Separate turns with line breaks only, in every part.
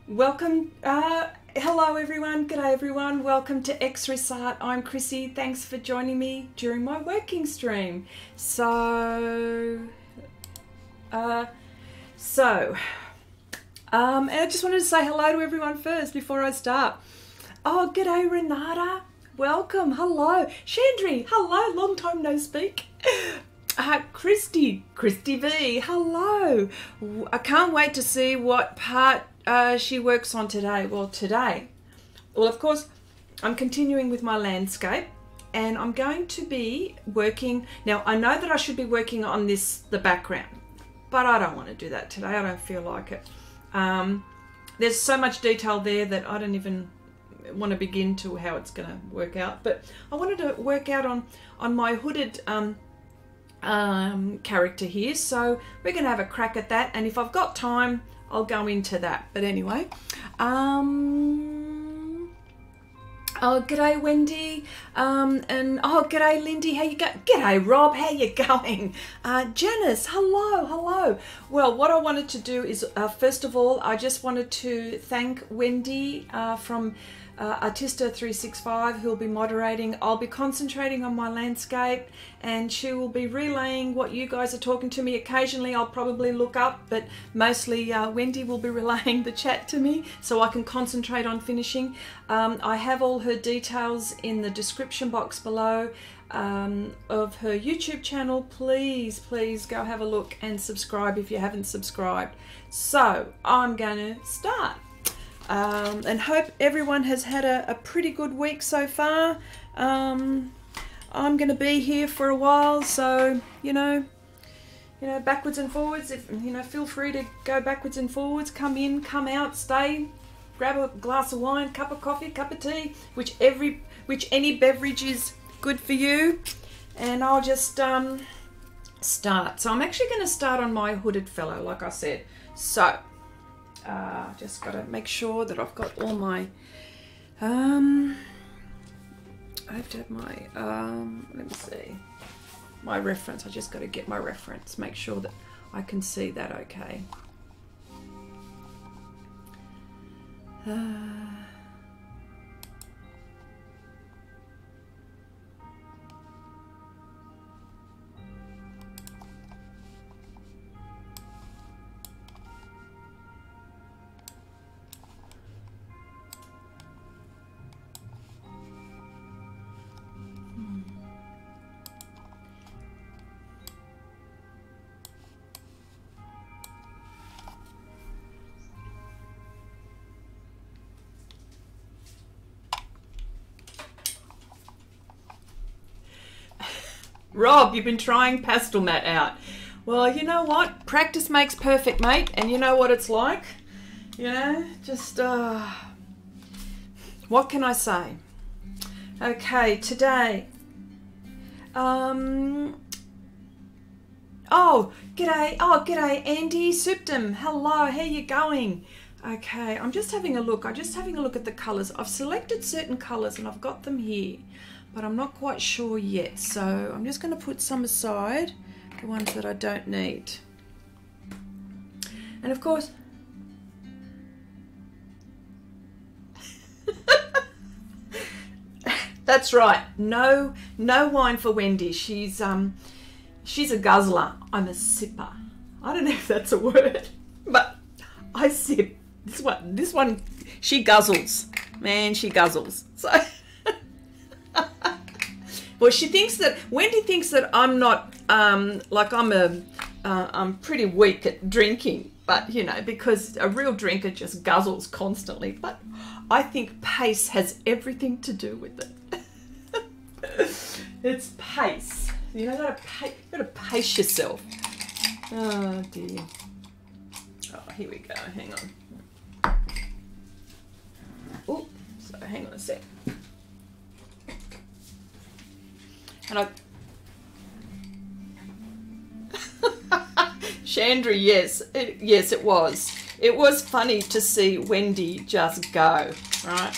Welcome, hello everyone, g'day everyone, welcome to Xrissart. I'm Chrissy, thanks for joining me during my working stream. And I just wanted to say hello to everyone first before I start. Oh, g'day Renata, welcome, hello. Chandri, hello, long time no speak. Christy V, hello. I can't wait to see what part she works on today. Well, of course, I'm continuing with my landscape and I'm going to be working. Now, I know that I should be working on the background, but I don't want to do that today. I don't feel like it. There's so much detail there that I don't even want to begin to how it's going to work out. But I wanted to work out on my hooded character here, so we're gonna have a crack at that, and if I've got time I'll go into that. But anyway, oh, g'day Wendi, and oh, g'day Lindy, how you go? G'day Rob, how you going? Janice, hello. Well, what I wanted to do is first of all I just wanted to thank Wendi from Artista 365, who'll be moderating. I'll be concentrating on my landscape and she will be relaying what you guys are talking to me. Occasionally I'll probably look up, but mostly Wendi will be relaying the chat to me so I can concentrate on finishing. I have all her details in the description box below of her YouTube channel. Please go have a look and subscribe if you haven't subscribed. So I'm going to start. And hope everyone has had a pretty good week so far. I'm going to be here for a while, so you know, backwards and forwards. If feel free to go backwards and forwards. Come in, come out, stay. Grab a glass of wine, cup of coffee, cup of tea, which any beverage is good for you. And I'll just start. So I'm actually going to start on my hooded fellow, like I said. So. Just got to make sure that I've got all my, I have to have my, let me see, my reference. I just got to get my reference, make sure that I can see that okay. Rob, you've been trying Pastelmat out. Well, you know what? Practice makes perfect, mate. And you know what it's like? Just, what can I say? Okay, today. Oh, g'day, Andy Suptum. Hello, how you going? Okay, I'm just having a look. I'm just having a look at the colours. I've selected certain colours and I've got them here, but I'm not quite sure yet. So I'm just going to put some aside, the ones that I don't need. And of course, that's right. No wine for Wendi. She's a guzzler. I'm a sipper. I don't know if that's a word, but I sip. This one, she guzzles. Man, she guzzles. So, well, Wendi thinks that I'm not, I'm pretty weak at drinking, but because a real drinker just guzzles constantly. But I think pace has everything to do with it. It's pace. You've got to pace yourself. Oh dear. Oh, here we go. Hang on. Oh, so hang on a sec. And Chandra, yes, it was. It was funny to see Wendi just go, right?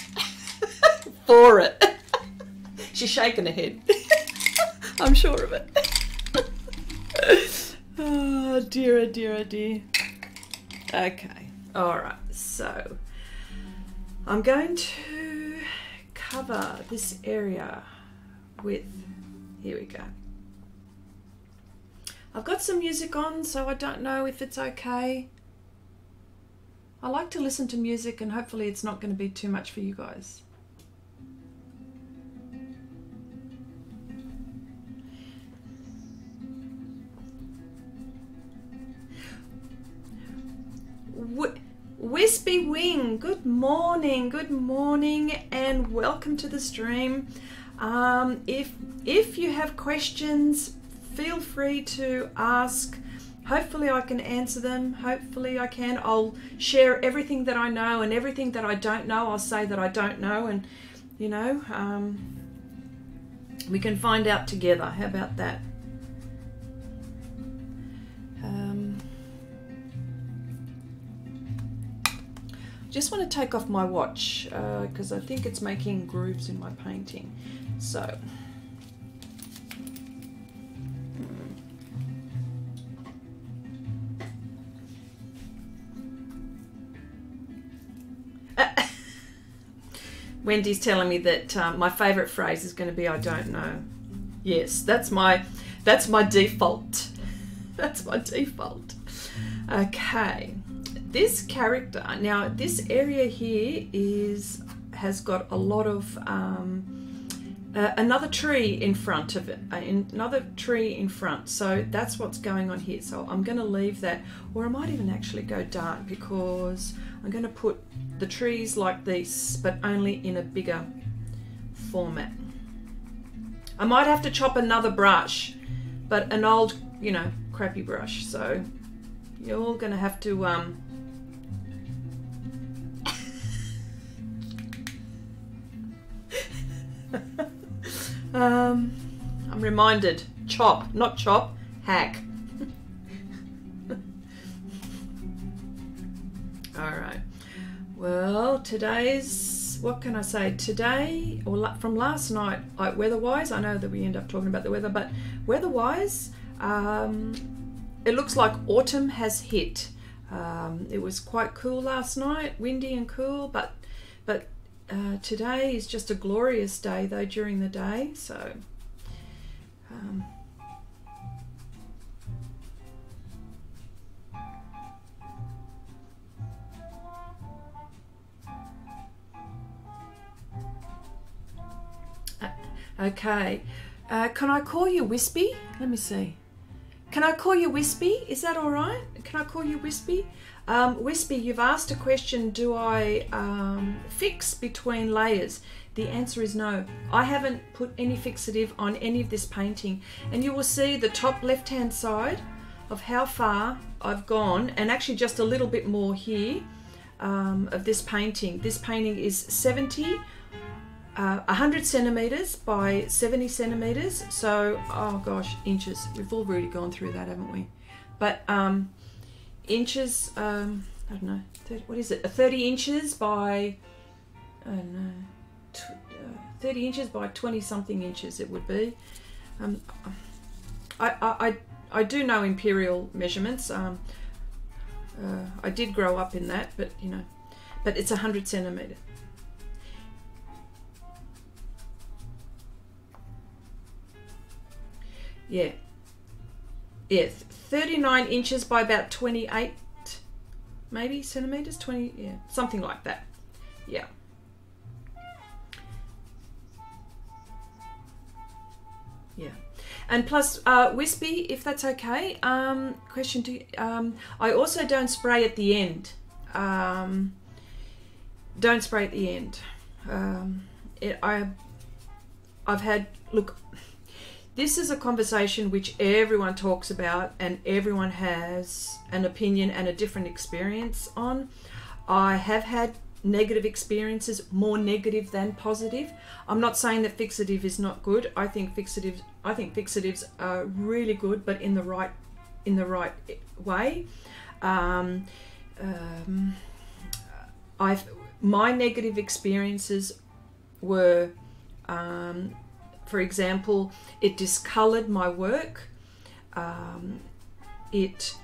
For it. She's shaking her head. I'm sure of it. Oh dear, oh dear, oh dear. Okay, all right. So I'm going to cover this area with, here we go. I've got some music on, so I don't know if it's okay. I like to listen to music, and hopefully it's not going to be too much for you guys. Wispy Wing, good morning, and welcome to the stream. If you have questions, feel free to ask. Hopefully I can answer them. Hopefully I can. I'll share everything that I know, and everything that I don't know, I'll say that I don't know, and you know, we can find out together. How about that? Just want to take off my watch because I think it's making grooves in my painting. So Wendy's telling me that my favorite phrase is going to be "I don't know." Yes, that's my default. That's my default. Okay. This character, now this area here has got a lot of another tree in front of it, another tree in front, so that's what's going on here. So I'm going to leave that, or I might even actually go dark, because I'm going to put the trees like this, but only in a bigger format. I might have to chop another brush, but an old, you know, crappy brush, so you're all going to have to I'm reminded, chop, not chop, hack. All right. Well, today's, what can I say? Today, or from last night, weather-wise, I know that we end up talking about the weather, but weather-wise, it looks like autumn has hit. It was quite cool last night, windy and cool, but today is just a glorious day though during the day. So okay, can I call you Wispy? Let me see. Can I call you Wispy? Is that all right? Can I call you Wispy? Wispy, you've asked a question, do I fix between layers? The answer is no. I haven't put any fixative on any of this painting, and you will see the top left hand side of how far I've gone, and actually just a little bit more here of this painting. This painting is 100 centimeters by 70 centimeters, so oh gosh, inches. We've already gone through that, haven't we? But inches, I don't know, 30, what is it? 30 inches by, I don't know, 30 inches by 20 something inches it would be. I do know imperial measurements. I did grow up in that, but you know, but it's 100 centimeter. Yeah. Yeah, 39 inches by about 28 maybe centimeters, 20, yeah, something like that. Yeah. Yeah. And plus, Wispy, if that's okay, question to you, I also don't spray at the end. Don't spray at the end. I've had, look, this is a conversation which everyone talks about, and everyone has an opinion and a different experience on. I have had negative experiences, more negative than positive. I'm not saying that fixative is not good. I think fixatives are really good, but in the right way. My negative experiences were, for example, it discolored my work. It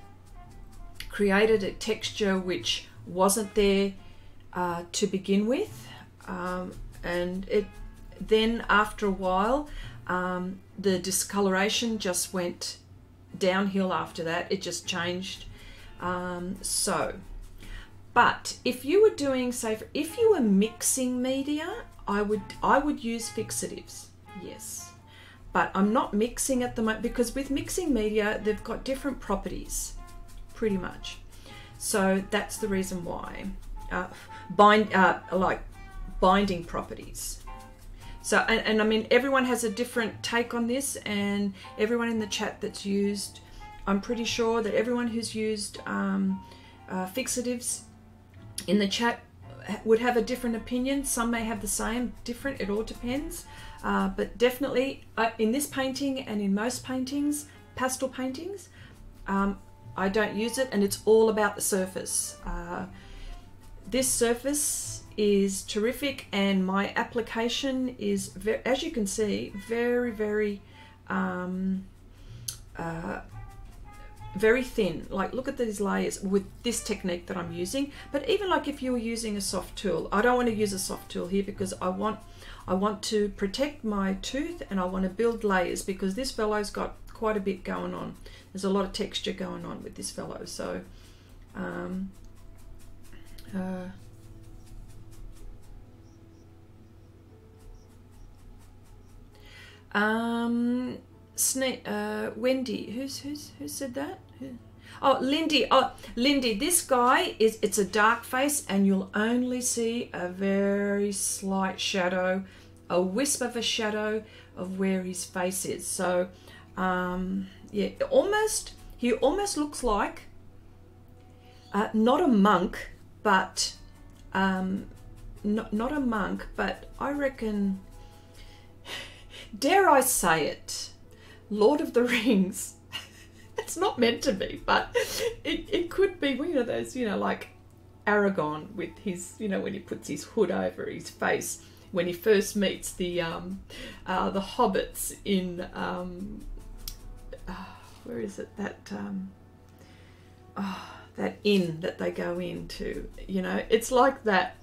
created a texture which wasn't there. to begin with, and it then after a while the discoloration just went downhill after that. It just changed. But if you were doing, say, if you were mixing media, I would use fixatives, yes. But I'm not mixing at the moment, because with mixing media, they've got different properties, pretty much. So that's the reason why. Like binding properties. So, and I mean, everyone has a different take on this, and everyone in the chat that's used, I'm pretty sure that everyone who's used fixatives in the chat would have a different opinion. Some may have the same, different, it all depends. But definitely in this painting and in most paintings, pastel paintings, I don't use it, and it's all about the surface. This surface is terrific, and my application is, as you can see, very, very very thin. Like, look at these layers with this technique that I'm using. But even like if you were using a soft tool, I don't want to use a soft tool here, because I want to protect my tooth, and I want to build layers, because this fellow's got quite a bit going on. There's a lot of texture going on with this fellow. So Wendi, who said that? Oh, Lindy. Oh, Lindy, this guy it's a dark face, and you'll only see a very slight shadow, a wisp of a shadow of where his face is. So yeah, he almost looks like not a monk, but not a monk, but I reckon, dare I say it, Lord of the Rings. It's not meant to be, but it could be, you know, those, you know, like Aragorn with his, you know, when he puts his hood over his face when he first meets the hobbits in where is it, that that inn that they go into, you know, it's like that.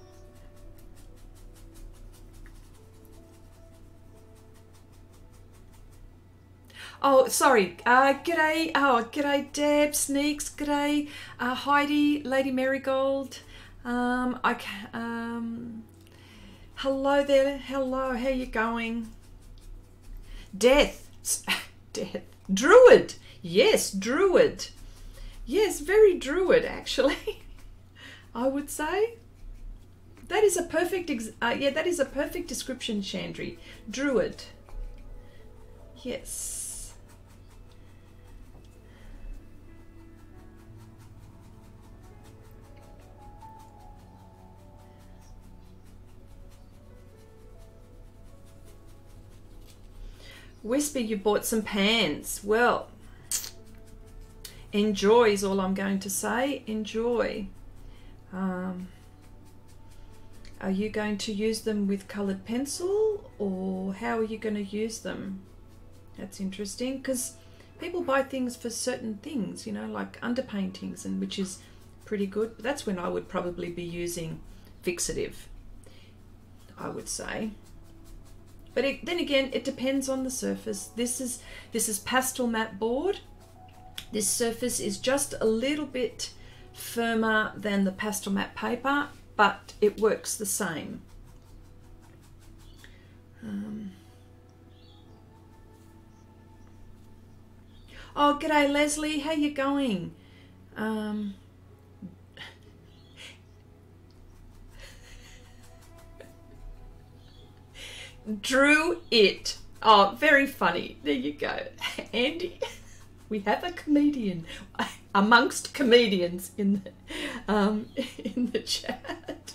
Oh, sorry. G'day. Oh, g'day, Deb, Sneaks. G'day, Heidi, Lady Marigold. Hello there. Hello. How you going? Death. Death. Druid. Yes, Druid. Yes, very Druid, actually. I would say. That is a perfect. Yeah, that is a perfect description, Chandri. Druid. Yes. Whisper, you bought some pans. Well, enjoy is all I'm going to say. Enjoy. Are you going to use them with coloured pencil, or how are you going to use them? That's interesting, because people buy things for certain things, you know, like underpaintings, and which is pretty good. But that's when I would probably be using fixative, I would say. But then again, it depends on the surface. This is Pastelmat board. This surface is just a little bit firmer than the Pastelmat paper, but it works the same. Oh, g'day Leslie, how you going? Drew it. Oh, very funny. There you go. Andy, we have a comedian amongst comedians in the chat.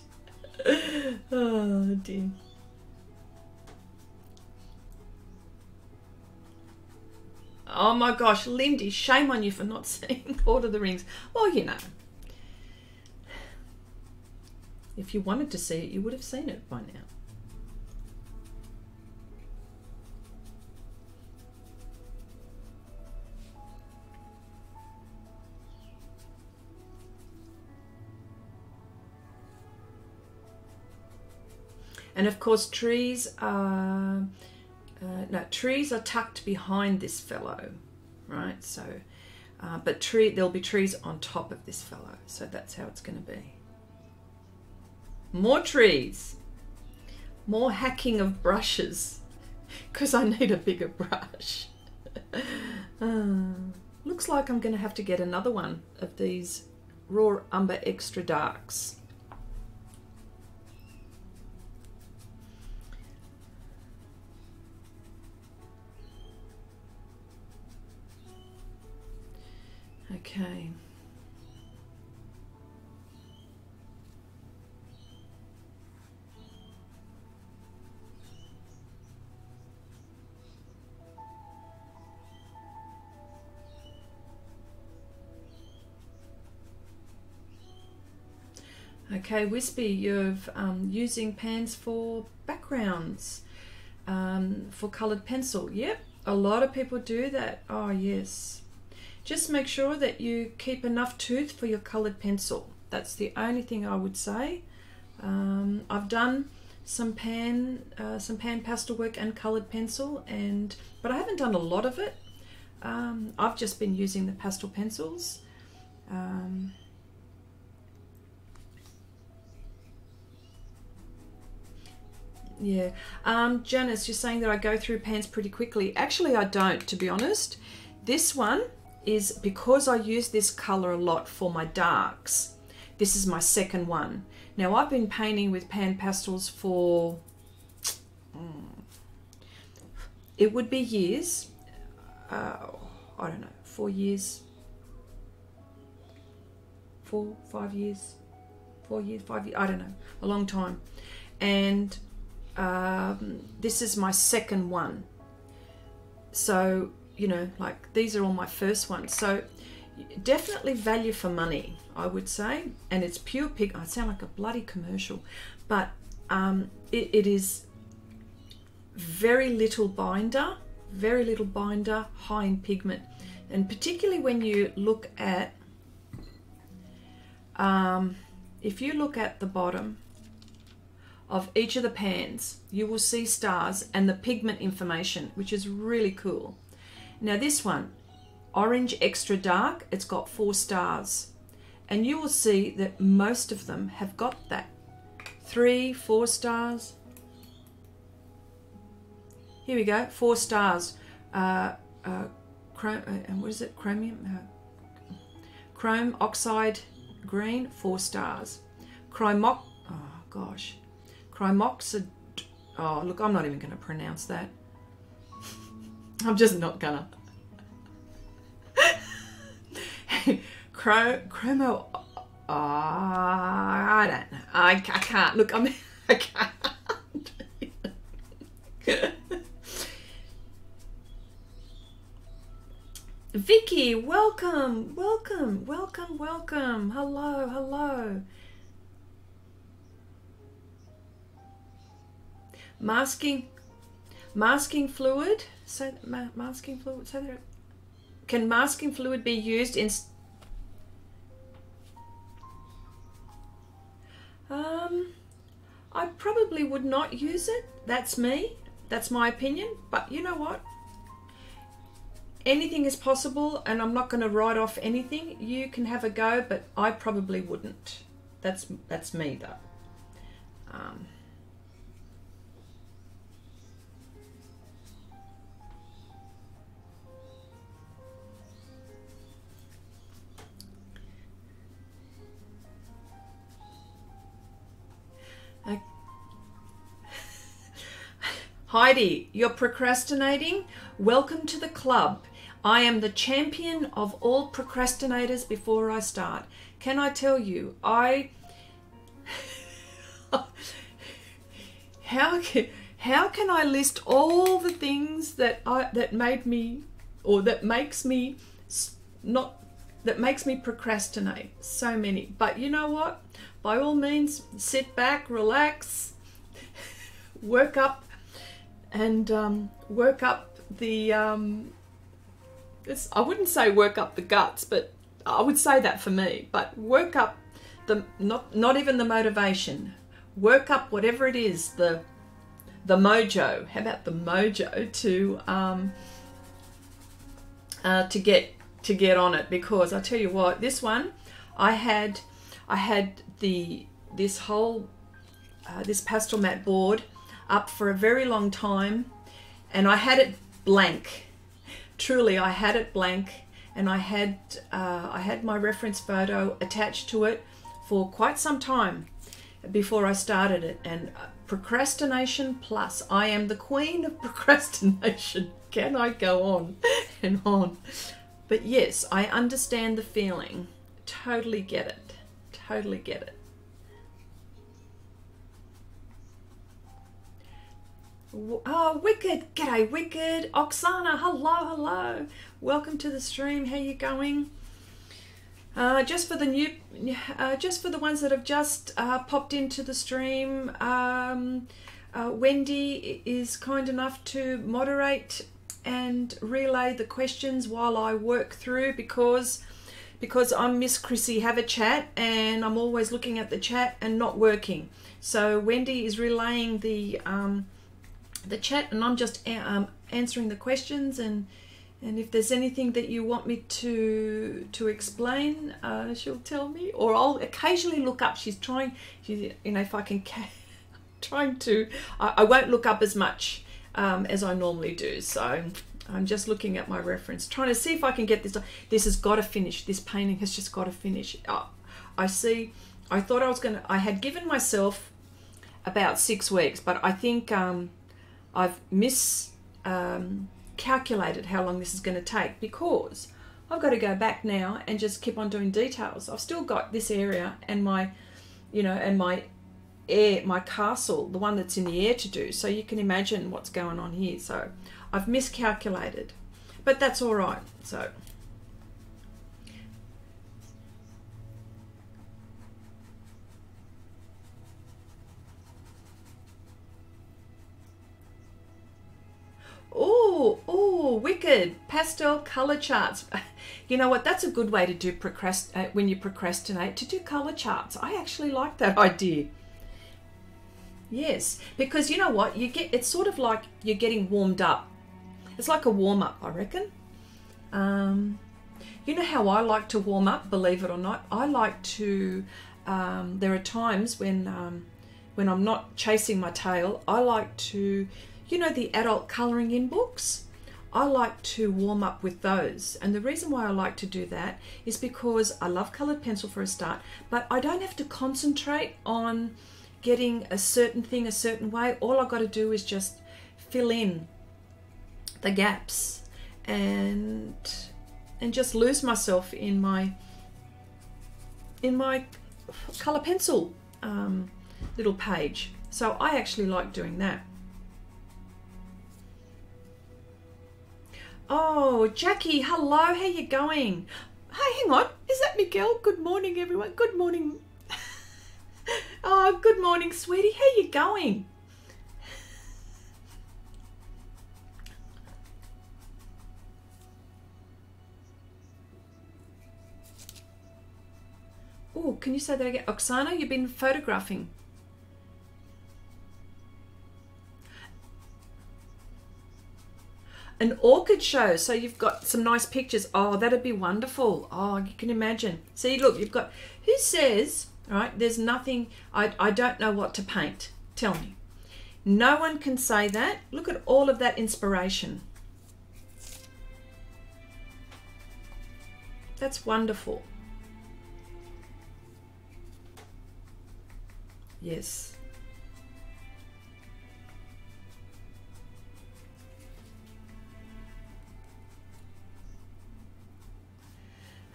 Oh dear. Oh my gosh, Lindy, shame on you for not seeing Lord of the Rings. Well, you know, if you wanted to see it, you would have seen it by now. And of course trees are, no, trees are tucked behind this fellow, right? So, but there'll be trees on top of this fellow. So that's how it's going to be. More trees. More hacking of brushes. Because I need a bigger brush. Looks like I'm going to have to get another one of these Raw Umber Extra Darks. Okay. Okay, Wispy, you're using pans for backgrounds, for coloured pencil. Yep, a lot of people do that. Oh, yes. Just make sure that you keep enough tooth for your coloured pencil. That's the only thing I would say. I've done some pan pastel work and coloured pencil, but I haven't done a lot of it. I've just been using the pastel pencils. Yeah, Janice, you're saying that I go through pans pretty quickly. Actually, I don't, to be honest. This one is because I use this colour a lot for my darks. This is my second one. Now, I've been painting with pan pastels for, it would be years. I don't know, 4 years. 4, 5 years. 4 years, 5 years, I don't know, a long time. And this is my second one. So, you know, like these are all my first ones. So definitely value for money, I would say. And it's pure pigment. I sound like a bloody commercial, but it is very little binder, high in pigment. And particularly when you look at, if you look at the bottom of each of the pans, you will see stars and the pigment information, which is really cool. Now this one, Orange Extra Dark, it's got 4 stars. And you will see that most of them have got that. 3, 4 stars. Here we go, 4 stars. What is it, chromium? Chrome Oxide Green, 4 stars. Chromoxid, oh look, I'm not even going to pronounce that. I'm just not gonna. Chromo, I don't know. I can't. Look, I can't. Vicky, welcome. Hello. Masking fluid. So masking fluid. So there. Can masking fluid be used in? I probably would not use it. That's me. That's my opinion. But you know what? Anything is possible, and I'm not going to write off anything. You can have a go, but I probably wouldn't. That's me though. Heidi, you're procrastinating? Welcome to the club. I am the champion of all procrastinators before I start. Can I tell you, how can I list all the things that makes me procrastinate? So many. But you know what? By all means, sit back, relax, work up the I wouldn't say work up the guts, but I would say that for me, but work up the not even the motivation, work up whatever it is, the mojo. How about the mojo to get on it? Because I tell you what, this one I had this whole this Pastelmat board up for a very long time, and I had it blank. Truly, I had it blank, and I had my reference photo attached to it for quite some time before I started it. And procrastination plus, I am the queen of procrastination. Can I go on and on? But yes, I understand the feeling. Totally get it. Totally get it. Oh, Wicked. G'day, Wicked. Oksana, hello, hello. Welcome to the stream. How you going? Just for the ones that have just popped into the stream, Wendi is kind enough to moderate and relay the questions while I work through, because I'm Miss Chrissy Have a Chat, and I'm always looking at the chat and not working. So Wendi is relaying the chat, and I'm just answering the questions, and if there's anything that you want me to explain, she'll tell me, or I'll occasionally look up. She's you know, if I can, trying to, I won't look up as much as I normally do. So I'm just looking at my reference, trying to see if I can get this done. This has got to finish. This painting has just got to finish. I see. I thought I had given myself about 6 weeks, but I think I've calculated how long this is going to take, because I've got to go back now and just keep on doing details. I've still got this area and my, you know, and my castle, the one that's in the air, to do. So you can imagine what's going on here. So I've miscalculated, but that's all right. So oh, Wicked. Pastel color charts. You know what? That's a good way to do when you procrastinate, to do color charts. I actually like that idea. Yes, because you know what? It's sort of like you're getting warmed up. It's like a warm up, I reckon. You know how I like to warm up, believe it or not? I like to, there are times when I'm not chasing my tail, I like to, you know, the adult colouring in books, I like to warm up with those. And the reason why I like to do that is because I love coloured pencil for a start, but I don't have to concentrate on getting a certain thing a certain way. All I've got to do is just fill in the gaps and just lose myself in my colour pencil little page. So I actually like doing that. Oh, Jackie, hello, how you going? Hey, hang on, is that Miguel? Good morning, everyone. Good morning. Oh, good morning, sweetie. How you going? Oh, can you say that again? Oksana, you've been photographing. An orchid show, so you've got some nice pictures. Oh, that'd be wonderful. Oh, you can imagine. See, look, you've got, who says, right, there's nothing, I don't know what to paint. Tell me. No one can say that. Look at all of that inspiration. That's wonderful. Yes.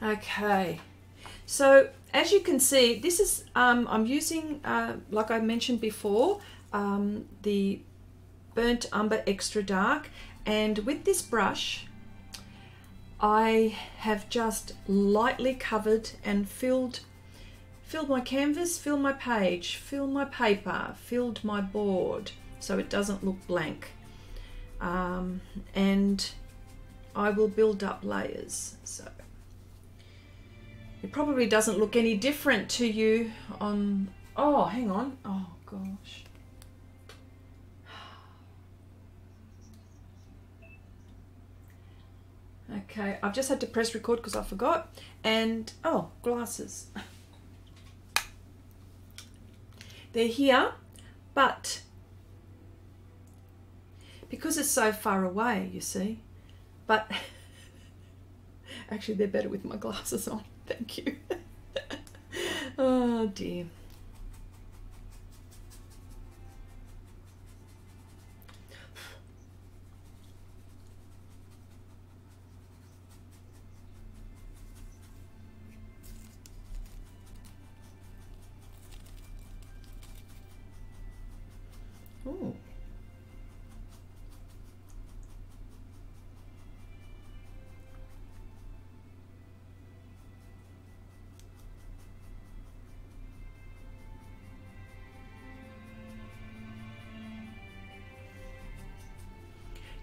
Okay, so as you can see, this is, I'm using, like I mentioned before, the Burnt Umber Extra Dark, and with this brush, I have just lightly covered and filled my canvas, filled my page, filled my paper, filled my board, so it doesn't look blank. And I will build up layers, so. It probably doesn't look any different to you on, oh, hang on. Oh, gosh. Okay, I've just had to press record because I forgot. And, oh, glasses. They're here, but because it's so far away, you see, but actually they're better with my glasses on. Thank you. Oh dear. Ooh.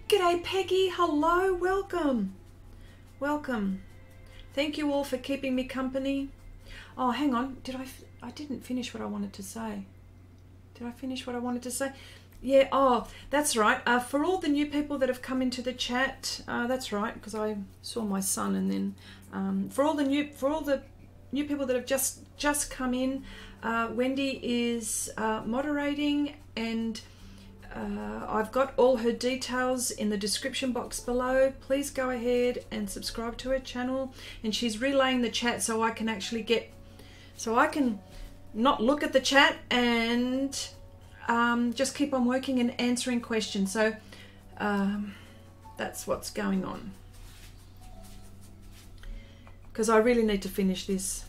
G'day Peggy, hello, welcome. Welcome. Thank you all for keeping me company. Oh, hang on, I didn't finish what I wanted to say. Did I finish what I wanted to say? Yeah, oh, that's right. For all the new people that have come into the chat, that's right, because I saw my son, and then for all the new people that have just come in, Wendi is moderating, and I've got all her details in the description box below. Please go ahead and subscribe to her channel, and she's relaying the chat so I can actually not look at the chat and just keep on working and answering questions. So that's what's going on, because I really need to finish this.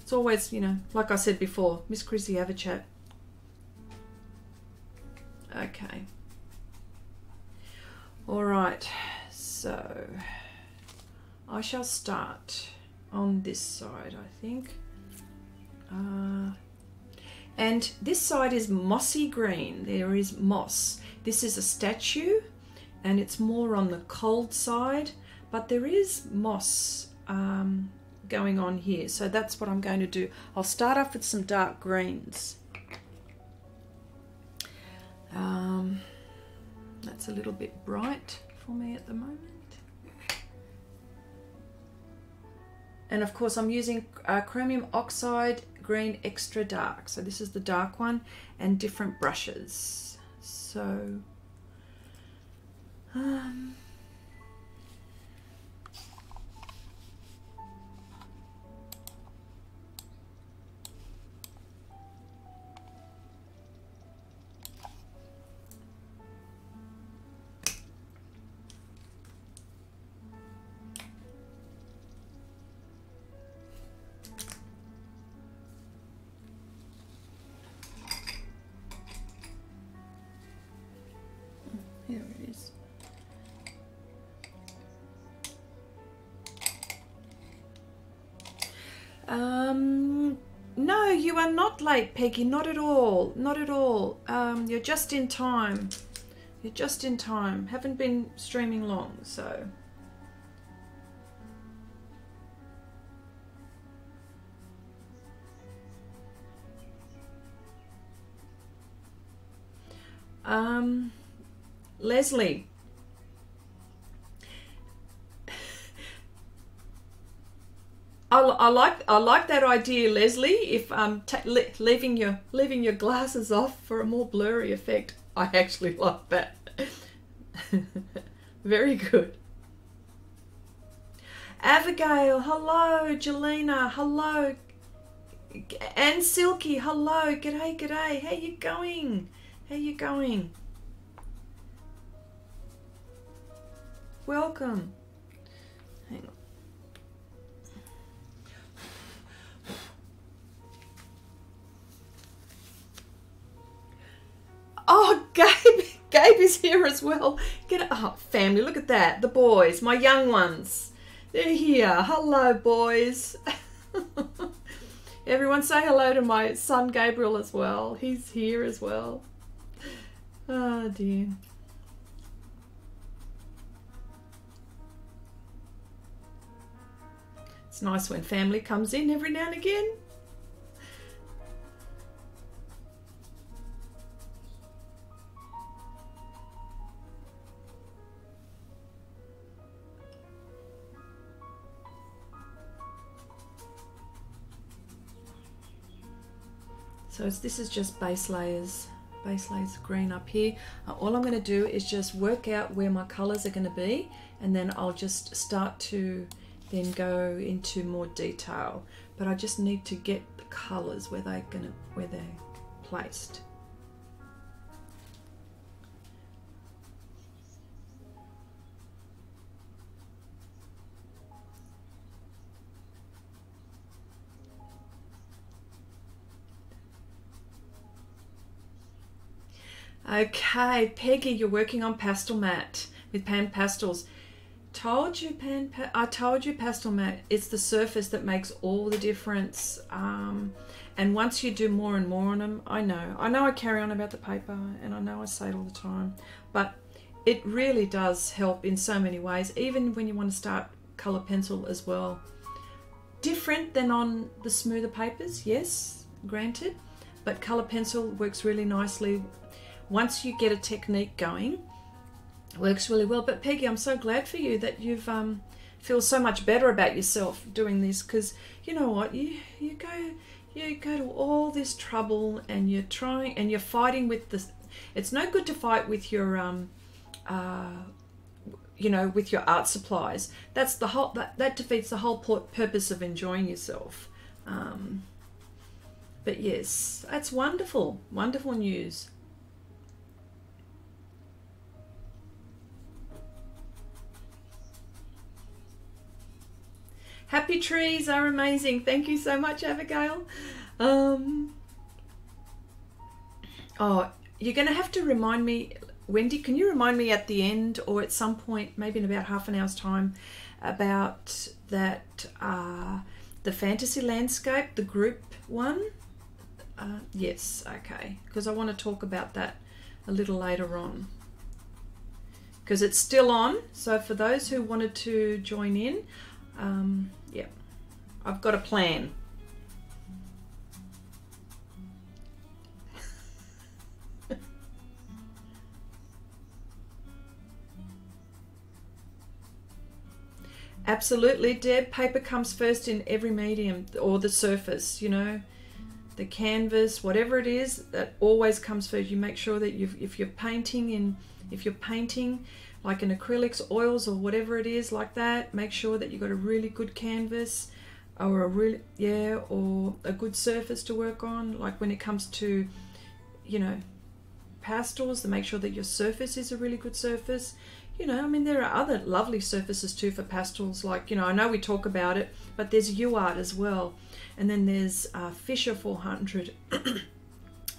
It's always, you know, like I said before, Miss Chrissy, have a chat. Okay. All right, so I shall start on this side, I think. And this side is mossy green. There is moss. This is a statue, and it's more on the cold side, but there is moss going on here. So that's what I'm going to do. I'll start off with some dark greens. That's a little bit bright for me at the moment. And of course I'm using chromium oxide green extra dark. So this is the dark one, and different brushes. So here it is. No, you are not late, Peggy. Not at all. Not at all. You're just in time. You're just in time. Haven't been streaming long, so. Leslie. I like that idea, Leslie. If leaving your glasses off for a more blurry effect, I actually like that. Very good. Abigail, hello. Jelena, hello. And Silky, hello. G'day, g'day. How you going? How you going? Welcome. Hang on. Oh, Gabe is here as well. Oh, family, look at that. The boys, my young ones. They're here. Hello, boys. Everyone say hello to my son Gabriel as well. He's here as well. Oh, dear. It's nice when family comes in every now and again. So this is just base layers green up here. All I'm going to do is just work out where my colors are going to be, and then I'll just start to then go into more detail. But I just need to get the colors where they're placed. Okay, Peggy, you're working on Pastelmat with Pan Pastels. I told you Pastelmat, it's the surface that makes all the difference. And once you do more and more on them, I know I carry on about the paper, and I know I say it all the time, but it really does help in so many ways, even when you want to start color pencil as well. Different than on the smoother papers, yes, granted, but color pencil works really nicely. Once you get a technique going, it works really well. But Peggy, I'm so glad for you that you've feel so much better about yourself doing this, because you know what, you go to all this trouble and you're trying and you're fighting with this. It's no good to fight with your you know, with your art supplies. That's the whole that defeats the whole purpose of enjoying yourself. But yes, that's wonderful news. Happy trees are amazing. Thank you so much, Abigail. Oh, you're going to have to remind me, Wendy, can you remind me at the end or at some point, maybe in about half an hour's time, about that, the fantasy landscape, the group one? Yes, okay, because I want to talk about that a little later on, because it's still on. So for those who wanted to join in, yeah, I've got a plan. Absolutely, Deb. Paper comes first in every medium, or the surface, you know, the canvas, whatever it is, that always comes first. You make sure that if you're painting like in acrylics, oils, or whatever it is like that, make sure that you've got a really good canvas, or or a good surface to work on. Like when it comes to, you know, pastels, to make sure that your surface is a really good surface. You know, I mean, there are other lovely surfaces too for pastels, like, you know, I know we talk about it, but there's UArt as well, and then there's Fisher 400,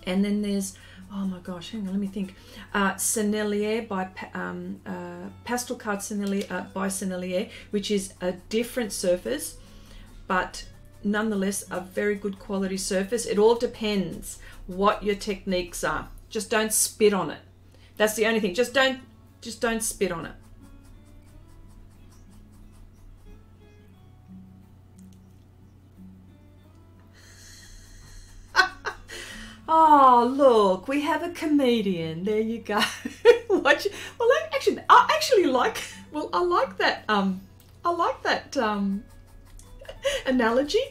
and then there's, oh my gosh, hang on, let me think, Sennelier by Pastel Card Sennelier by Sennelier, which is a different surface, but nonetheless a very good quality surface. It all depends what your techniques are. Just don't spit on it. That's the only thing. Just don't spit on it. Oh, look, we have a comedian. There you go. Watch. Well, I actually like. Well, I like that. I like that analogy.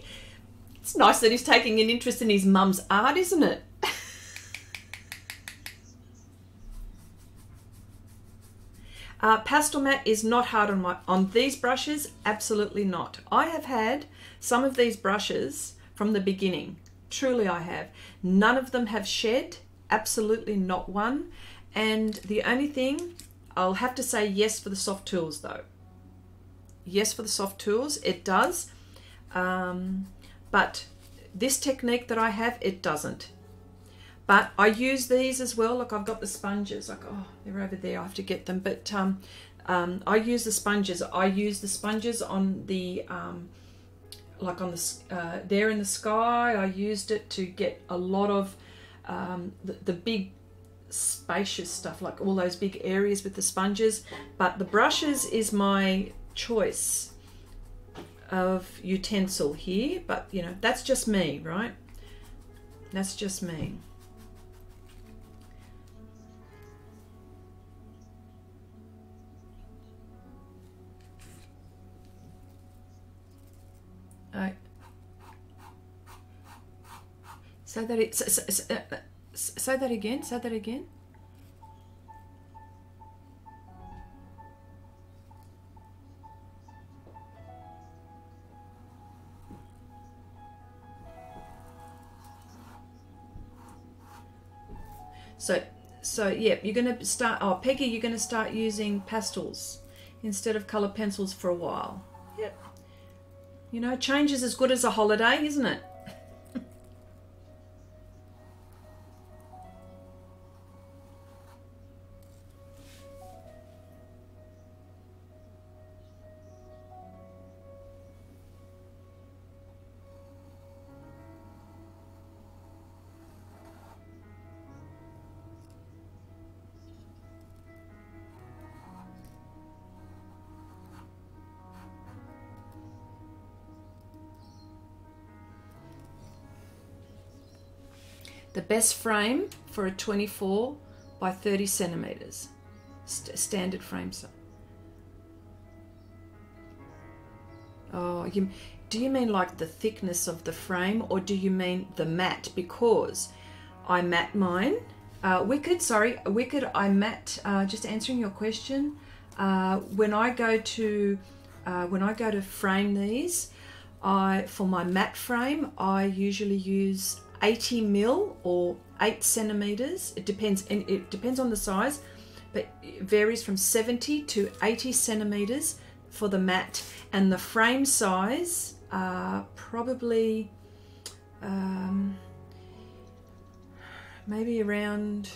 It's nice that he's taking an interest in his mum's art, isn't it? Pastelmat is not hard on these brushes. Absolutely not. I have had some of these brushes from the beginning. Truly I have. None of them have shed. Absolutely not one. And the only thing, I'll have to say yes for the Sofft Tools though. Yes for the Sofft Tools, it does. But this technique that I have, it doesn't. But I use these as well. Look, I've got the sponges. Like, oh, they're over there. I have to get them. But I use the sponges. I use the sponges on the, like on the, there in the sky. I used it to get a lot of the big spacious stuff, like all those big areas with the sponges. But the brushes is my choice of utensil here. But, you know, that's just me, right? That's just me. Say that it, say that again. Say that again. So yeah, you're going to start, oh Peggy, you're going to start using pastels instead of colour pencils for a while. Yep. You know, change is as good as a holiday, isn't it? The best frame for a 24 by 30 centimeters, standard frame size. Oh, do you mean like the thickness of the frame, or do you mean the matte? Because I matte mine. Wicked, I matte. Just answering your question. When I go to frame these, for my matte frame, I usually use 80 mil or 8 centimeters. It depends, and it depends on the size, but it varies from 70 to 80 centimeters for the matte. And the frame size probably maybe around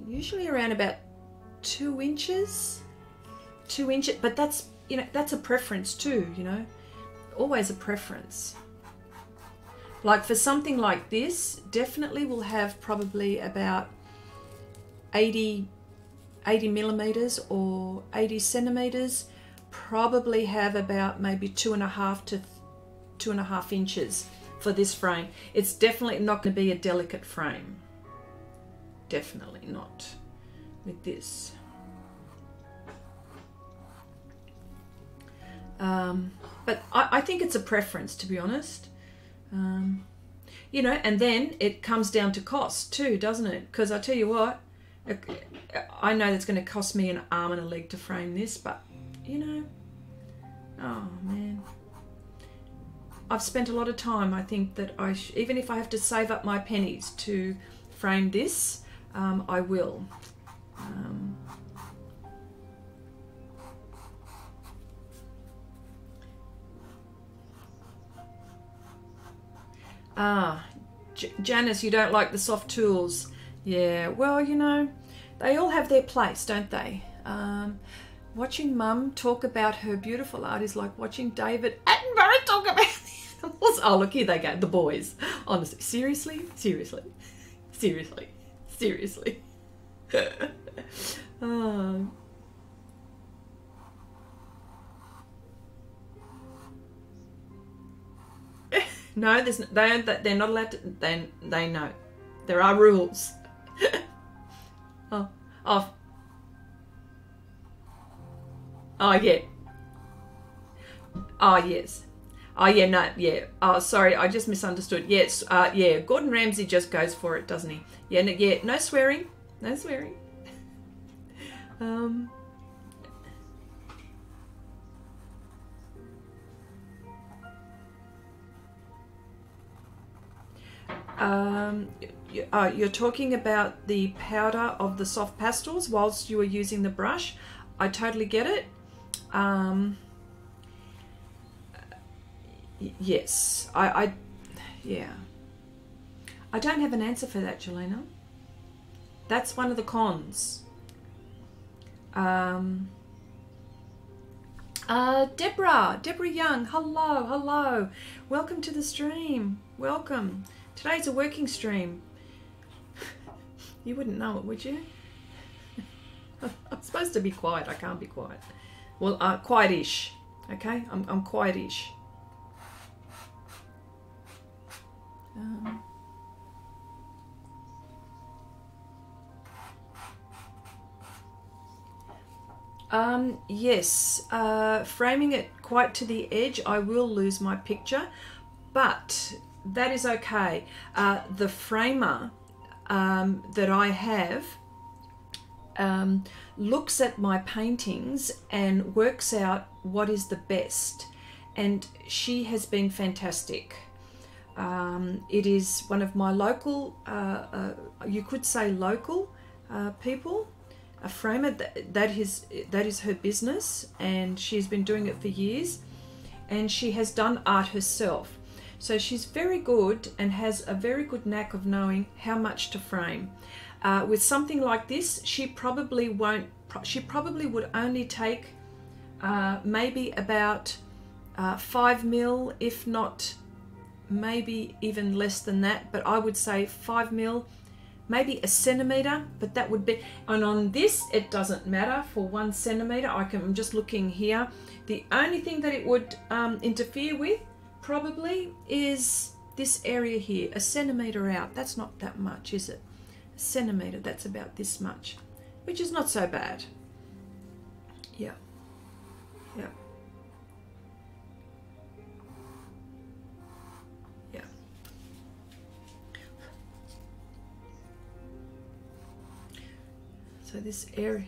usually around about 2 inches, but that's, you know, that's a preference too, you know, always a preference. Like for something like this, definitely will have probably about 80 millimeters or 80 centimeters, probably have about maybe 2.5 to 2.5 inches for this frame. It's definitely not going to be a delicate frame. Definitely not with this. But I think it's a preference, to be honest. You know, and then it comes down to cost too, doesn't it? Because I tell you what, I know that's going to cost me an arm and a leg to frame this, but you know, oh man, I've spent a lot of time. I think that even if I have to save up my pennies to frame this, I will. Janice, you don't like the Sofft Tools. Yeah, well, you know, they all have their place, don't they? Watching Mum talk about her beautiful art is like watching David Attenborough talk about the animals. Oh, look, here they go, the boys. Honestly, seriously. No, they're not allowed to. They know. There are rules. Oh, yeah. Oh, yes. Oh, yeah, no, yeah. Oh, sorry, I just misunderstood. Yes, yeah, Gordon Ramsay just goes for it, doesn't he? Yeah, no swearing. No swearing. You're talking about the powder of the soft pastels whilst you were using the brush. I totally get it. Yes, yeah. I don't have an answer for that, Jelena. That's one of the cons. Deborah Young, hello. Welcome to the stream. Welcome. Today's a working stream. You wouldn't know it, would you? I'm supposed to be quiet. I can't be quiet. Well, quiet-ish. Okay, I'm quiet-ish. Yes, framing it quite to the edge, I will lose my picture, but that is okay. The framer that I have looks at my paintings and works out what is the best, and she has been fantastic. It is one of my local, you could say local people, a framer. That is her business, and she's been doing it for years, and she has done art herself. So she's very good and has a very good knack of knowing how much to frame. With something like this, she probably would only take maybe about 5 mil, if not maybe even less than that, but I would say 5 mil, maybe a centimeter, but that would be, and on this it doesn't matter for 1 centimeter. I'm just looking here. The only thing that it would interfere with probably is this area here, a centimeter out. That's not that much, is it? A centimeter, that's about this much, which is not so bad. Yeah, yeah. Yeah. So this area.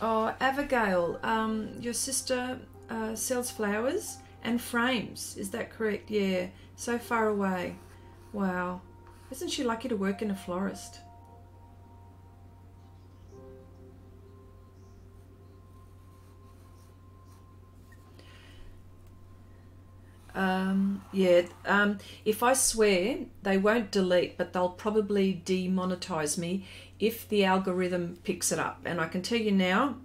Oh, Abigail, your sister sells flowers and frames. Is that correct? Yeah, so far away. Wow. Isn't she lucky to work in a florist? If I swear, they won't delete, but they'll probably demonetize me if the algorithm picks it up. And I can tell you now,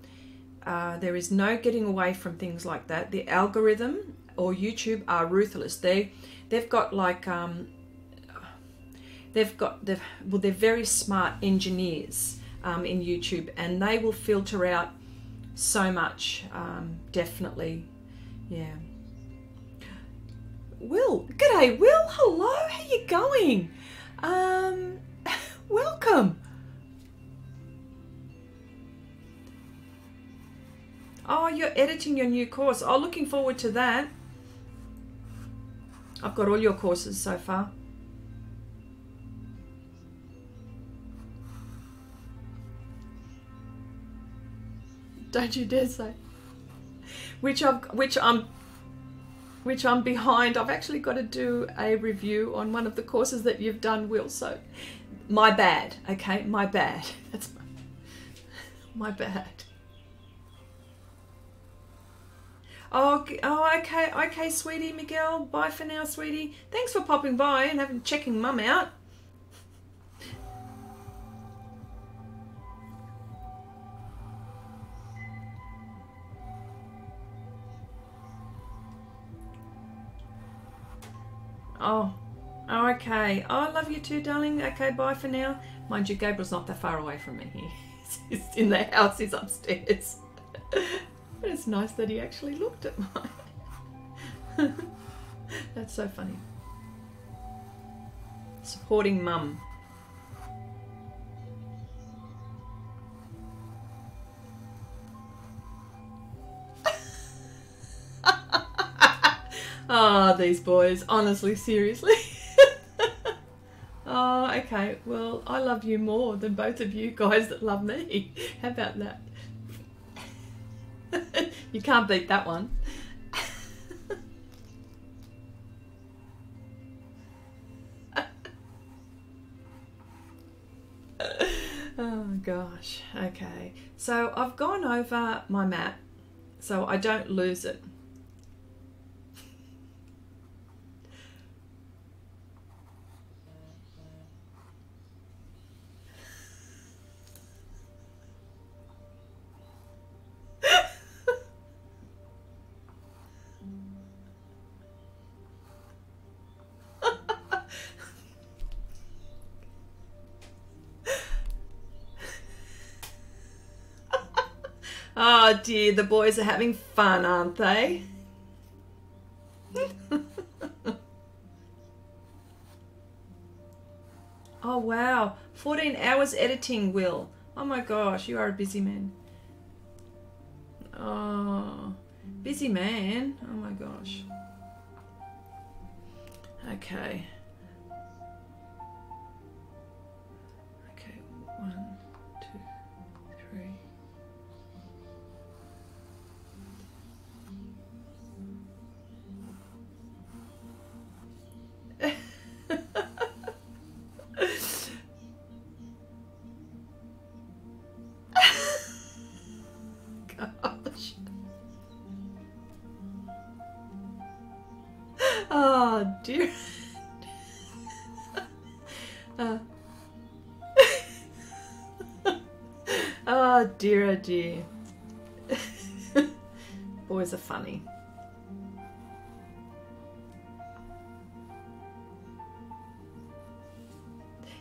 there is no getting away from things like that. The algorithm or YouTube are ruthless. They've got like they're very smart engineers in YouTube, and they will filter out so much. Definitely, yeah. Will, g'day Will, hello, how you going? Welcome. Oh, you're editing your new course. Oh, looking forward to that. I've got all your courses so far. Don't you dare say. Which I'm behind. I've actually got to do a review on one of the courses that you've done, Will. So, my bad. Okay, my bad. That's my bad. Oh, okay, sweetie, Miguel. Bye for now, sweetie. Thanks for popping by and checking Mum out. Oh, okay. Oh, I love you too, darling. Okay, bye for now. Mind you, Gabriel's not that far away from me. He's in the house. He's upstairs. But it's nice that he actually looked at mine. That's so funny. Supporting Mum. Oh, these boys. Honestly, seriously. Oh, okay. Well, I love you more than both of you guys that love me. How about that? You can't beat that one. Oh gosh. Okay. So I've gone over my map so I don't lose it. Oh dear, the boys are having fun, aren't they? Oh wow, 14 hours editing, Will. Oh my gosh, you are a busy man. Oh, busy man. Oh my gosh. Okay. Okay, 1, 2, 3. Gosh. Oh dear. Oh dear, oh dear. Boys are funny.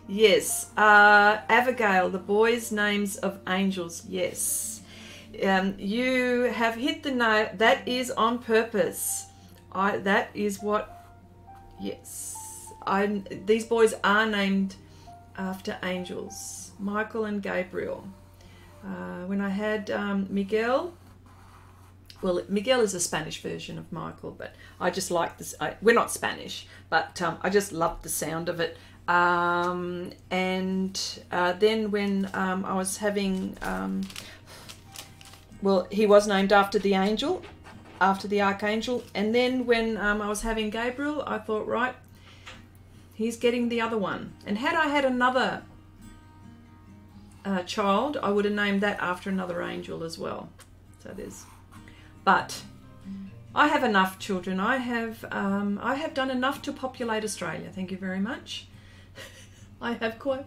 Yes, Abigail, the boys' names of angels. Yes, you have hit the nail. That is on purpose. That is what. Yes, these boys are named after angels, Michael and Gabriel. When I had Miguel. Well, Miguel is a Spanish version of Michael, but I just like this. We're not Spanish, but I just loved the sound of it. And then when I was having, well, he was named after the angel, after the archangel. And then when I was having Gabriel, I thought, right, he's getting the other one. And had I had another child, I would have named that after another angel as well. So there's, but I have enough children. I have done enough to populate Australia. Thank you very much. I have quite.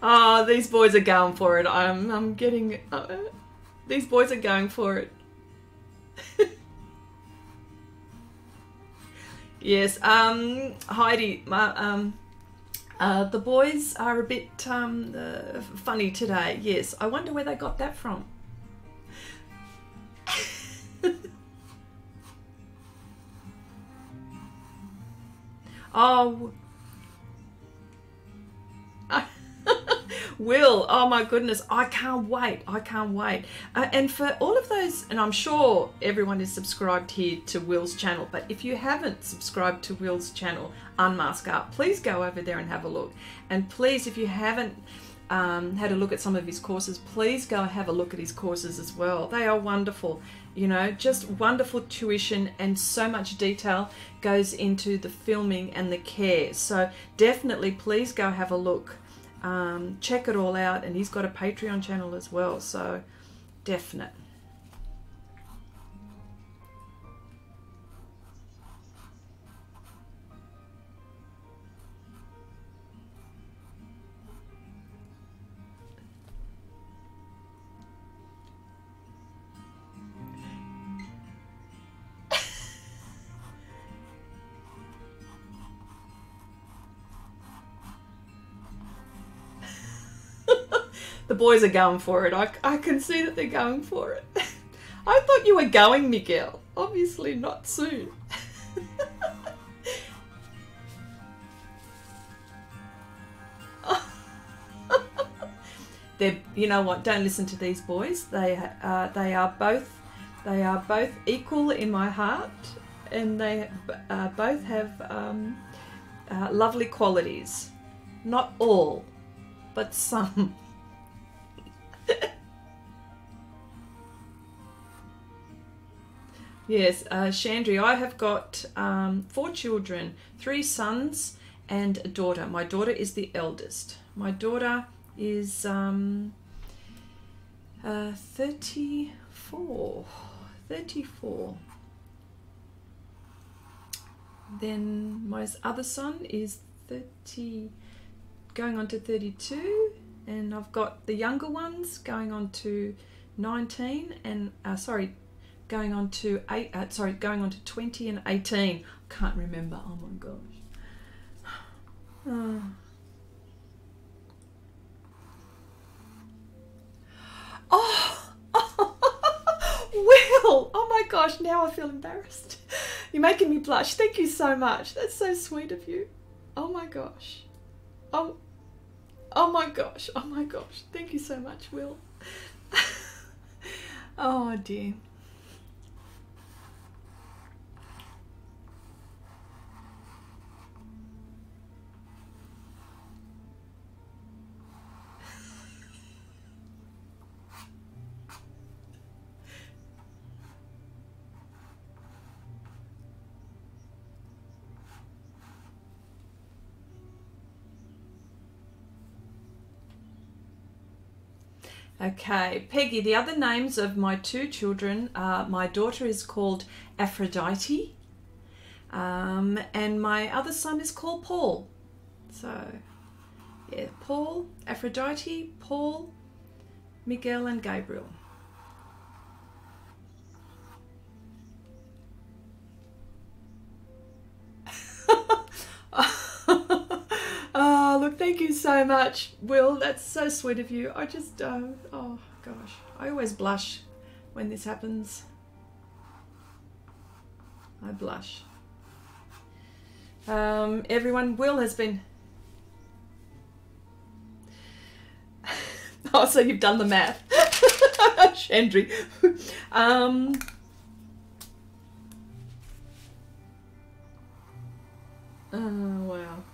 Oh, these boys are going for it. I'm getting. These boys are going for it. Yes, Heidi, the boys are a bit funny today. Yes, I wonder where they got that from. Oh, Will, oh my goodness, I can't wait. I can't wait. And for all of those, and I'm sure everyone is subscribed here to Will's channel, but if you haven't subscribed to Will's channel, Unmask Art, please go over there and have a look. And please, if you haven't had a look at some of his courses, please go have a look at his courses as well. They are wonderful, you know, just wonderful tuition, and so much detail goes into the filming and the care. So definitely please go have a look. Check it all out, and he's got a Patreon channel as well, so definite. The boys are going for it. I can see that they're going for it. I thought you were going, Miguel. Obviously not soon. They're, you know what? Don't listen to these boys. They are both equal in my heart, and they both have lovely qualities. Not all, but some. Yes, Chandri, I have got 4 children, 3 sons and a daughter. My daughter is the eldest. My daughter is 34. Then my other son is 30, going on to 32. And I've got the younger ones going on to 19 and going on to 20 and 18. can't remember. Oh my gosh. Oh, Will! Oh my gosh, now I feel embarrassed. You're making me blush. Thank you so much. That's so sweet of you. Oh my gosh. Oh my gosh. Oh my gosh. Thank you so much, Will. Oh dear. Okay, Peggy, the other names of my two children, my daughter is called Aphrodite, and my other son is called Paul. So, yeah, Paul, Aphrodite, Paul, Miguel and Gabriel. Oh, look, thank you so much, Will. That's so sweet of you. I just, oh gosh, I always blush when this happens. I blush. Everyone, Will has been... Oh, so you've done the math. Chandri. Oh, wow.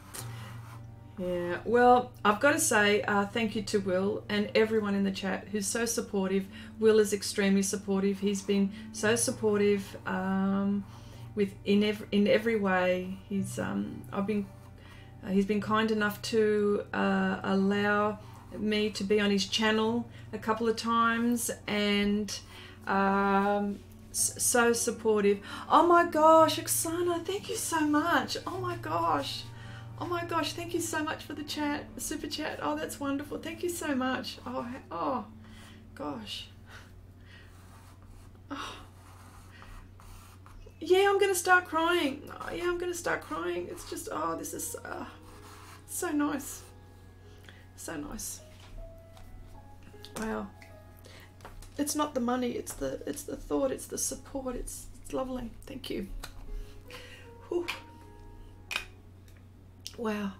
Yeah, well, I've got to say thank you to Will and everyone in the chat who's so supportive. Will is extremely supportive. He's been so supportive in every way. He's been kind enough to allow me to be on his channel a couple of times, and so supportive. Oh my gosh, Oksana, thank you so much. Oh my gosh. Oh my gosh, thank you so much for the chat, the super chat. Oh, that's wonderful. Thank you so much. Oh gosh. Oh. Yeah, I'm going to start crying. Oh, yeah, I'm going to start crying. It's just, oh, this is so nice. So nice. Wow. It's not the money, it's the thought, it's the support. It's lovely. Thank you. Whew. Wow.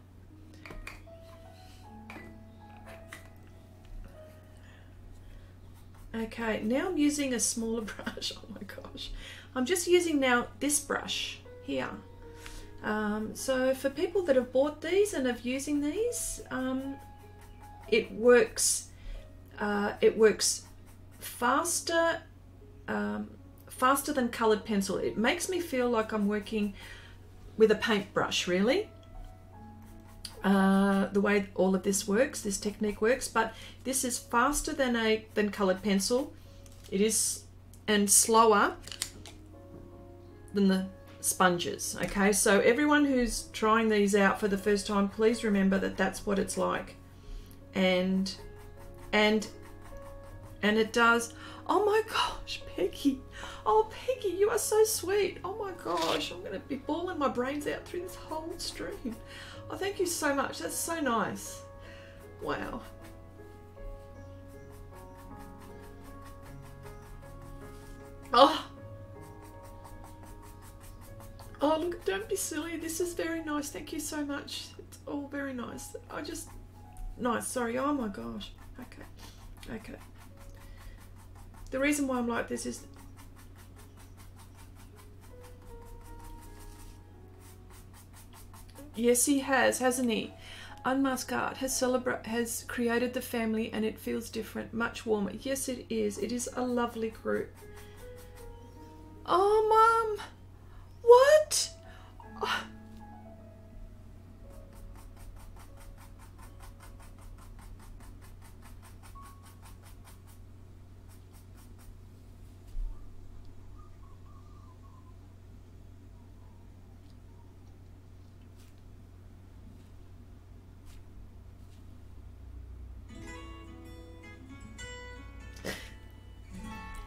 Okay, now I'm using a smaller brush. Oh my gosh. I'm just using now this brush here. So for people that have bought these and are using these, it works faster than coloured pencil. It makes me feel like I'm working with a paintbrush, really. The way all of this works, this technique works, but this is faster than coloured pencil. It is, and slower than the sponges. Okay, so everyone who's trying these out for the first time, please remember that that's what it's like, and it does. Oh my gosh, Peggy. Oh, Peggy, you are so sweet. Oh my gosh, I'm going to be bawling my brains out through this whole stream. Oh, thank you so much. That's so nice. Wow. Oh. Oh, look, don't be silly. This is very nice. Thank you so much. It's all very nice. Nice, sorry. Oh my gosh. Okay. Okay. The reason why I'm like this is... Yes, he has, hasn't he? Unmasked Art has created the family, and it feels different, much warmer. Yes, it is. It is a lovely group. Oh, Mum. What? Oh.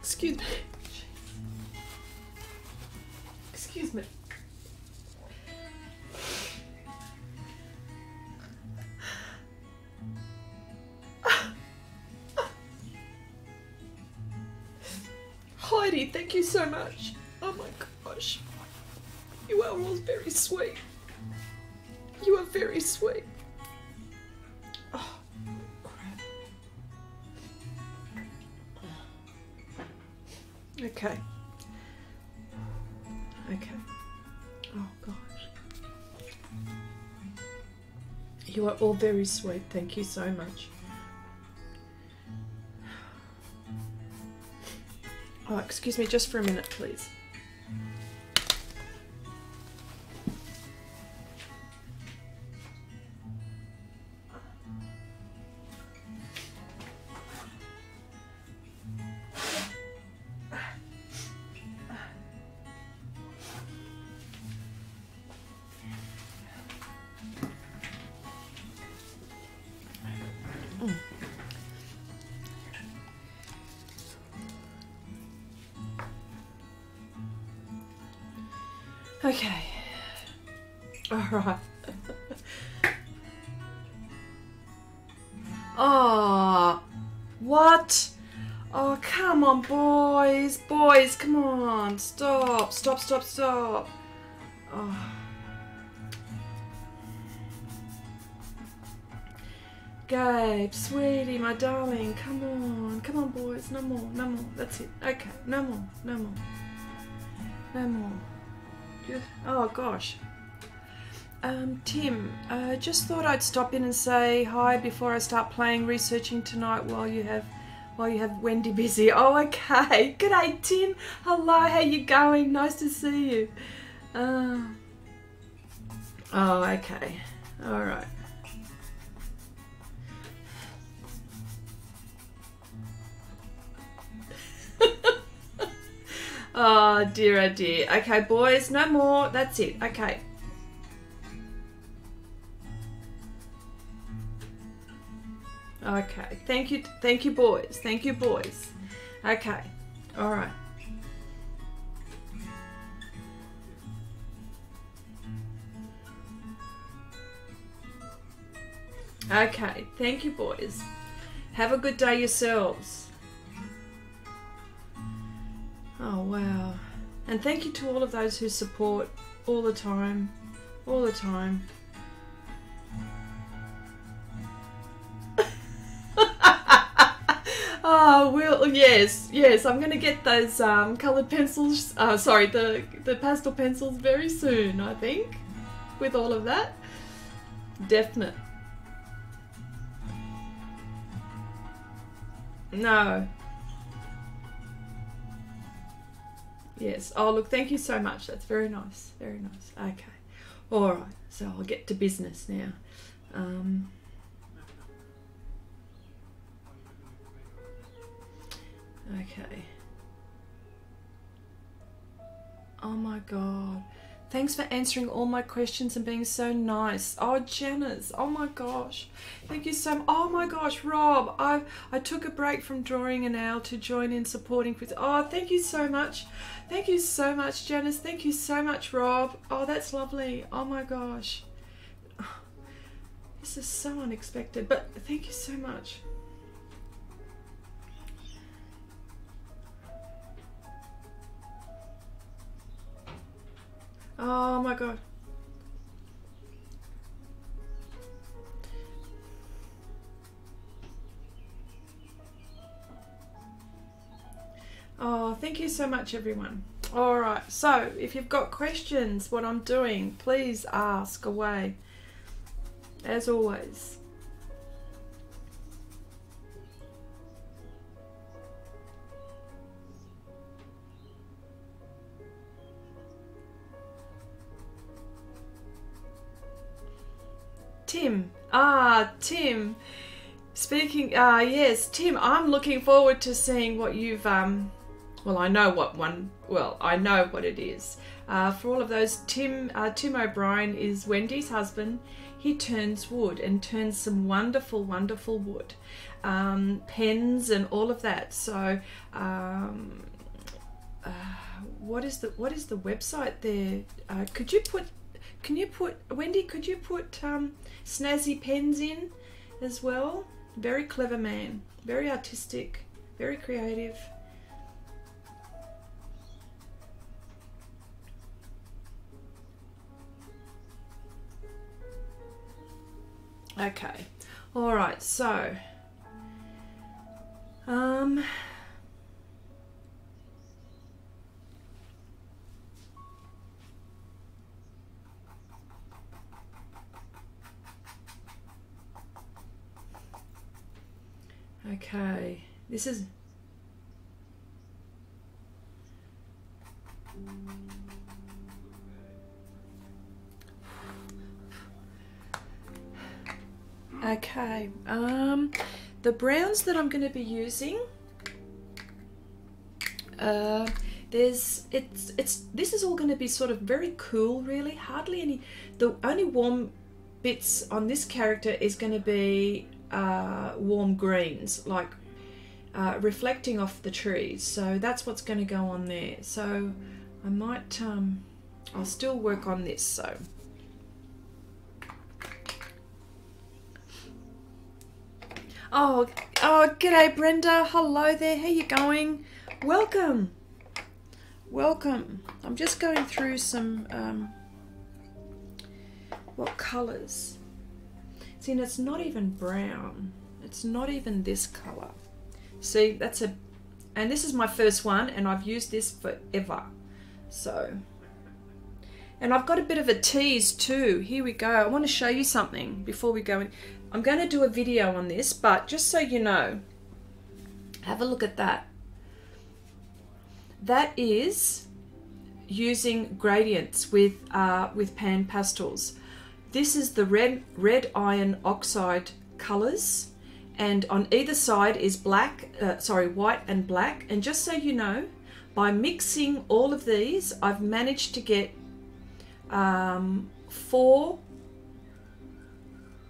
Excuse me. Excuse me. Heidi, thank you so much. Oh my gosh. You are all very sweet. You are very sweet. Oh, crap. Okay. Okay. Oh gosh. You are all very sweet. Thank you so much. Oh, excuse me just for a minute, please. Okay. All right. Oh, what? Oh, come on, boys. Boys, come on. Stop, stop, stop, stop. Oh. Gabe, sweetie, my darling, come on. Come on, boys. No more, no more. That's it. Okay, no more, no more. No more. Oh gosh. Tim, just thought I'd stop in and say hi before I start playing researching tonight while you have Wendi busy. Oh, okay. G'day, Tim. Hello, how you going? Nice to see you. Oh, okay. All right. Oh dear, oh dear. Okay, boys, no more. That's it. Okay. Okay. Thank you, boys. Thank you, boys. Okay. All right. Okay. Thank you, boys. Have a good day yourselves. Oh wow. And thank you to all of those who support all the time. All the time. Oh, well, yes, I'm going to get those coloured pencils, sorry, the pastel pencils very soon, I think, with all of that. Definite. No. Yes. Oh, look, thank you so much. That's very nice. Very nice. Okay. All right. So I'll get to business now. Okay. Oh my God. Thanks for answering all my questions and being so nice. Oh, Janice. Oh my gosh. Thank you so much. Oh my gosh, Rob. I took a break from drawing an hour to join in supporting. Oh, thank you so much. Thank you so much, Janice. Thank you so much, Rob. Oh, that's lovely. Oh my gosh. This is so unexpected, but thank you so much. Oh my God. Oh, thank you so much, everyone. All right, so if you've got questions, what I'm doing, please ask away, as always. Tim, Tim, speaking, yes, Tim, I'm looking forward to seeing what you've, well, I know what one, well, I know what it is. For all of those, Tim O'Brien is Wendy's husband. He turns wood and turns some wonderful, wonderful wood, pens and all of that. So, what is the website there? Can you put, Wendi, could you put snazzy pens in as well? Very clever man, very artistic, very creative. Okay, all right, so okay, this is okay. The browns that I'm going to be using, this is all going to be sort of very cool, really. Hardly any. The only warm bits on this character is going to be warm greens, like reflecting off the trees. So that's what's going to go on there. So I might, I'll still work on this. So. Oh, g'day Brenda. Hello there. How you going? Welcome. Welcome. I'm just going through some, what colours? See, and it's not even brown. It's not even this colour. See, that's a, and this is my first one, and I've used this forever. So, and I've got a bit of a tease too. Here we go. I want to show you something before we go in. I'm going to do a video on this, but just so you know, have a look at that. That is using gradients with pan pastels. This is the red iron oxide colors, and on either side is black, white and black. And just so you know, by mixing all of these, I've managed to get 4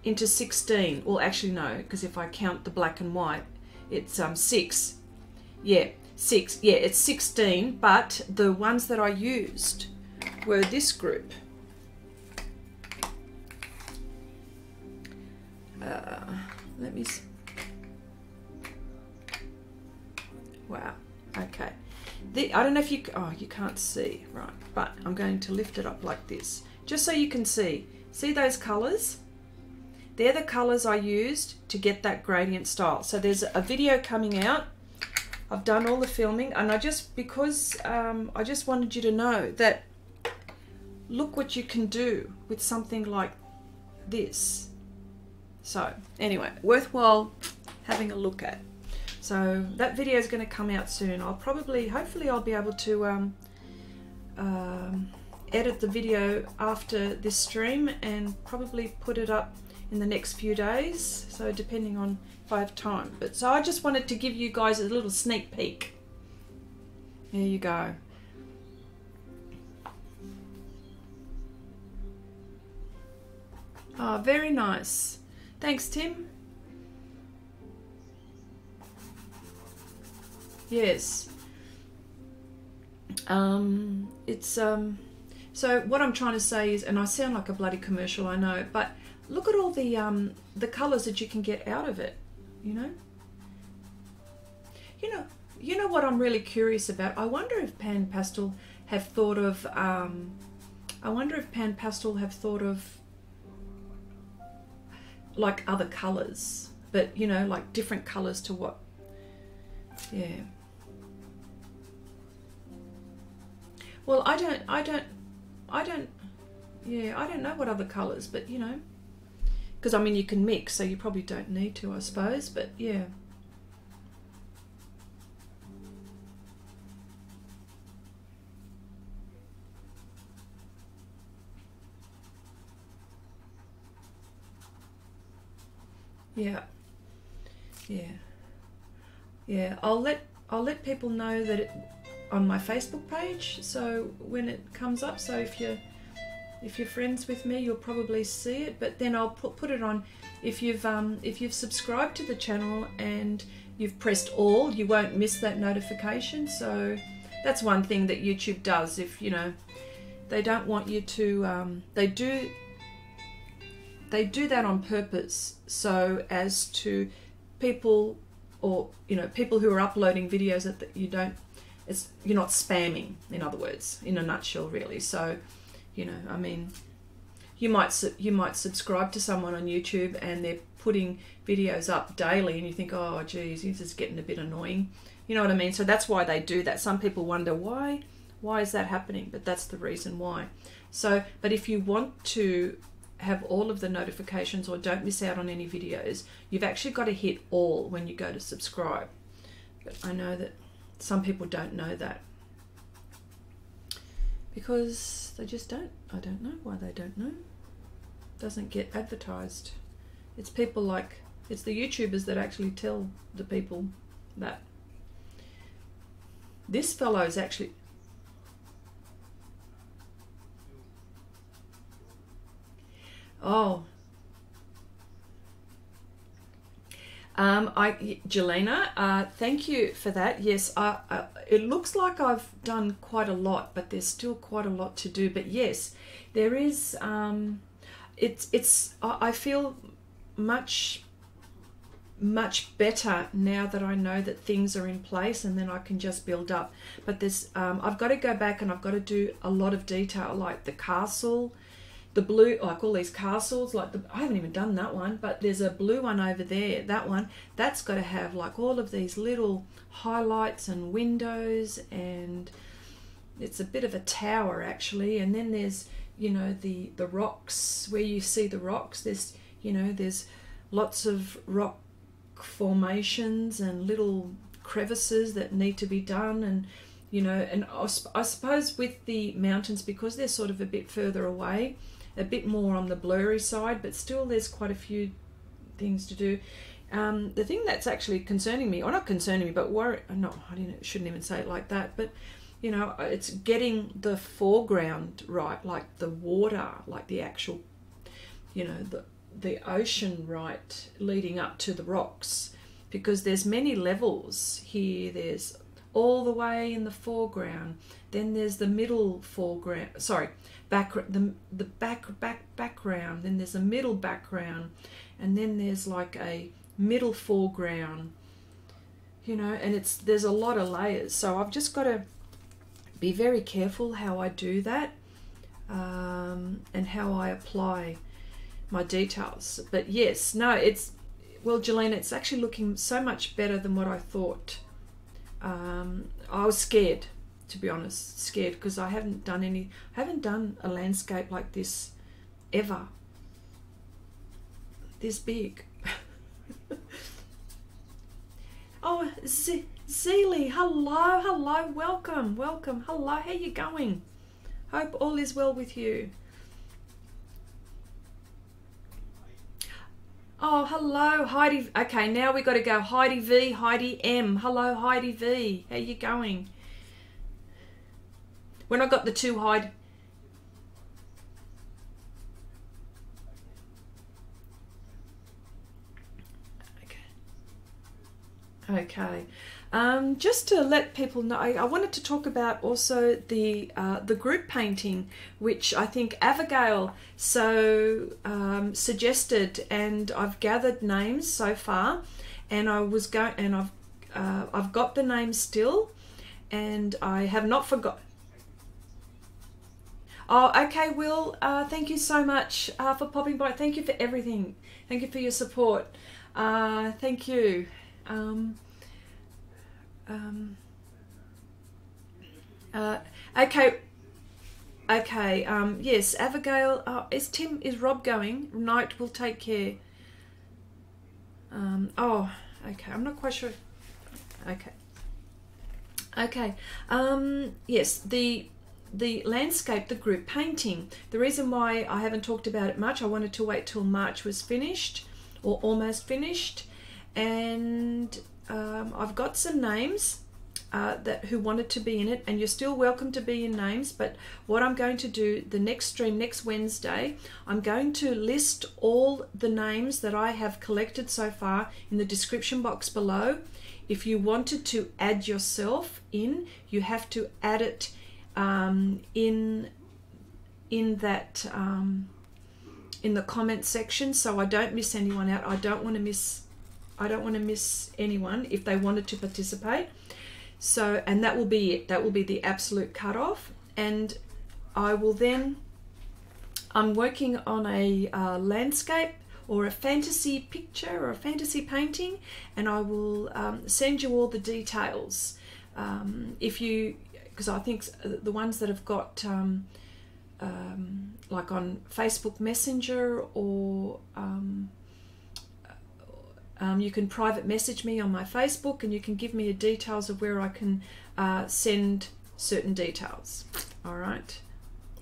into 16. Well, actually no, because if I count the black and white, it's 6. Yeah, 6. Yeah, it's 16, but the ones that I used were this group. Let me see. Wow, okay. I don't know if you, oh, you can't see, right, but I'm going to lift it up like this, just so you can see. See those colors? They're the colors I used to get that gradient style. So there's a video coming out. I've done all the filming, and I just wanted you to know that look what you can do with something like this. So anyway, worthwhile having a look at. So that video is going to come out soon. Hopefully I'll be able to edit the video after this stream and probably put it up in the next few days, so depending on if I have time. But so I just wanted to give you guys a little sneak peek. There you go. Oh, very nice. Thanks, Tim. Yes. So what I'm trying to say is, and I sound like a bloody commercial, I know, but look at all the colours that you can get out of it, you know? You know what I'm really curious about? I wonder if Pan Pastel have thought of, like other colours, but you know, like different colours to what, yeah. Well, I don't know what other colours, but you know, because I mean you can mix, so you probably don't need to, I suppose, but yeah. Yeah. I'll let people know that it on my Facebook page, so when it comes up, so if you're friends with me, you'll probably see it. But then I'll put it on. If you've subscribed to the channel and you've pressed all, you won't miss that notification. So that's one thing that YouTube does. If you know, they don't want you to. They do that on purpose, so as to people, or you know, people who are uploading videos that you don't. You're not spamming, in other words, in a nutshell, really. So, you know, I mean, you might subscribe to someone on YouTube and they're putting videos up daily, and you think, oh geez, this is getting a bit annoying. You know what I mean? So that's why they do that. Some people wonder why is that happening, but that's the reason why. So, but if you want to have all of the notifications or don't miss out on any videos, you've actually got to hit all when you go to subscribe. But I know that some people don't know that because they just don't. I don't know why they don't know. It doesn't get advertised. It's people like, it's the YouTubers that actually tell the people that. This fellow is actually, oh, Jelena, thank you for that. Yes, it looks like I've done quite a lot, but there's still quite a lot to do. But yes, there is. I feel much better now that I know that things are in place, and then I can just build up. But there's I've got to go back and I've got to do a lot of detail, like the castle, the blue, like all these castles, like I haven't even done that one, but there's a blue one over there. That one, that's got to have like all of these little highlights and windows, and it's a bit of a tower actually. And then there's, you know, the rocks, where you see the rocks, there's, you know, there's lots of rock formations and little crevices that need to be done. And you know, and I suppose with the mountains, because they're sort of a bit further away, a bit more on the blurry side, but still there's quite a few things to do. The thing that's actually concerning me, or not concerning me, but shouldn't even say it like that, but you know, it's getting the foreground right, like the water, like the actual, you know, the ocean right, leading up to the rocks, because there's many levels here. There's all the way in the foreground, then there's the middle foreground, background, then there's a middle background, and then there's like a middle foreground, you know, and there's a lot of layers. So I've just got to be very careful how I do that, and how I apply my details. But yes, no, well, Jelena, it's actually looking so much better than what I thought. I was scared, to be honest, because I haven't done a landscape like this ever, this big. Oh, Zeely, hello, welcome, hello, how you going? Hope all is well with you. Oh, hello, Heidi. Okay, now we got to go Heidi V, Heidi M. Hello, Heidi V. How you going? When I got the two Heidi. Okay. Just to let people know, I wanted to talk about also the group painting, which I think Abigail suggested, and I've gathered names so far, and I've got the names still, and I have not forgot. Oh, okay, Will. Thank you so much for popping by. Thank you for everything. Thank you for your support. Thank you. Okay. Yes, Abigail. Is Rob going? Night will take care. Oh, okay. I'm not quite sure. Okay. Yes, the landscape, the group painting. The reason why I haven't talked about it much, I wanted to wait till March was finished, or almost finished, and I've got some names who wanted to be in it, and you're still welcome to be in names. But what I'm going to do, the next stream next Wednesday, I'm going to list all the names that I have collected so far in the description box below. If you wanted to add yourself in, you have to add it in the comment section, so I don't miss anyone out. I don't want to miss anyone if they wanted to participate. So, and that will be it. That will be the absolute cutoff. And I will then I'm working on a landscape or a fantasy picture or a fantasy painting, and I will send you all the details. If you, because I think the ones that have got like on Facebook Messenger, or you can private message me on my Facebook, and you can give me the details of where I can send certain details. All right,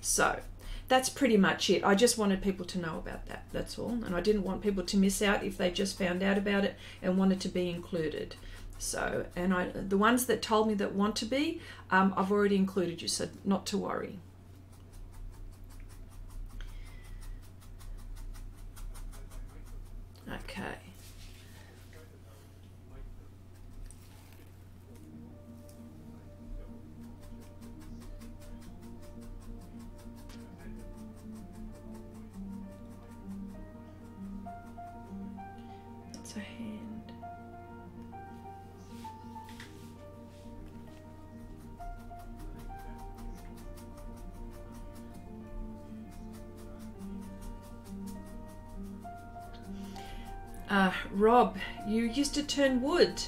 so that's pretty much it. I just wanted people to know about that, that's all. And I didn't want people to miss out if they just found out about it and wanted to be included. So, and the ones that told me that want to be, I've already included you, so not to worry. Okay. That's a hand. Rob, you used to turn wood.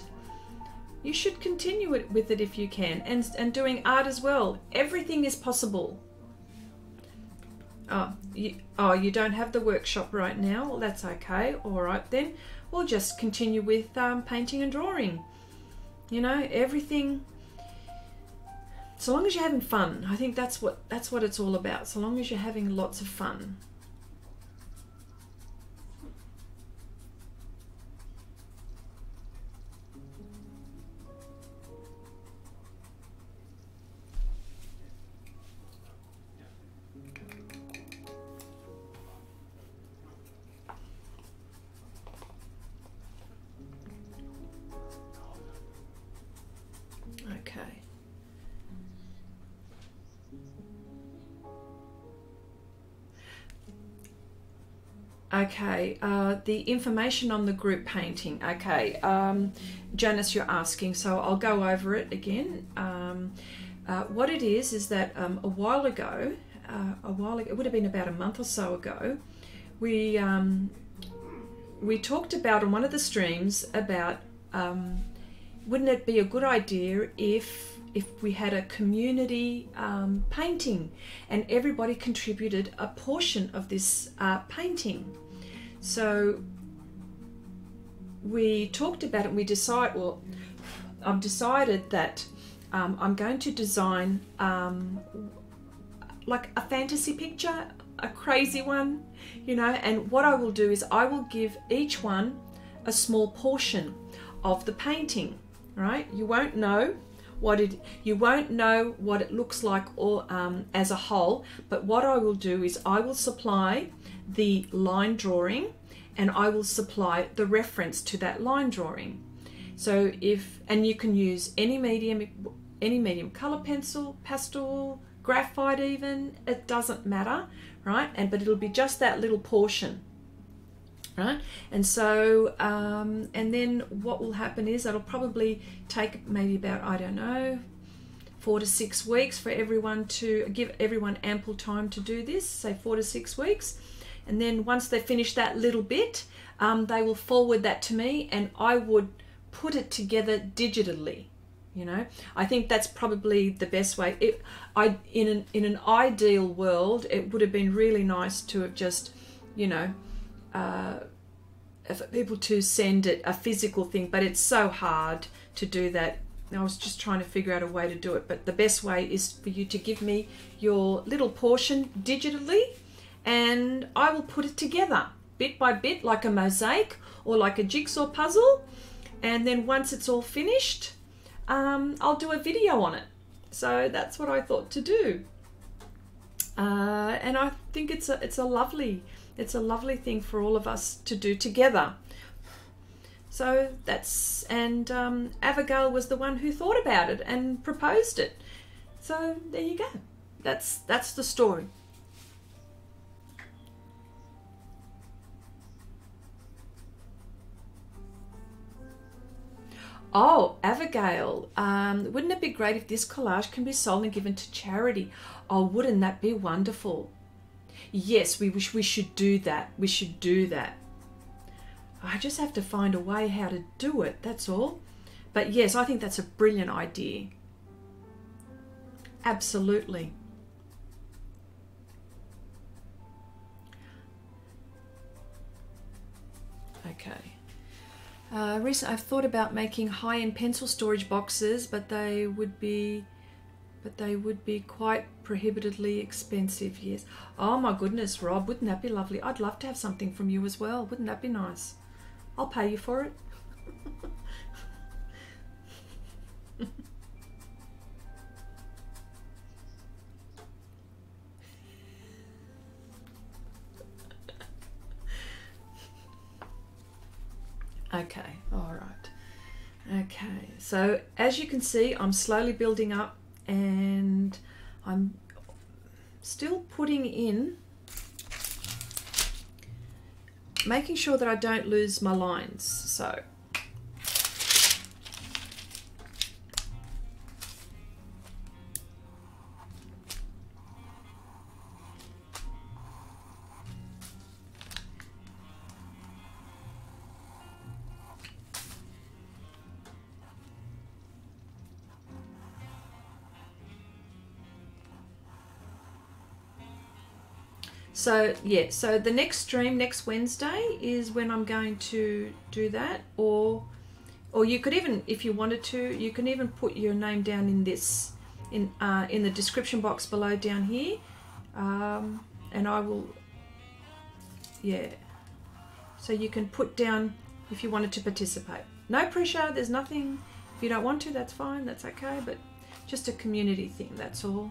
You should continue with it if you can, and doing art as well. Everything is possible. Oh, you don't have the workshop right now? Well, that's okay. All right then. We'll just continue with painting and drawing. You know, everything. So long as you're having fun. I think that's what it's all about. So long as you're having lots of fun. Okay, the information on the group painting. Okay, Janice, you're asking, so I'll go over it again. What it is that a while ago, it would have been about a month or so ago, we talked about on one of the streams about wouldn't it be a good idea if we had a community painting and everybody contributed a portion of this painting. So we talked about it and I've decided that I'm going to design like a fantasy picture, a crazy one, you know, and what I will do is I will give each one a small portion of the painting, right? You won't know what it looks like or as a whole, but what I will do is I will supply the line drawing and I will supply the reference to that line drawing. So and you can use any medium color pencil, pastel, graphite even, it doesn't matter, right? But it'll be just that little portion. Right? And so and then what will happen is that'll probably take maybe about, I don't know, 4 to 6 weeks for everyone, to give everyone ample time to do this, say 4 to 6 weeks. And then once they finish that little bit, they will forward that to me and I would put it together digitally. You know, I think that's probably the best way. In an ideal world, it would have been really nice to have just, you know, for people to send it a physical thing, but it's so hard to do that. I was just trying to figure out a way to do it, but the best way is for you to give me your little portion digitally and I will put it together bit by bit like a mosaic or like a jigsaw puzzle, and then once it's all finished, I'll do a video on it. So that's what I thought to do, and I think it's a lovely thing for all of us to do together. So that's, and Abigail was the one who thought about it and proposed it. So there you go. That's the story. Oh, Abigail, wouldn't it be great if this collage can be sold and given to charity? Oh, wouldn't that be wonderful? Yes, we should do that. We should do that. I just have to find a way how to do it, that's all. But yes, I think that's a brilliant idea. Absolutely. Okay. Recently, I've thought about making high-end pencil storage boxes, but they would be quite prohibitively expensive. Yes. Oh my goodness, Rob, wouldn't that be lovely? I'd love to have something from you as well. Wouldn't that be nice? I'll pay you for it. Okay, all right. Okay, so as you can see, I'm slowly building up and I'm still putting in, making sure that I don't lose my lines. So yeah, so the next stream next Wednesday is when I'm going to do that, or you could even, if you wanted to, you can even put your name down in this, in the description box below down here, and I will, yeah, so you can put down if you wanted to participate. No pressure, there's nothing, if you don't want to, that's fine, that's okay, but just a community thing, that's all.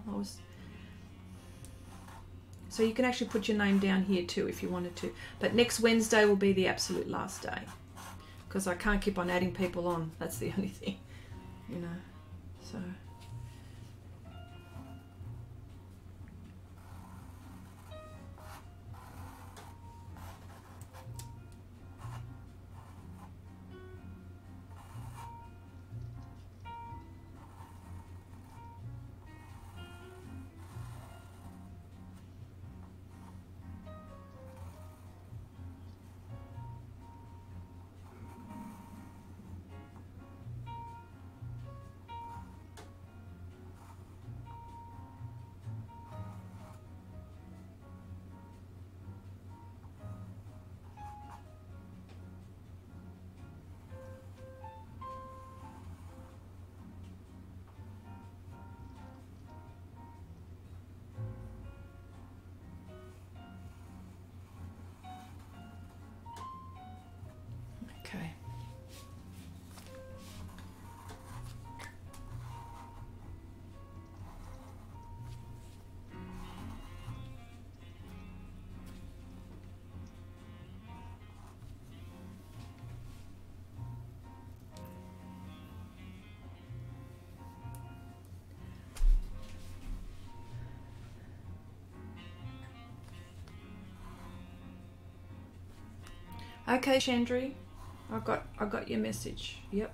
So you can actually put your name down here too if you wanted to. But next Wednesday will be the absolute last day, because I can't keep on adding people on. That's the only thing, you know. So. Okay. Okay, Chandri, I got your message. Yep.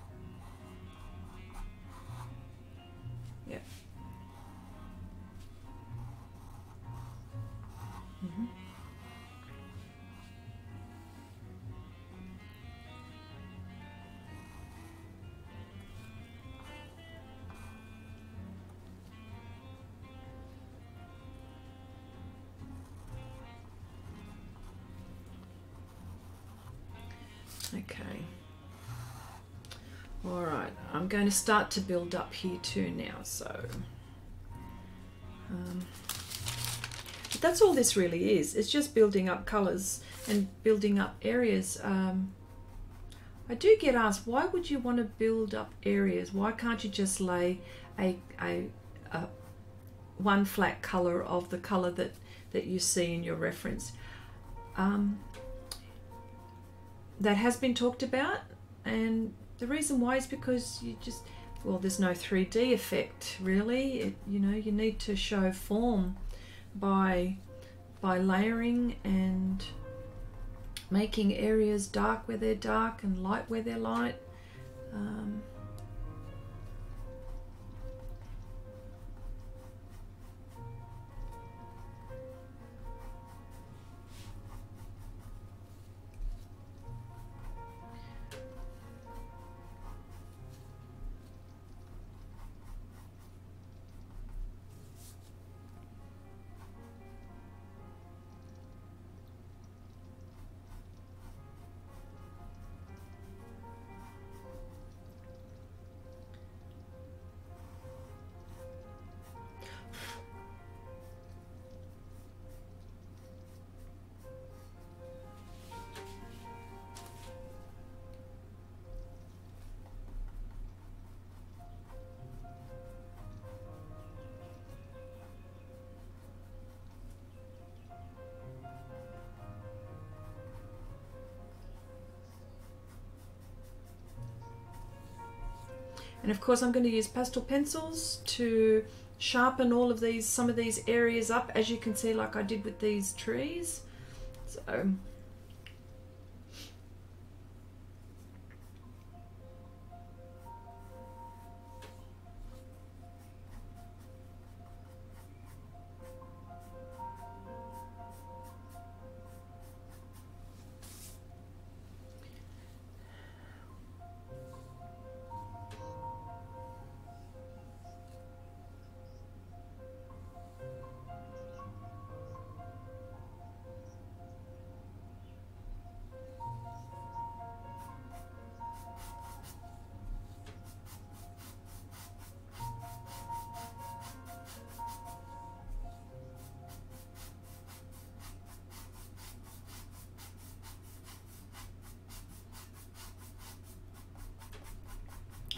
Yep. Mm-hmm. Okay. All right, I'm going to start to build up here too now, so but that's all this really is. It's just building up colors and building up areas. I do get asked, why would you want to build up areas? Why can't you just lay a one flat color of the color that you see in your reference? That has been talked about, and the reason why is because you just, well, there's no 3D effect really. You know, you need to show form by layering and making areas dark where they're dark and light where they're light. And of course I'm going to use pastel pencils to sharpen all of these, some of these areas up, as you can see, like I did with these trees. So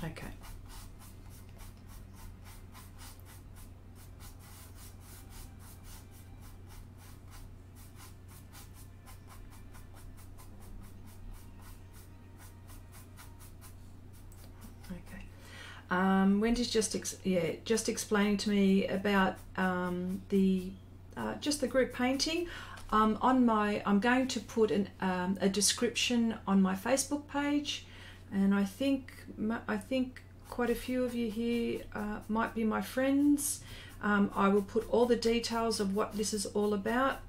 okay. Okay. Wendy's just explaining to me about the just the group painting. I'm going to put a description on my Facebook page, and I think quite a few of you here might be my friends. I will put all the details of what this is all about.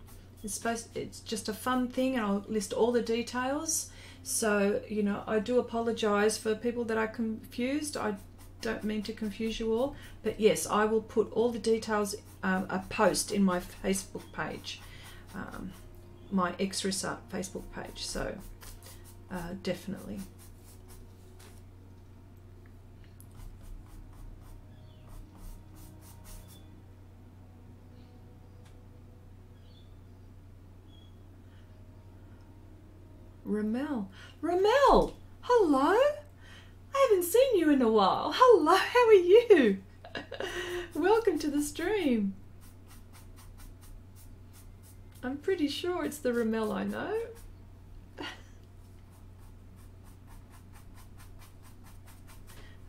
It's just a fun thing, and I'll list all the details. So, you know, I do apologize for people that are confused. I don't mean to confuse you all, but yes, I will put all the details, a post in my Facebook page, my Xrissart Facebook page. So definitely. Ramel, hello. I haven't seen you in a while. Hello, how are you? Welcome to the stream. I'm pretty sure it's the Ramel I know.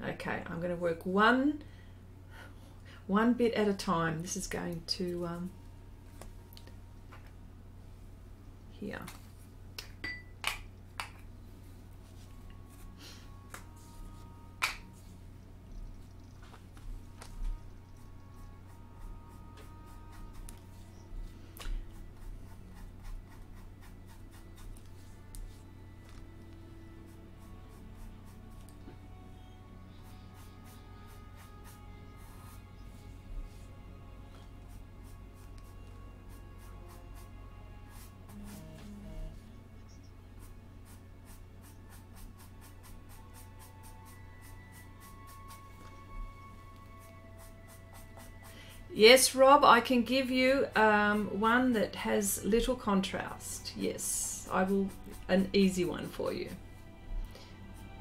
Okay, I'm going to work one bit at a time. This is going to here. Yes, Rob, I can give you one that has little contrast. Yes, I will, an easy one for you.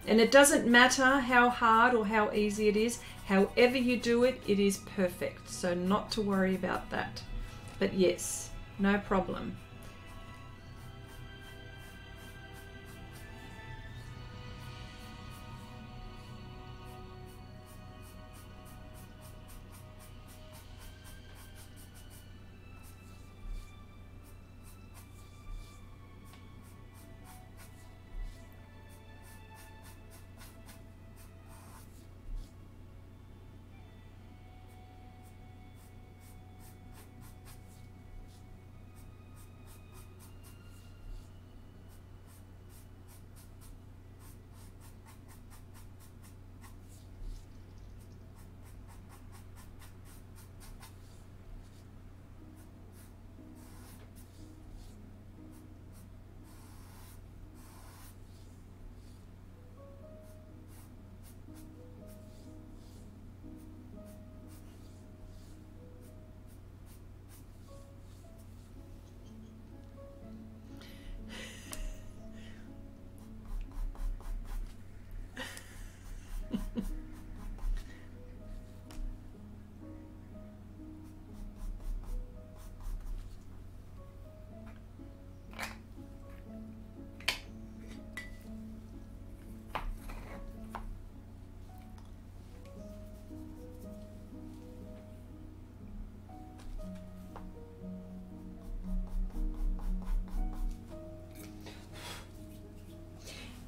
And it doesn't matter how hard or how easy it is. However you do it, it is perfect. So not to worry about that. But yes, no problem.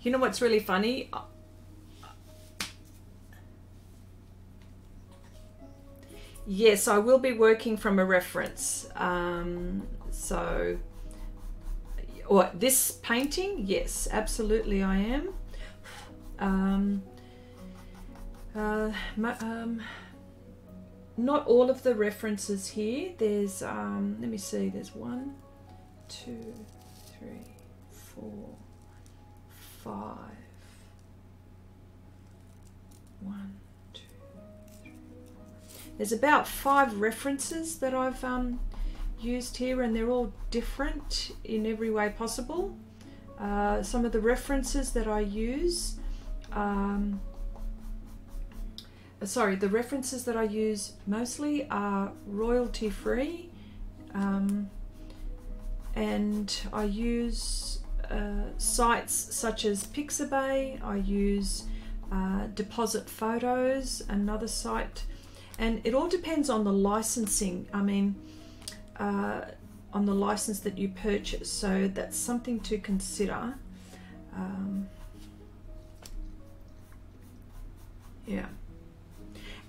You know what's really funny? Yes, I will be working from a reference. Or this painting, yes, absolutely I am. Not all of the references here. There's, let me see, there's 1, 2, 3, 4, 5. 1, 2, 3, 4. There's about 5 references that I've used here, and they're all different in every way possible. Some of the references that I use, the references that I use mostly are royalty free, and I use sites such as Pixabay. I use Deposit Photos, another site, and it all depends on the licensing. I mean, on the license that you purchase, so that's something to consider. Yeah,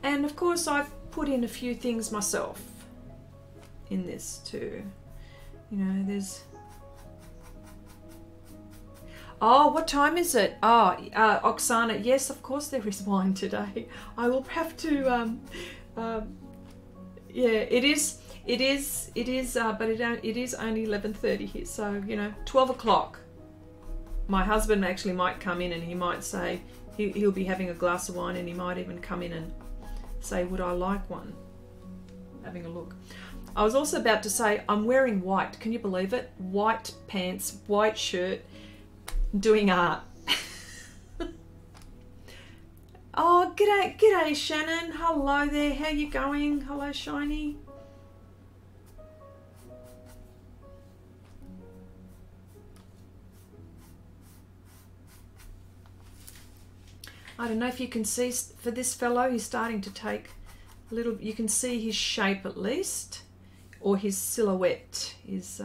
and of course I've put in a few things myself in this too. You know, there's, oh, what time is it? Oh, Oksana, yes, of course there is wine today. I will have to yeah, it is, but it is only 11:30 here, so, you know, 12 o'clock. My husband actually might come in and he might say, he'll be having a glass of wine, and he might even come in and say, would I like one? Having a look. I was also about to say, I'm wearing white. Can you believe it? White pants, white shirt, doing art. Oh, g'day Shannon. Hello there. How you going? Hello, Shiny. I don't know if you can see, for this fellow, he's starting to take a little, you can see his shape at least, or his silhouette is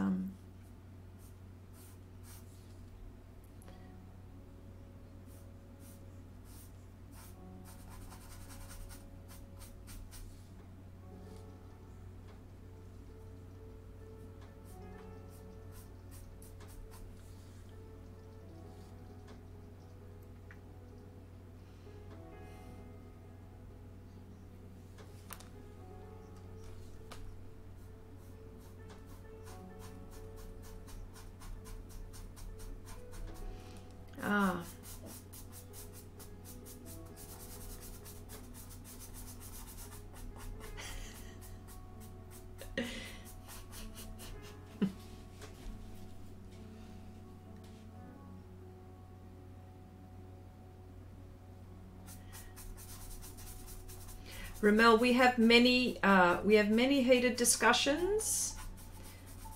Ramel, we have many heated discussions.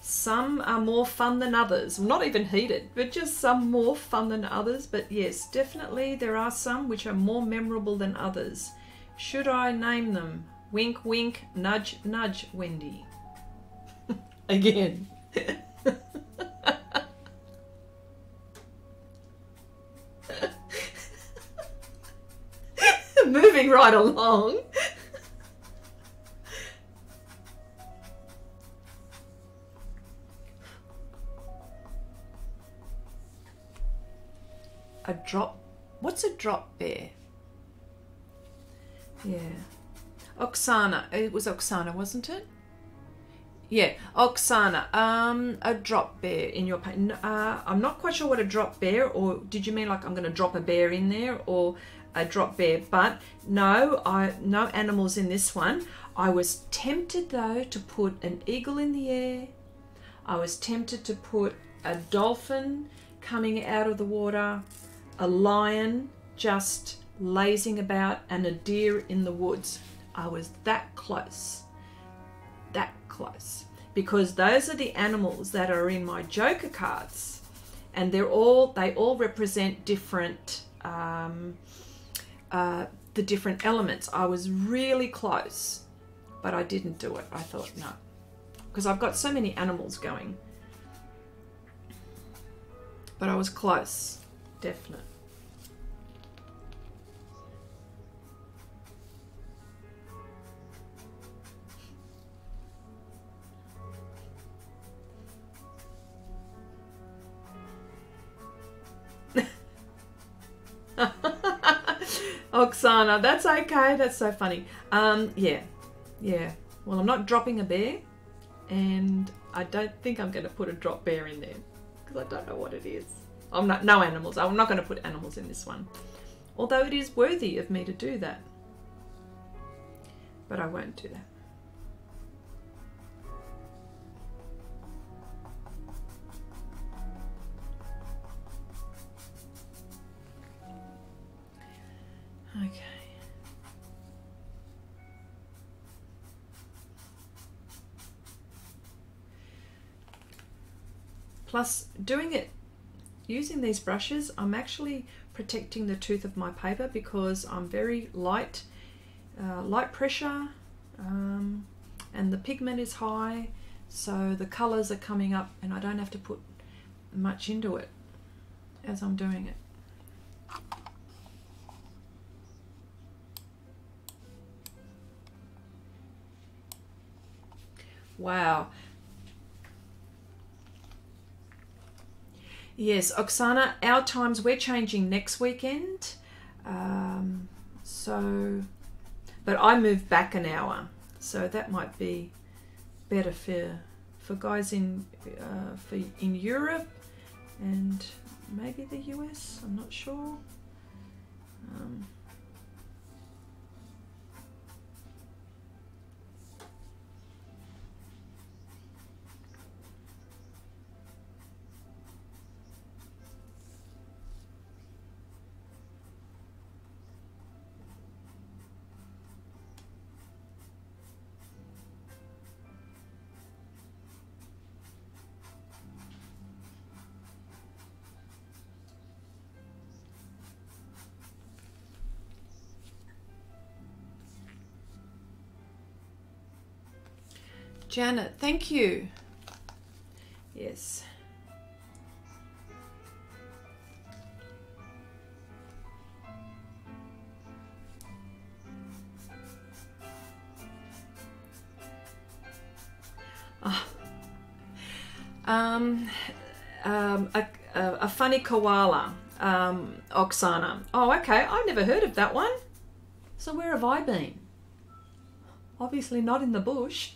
Some are more fun than others. Well, not even heated, but just some more fun than others. But yes, definitely there are some which are more memorable than others. Should I name them? Wink, wink, nudge, nudge, Wendi. Again. Moving right along. A drop, what's a drop bear? Yeah, Oksana, it was Oksana, wasn't it? Yeah, Oksana, a drop bear in your paint. I'm not quite sure what a drop bear, or did you mean like I'm going to drop a bear in there, or a drop bear? But no, no animals in this one. I was tempted though to put an eagle in the air. I was tempted to put a dolphin coming out of the water, a lion just lazing about, and a deer in the woods. I was that close, because those are the animals that are in my Joker cards, and they all represent different the different elements. I was really close, but I didn't do it. I thought no, because I've got so many animals going, but I was close. definite. Oksana, that's okay. That's so funny. Yeah. Well, I'm not dropping a bear, and I don't think I'm going to put a drop bear in there because I don't know what it is. I'm not, no animals. I'm not going to put animals in this one, although it is worthy of me to do that. But I won't do that. Okay. Plus, doing it using these brushes, I'm actually protecting the tooth of my paper because I'm very light pressure, and the pigment is high, so the colors are coming up and I don't have to put much into it as I'm doing it. Wow. Yes, Oksana, our times, we're changing next weekend. But I moved back an hour, so that might be better for guys in Europe and maybe the US. I'm not sure. Janet, thank you. Yes. A funny koala, Oksana. Oh, okay. I've never heard of that one. So where have I been? Obviously not in the bush.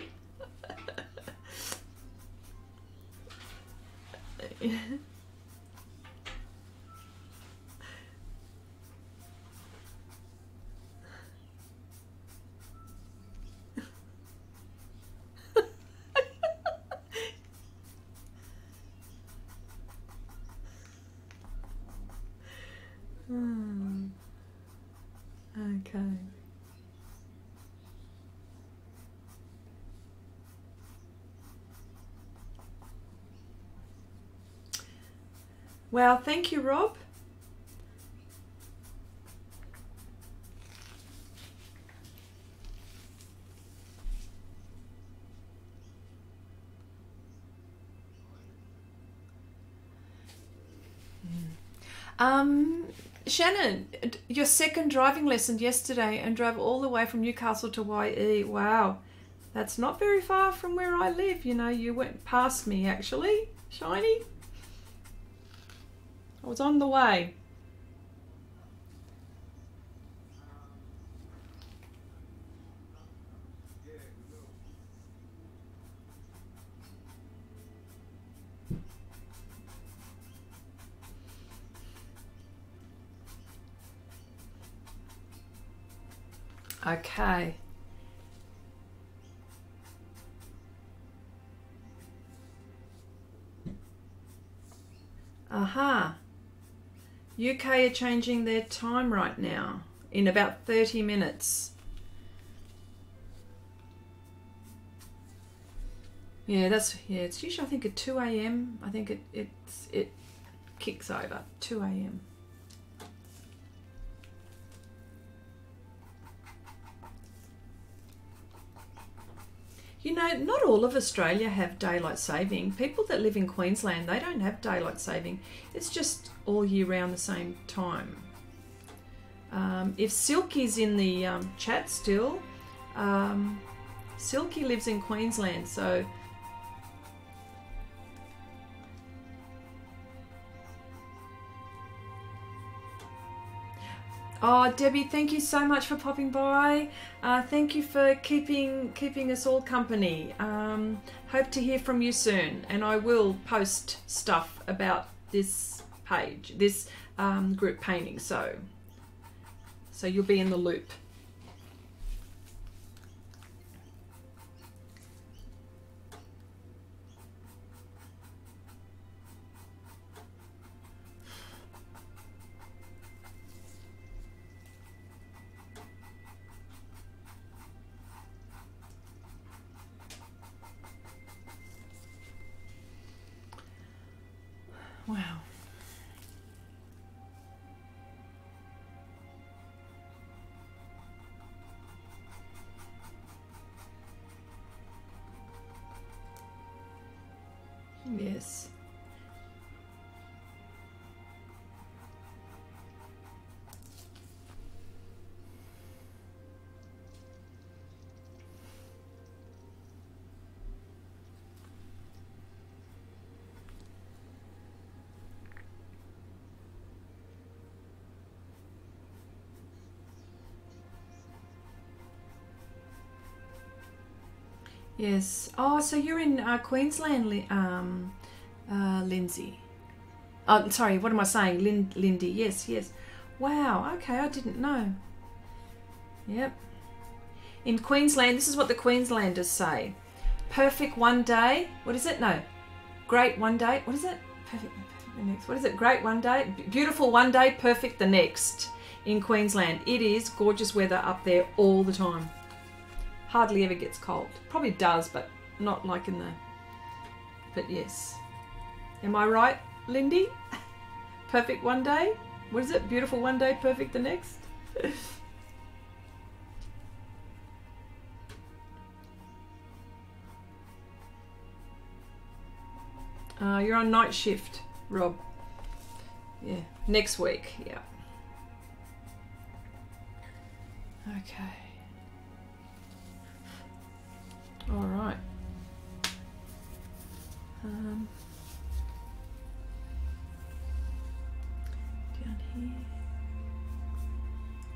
Okay. Well, thank you, Rob. Shannon, your second driving lesson yesterday and drove all the way from Newcastle to YE. Wow, that's not very far from where I live. You know, you went past me actually, Shiny. I was on the way. Okay. Aha. UK are changing their time right now in about 30 minutes. Yeah, it's usually I think at 2 a.m. I think it kicks over 2 a.m. You know, not all of Australia have daylight saving. People that live in Queensland, they don't have daylight saving. It's just all year round the same time. If Silky's in the chat still, Silky lives in Queensland, so oh, Debbie, thank you so much for popping by. Thank you for keeping us all company. Hope to hear from you soon, and I will post stuff about this page, this group painting, so you'll be in the loop. Wow. Yes. Yes. Oh, so you're in Queensland, Lindsay. Oh, sorry, what am I saying? Lindy. Yes, yes. Wow, okay, I didn't know. Yep. In Queensland, this is what the Queenslanders say. Perfect one day. What is it? No. Great one day. What is it? Perfect the next. What is it? Great one day. Beautiful one day, perfect the next. In Queensland, it is gorgeous weather up there all the time. Hardly ever gets cold. Probably does, but not like in the... But yes. Am I right, Lindy? Perfect one day? What is it? Beautiful one day, perfect the next? You're on night shift, Rob. Yeah, next week, yeah. Okay. All right. Down here.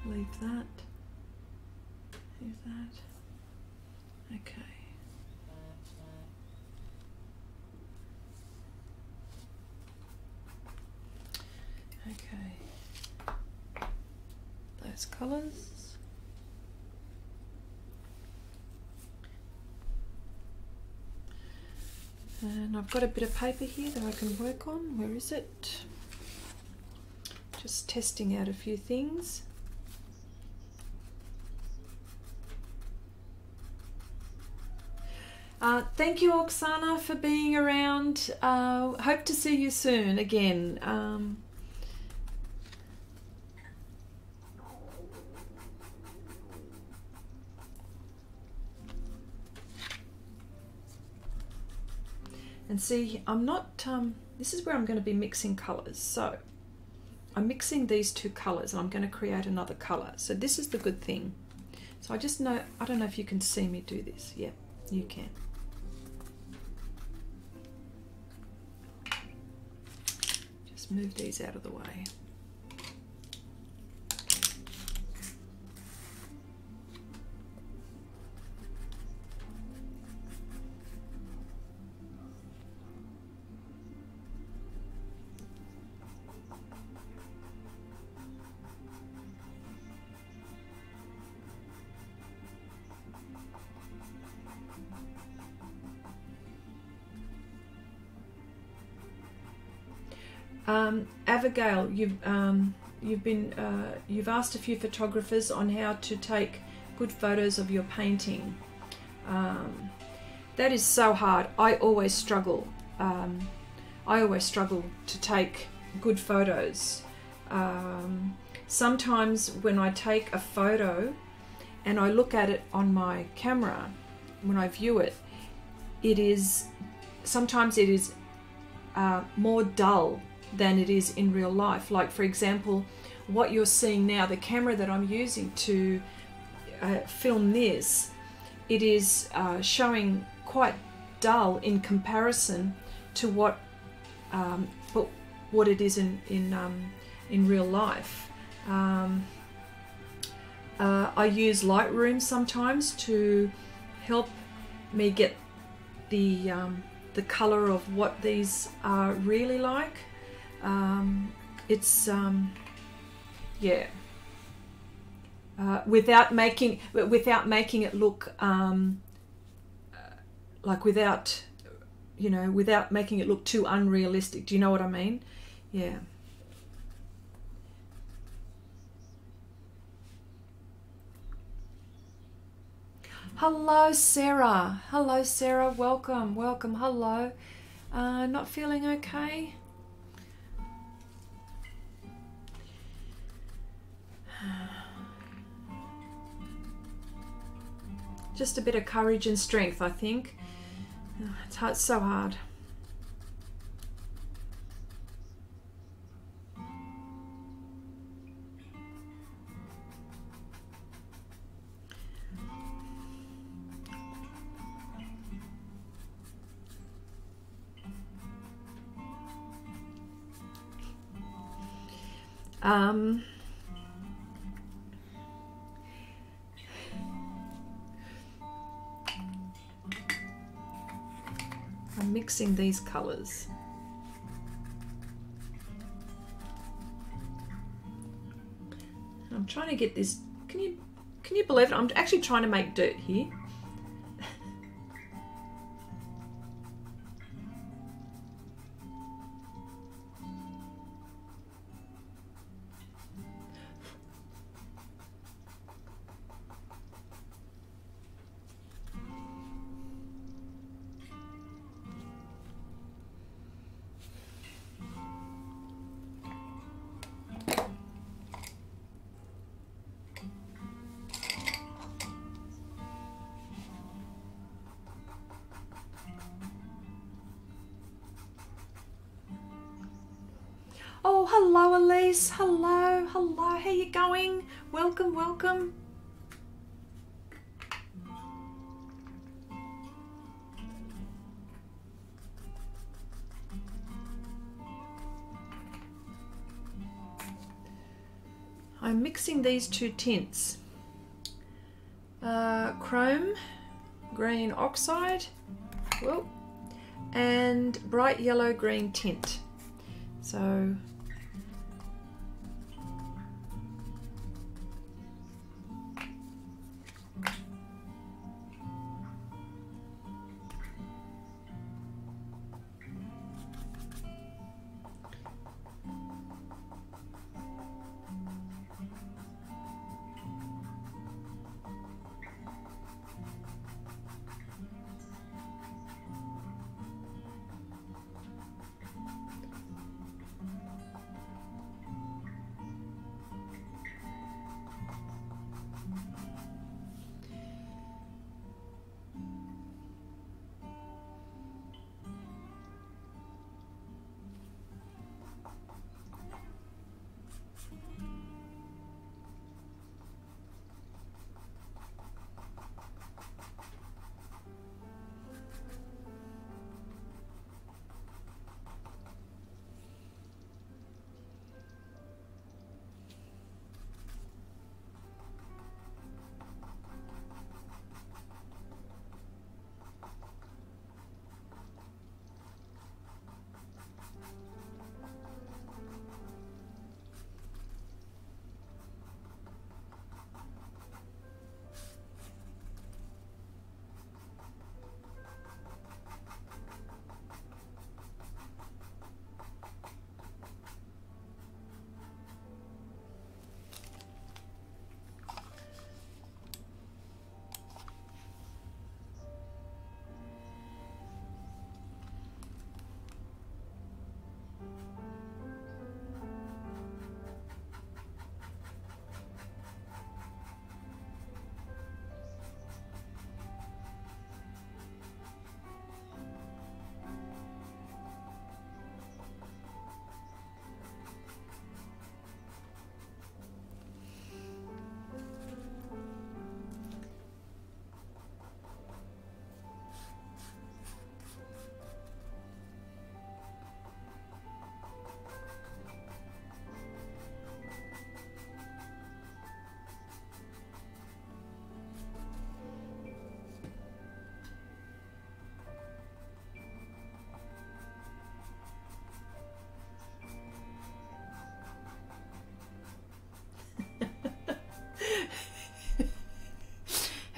Leave that. Leave that. Okay. Okay. Those colours. And I've got a bit of paper here that I can work on. Where is it? Just testing out a few things. Thank you, Oksana, for being around. Hope to see you soon again. And see, I'm not, this is where I'm going to be mixing colours. So I'm mixing these two colours and I'm going to create another colour. So this is the good thing. So I just know, I don't know if you can see me do this. Yeah, you can. Just move these out of the way. Abigail, you've asked a few photographers on how to take good photos of your painting. That is so hard. I always struggle. To take good photos. Sometimes when I take a photo and I look at it on my camera, view it, it is sometimes it is more dull than it is in real life. Like for example, what you're seeing now, the camera that I'm using to film this, it is showing quite dull in comparison to what it is in real life. I use Lightroom sometimes to help me get the color of what these are really like. Yeah. Without making it look like without making it look too unrealistic. Do you know what I mean? Yeah. Hello, Sarah. Hello, Sarah. Welcome, welcome. Hello. Not feeling okay? Just a bit of courage and strength, I think. It's hard, so hard. I'm mixing these colors. I'm trying to get this. Can you believe it? I'm actually trying to make dirt here. Oh, hello, Elise. Hello, hello. How you going? Welcome, welcome. I'm mixing these two tints. Chrome, green oxide, whoa, and bright yellow green tint. So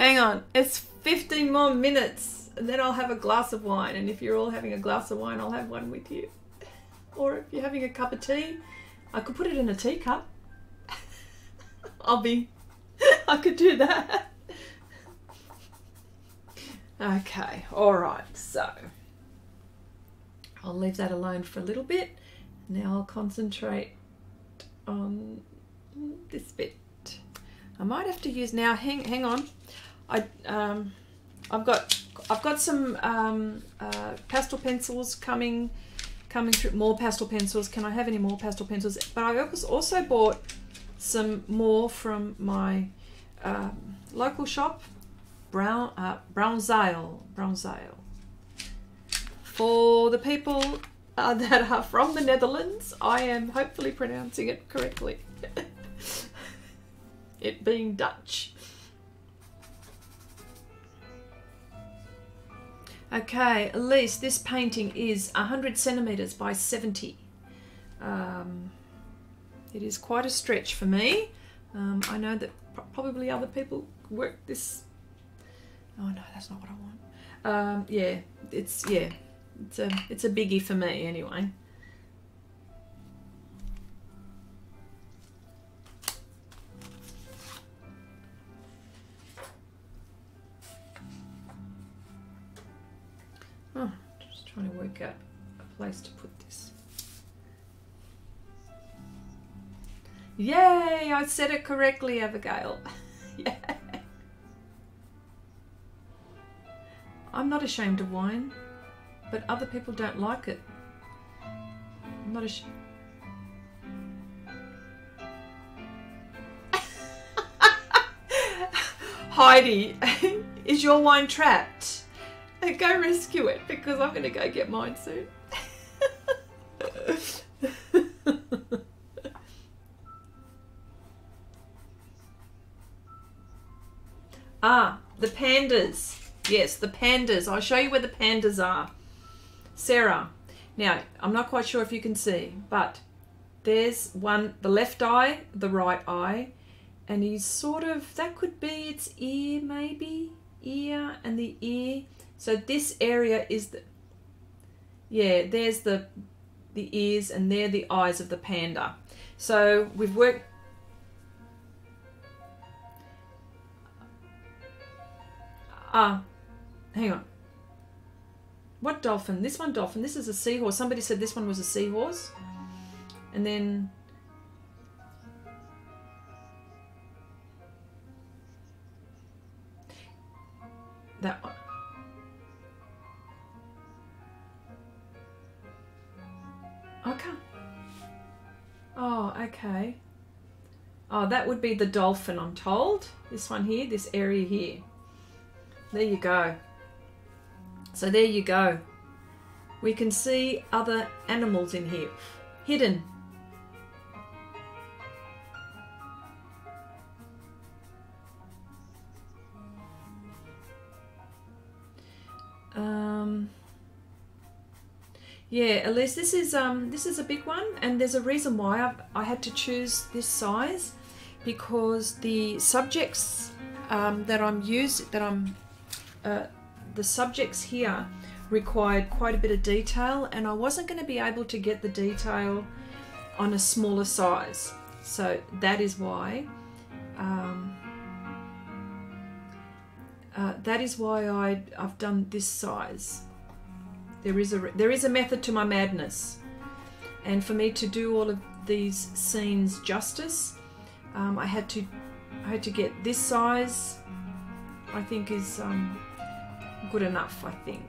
Hang on, it's 15 more minutes and then I'll have a glass of wine. And if you're all having a glass of wine, I'll have one with you. Or if you're having a cup of tea, I could put it in a teacup. I could do that. Okay, all right, so I'll leave that alone for a little bit. Now I'll concentrate on this bit. I might have to use now. Hang on. I've got some pastel pencils coming through. More pastel pencils. Can I have any more pastel pencils? But I also bought some more from my local shop, Brownzale. For the people that are from the Netherlands, I am hopefully pronouncing it correctly. It being Dutch. Okay, Elise, this painting is 100 centimeters by 70. It is quite a stretch for me. I know that probably other people work this. Oh no, that's not what I want. Yeah, it's a biggie for me anyway. Oh, just trying to work out a place to put this. Yay! I said it correctly, Abigail. Yeah. I'm not ashamed of wine, but other people don't like it. I'm not ashamed. Heidi, is your wine trapped? Go rescue it, because I'm going to go get mine soon. The pandas. Yes, the pandas. I'll show you where the pandas are. Sarah. Now, I'm not quite sure if you can see, but there's one, the left eye, the right eye, and he's sort of, that could be its ear maybe, ear and the ear. So this area is the, yeah, there's the ears and they're the eyes of the panda. So we've worked, hang on. What dolphin? This one dolphin. This is a seahorse. Somebody said this one was a seahorse. And then that one. Okay. Oh, okay. Oh, that would be the dolphin, I'm told. This one here, this area here. There you go. So there you go. We can see other animals in here. Hidden. Yeah, Elise, this is a big one, and there's a reason why I had to choose this size, because the subjects the subjects here required quite a bit of detail, and I wasn't going to be able to get the detail on a smaller size. So that is why I've done this size. There is a method to my madness, and for me to do all of these scenes justice, I had to get this size. I think is good enough. I think.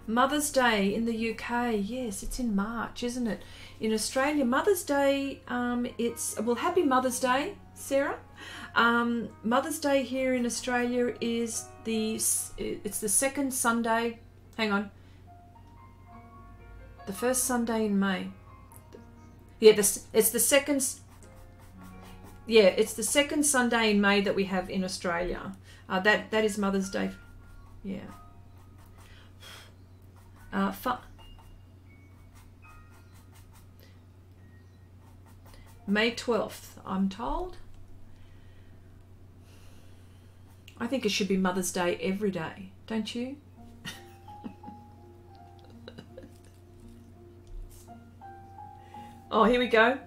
Mother's Day in the UK. Yes, it's in March, isn't it? In Australia, Mother's Day. Happy Mother's Day, Sarah. Mother's Day here in Australia is it's the second Sunday. Hang on. The first Sunday in May. Yeah, it's the second. Yeah, it's the second Sunday in May that we have in Australia. That is Mother's Day. Yeah. May 12th, I'm told. I think it should be Mother's Day every day, don't you? Oh, here we go.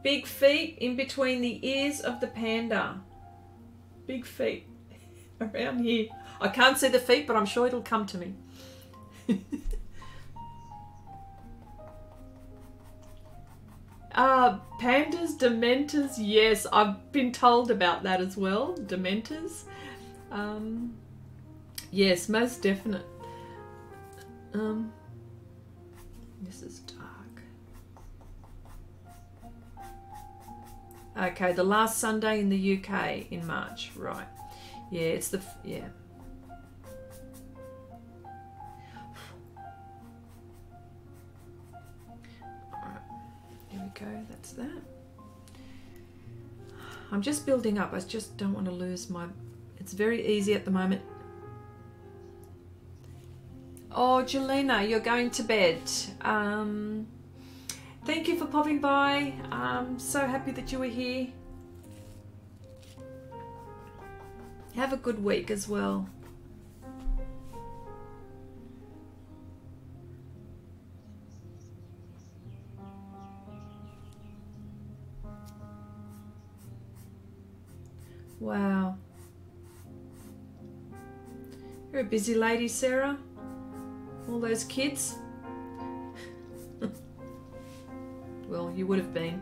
Big feet in between the ears of the panda. Big feet around here. I can't see the feet, but I'm sure it'll come to me. Pandas, dementors, yes, I've been told about that as well. Dementors. Yes, most definite. This is dark. Okay, the last Sunday in the UK in March, right? Yeah, it's the yeah. Go, that's that. I'm just building up. I just don't want to lose my, it's very easy at the moment. Oh, Jelena, you're going to bed. Thank you for popping by. I'm so happy that you were here. Have a good week as well. Wow. You're a busy lady, Sarah. All those kids. Well, you would have been.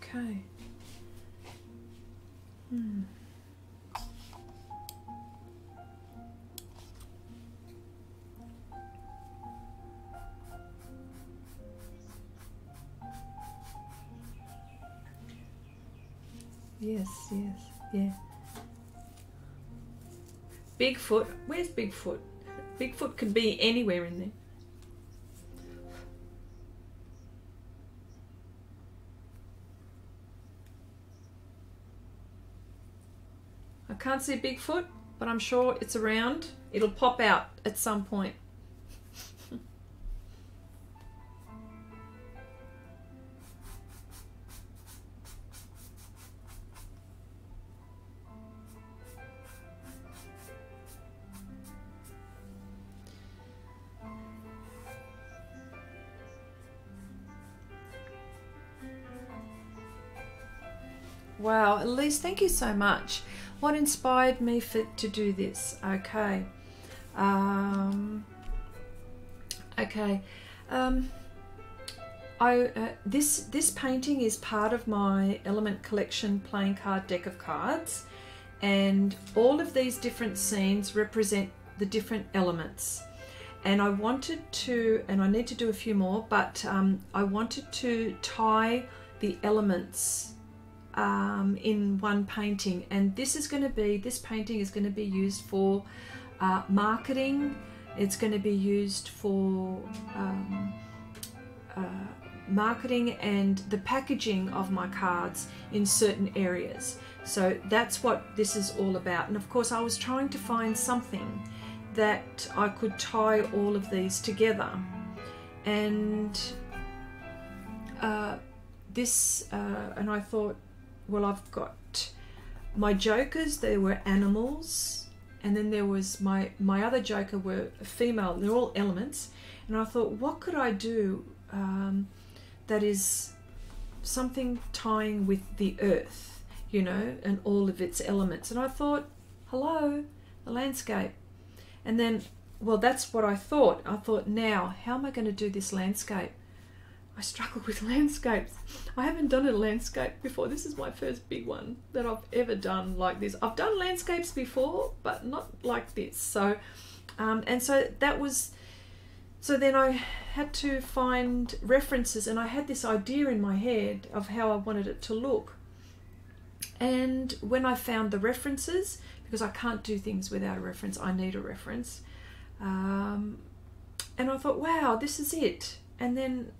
Okay. Yes, yes, yeah. Bigfoot. Where's Bigfoot? Bigfoot could be anywhere in there. I can't see Bigfoot, but I'm sure it's around. It'll pop out at some point. Wow, Elise, thank you so much. What inspired me to do this? Okay. This painting is part of my Element Collection playing card deck of cards, and all of these different scenes represent the different elements. And I wanted to, and I need to do a few more, but I wanted to tie the elements in one painting, and this painting is going to be used for marketing. It's going to be used for marketing and the packaging of my cards in certain areas. So that's what this is all about. And of course I was trying to find something that I could tie all of these together, and and I thought, well, I've got my jokers, they were animals, and then there was my other joker were female, they're all elements, and I thought, what could I do that is something tying with the earth, you know, and all of its elements. And I thought, hello, the landscape. And then, well, that's what I thought. I thought, now, how am I going to do this landscape? I struggle with landscapes. I haven't done a landscape before. This is my first big one that I've ever done like this. I've done landscapes before, but not like this. So, and so that was, so then I had to find references, and I had this idea in my head of how I wanted it to look. And when I found the references, because I can't do things without a reference, I need a reference. And I thought, wow, this is it. And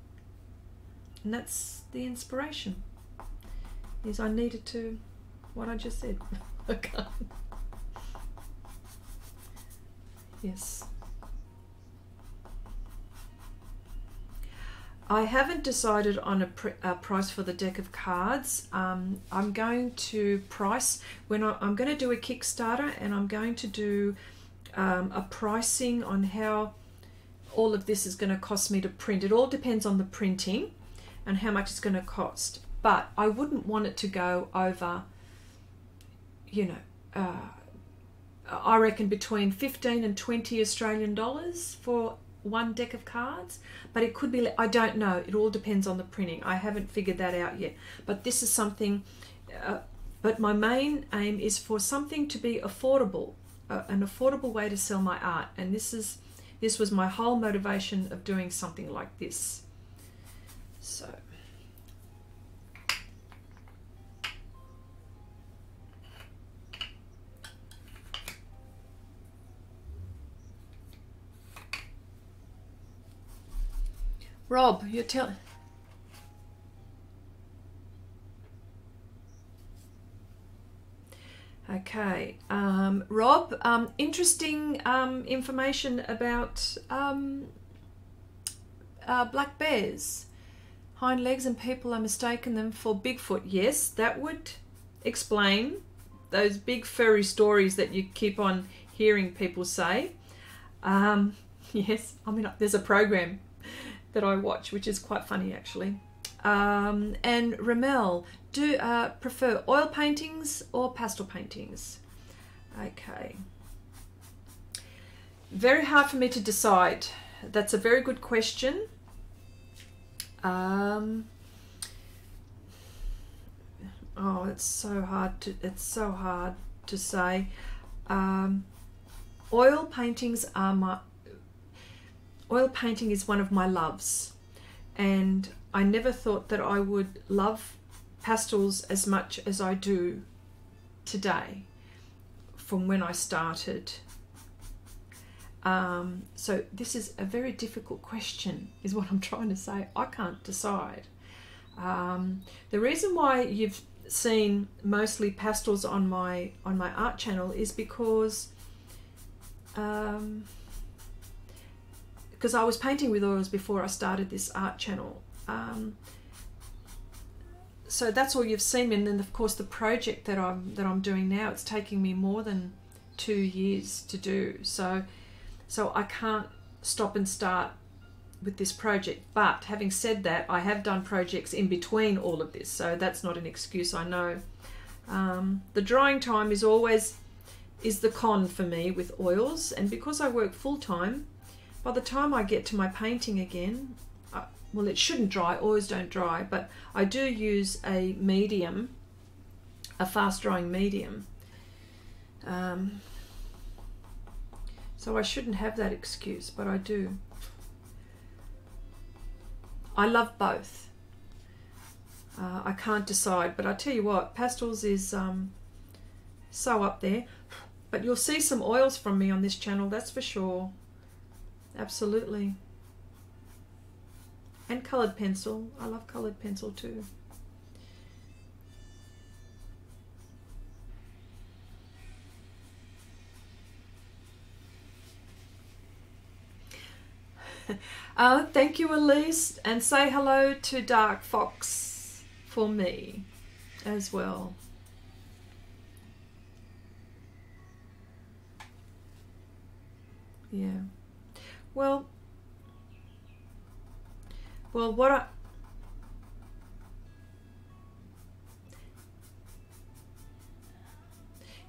that's the inspiration, is I needed to, what I just said. Okay. Yes. I haven't decided on a price for the deck of cards. I'm going to price, I'm going to do a Kickstarter, and I'm going to do a pricing on how all of this is going to cost me to print. It all depends on the printing and how much it's going to cost. But I wouldn't want it to go over, you know, I reckon between 15 and 20 Australian dollars for one deck of cards. But it could be, I don't know, it all depends on the printing. I haven't figured that out yet, but this is something, but my main aim is for something to be affordable, an affordable way to sell my art. And this was my whole motivation of doing something like this. So Rob, you're telling... Okay, Rob, interesting information about black bears. Hind legs, and people are mistaken them for Bigfoot. Yes, that would explain those big furry stories that you keep on hearing people say. Yes, I mean, there's a program that I watch, which is quite funny actually. And Ramel, do prefer oil paintings or pastel paintings? Okay. Very hard for me to decide. That's a very good question. Oh, it's so hard to say. Oil paintings are oil painting is one of my loves, and I never thought that I would love pastels as much as I do today from when I started. So this is a very difficult question, is what I'm trying to say. I can't decide. The reason why you've seen mostly pastels on my art channel is because I was painting with oils before I started this art channel. So that's all you've seen. And then of course the project that I'm doing now, it's taking me more than 2 years to do. So I can't stop and start with this project. But having said that, I have done projects in between all of this, so that's not an excuse, I know. The drying time is the con for me with oils, and because I work full-time, by the time I get to my painting again, well, it shouldn't dry, oils don't dry, but I do use a medium, a fast-drying medium. So I shouldn't have that excuse, but I do. I love both. I can't decide, but I tell you what, pastels is so up there. But you'll see some oils from me on this channel, that's for sure. Absolutely. And coloured pencil. I love coloured pencil too. Thank you, Elise, and say hello to Dark Fox for me as well. Yeah. Well, what I...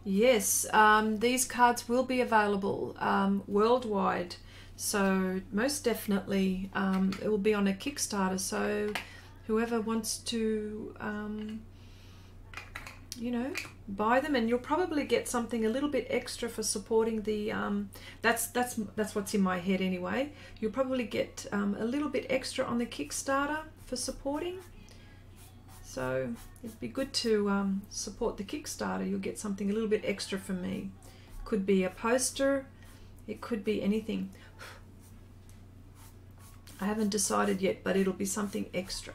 Yes, these cards will be available worldwide. So most definitely it will be on a Kickstarter. So whoever wants to, you know, buy them, and you'll probably get something a little bit extra for supporting the. That's what's in my head anyway. You'll probably get a little bit extra on the Kickstarter for supporting. So it'd be good to support the Kickstarter. You'll get something a little bit extra from me. Could be a poster, it could be anything. I haven't decided yet, but it'll be something extra.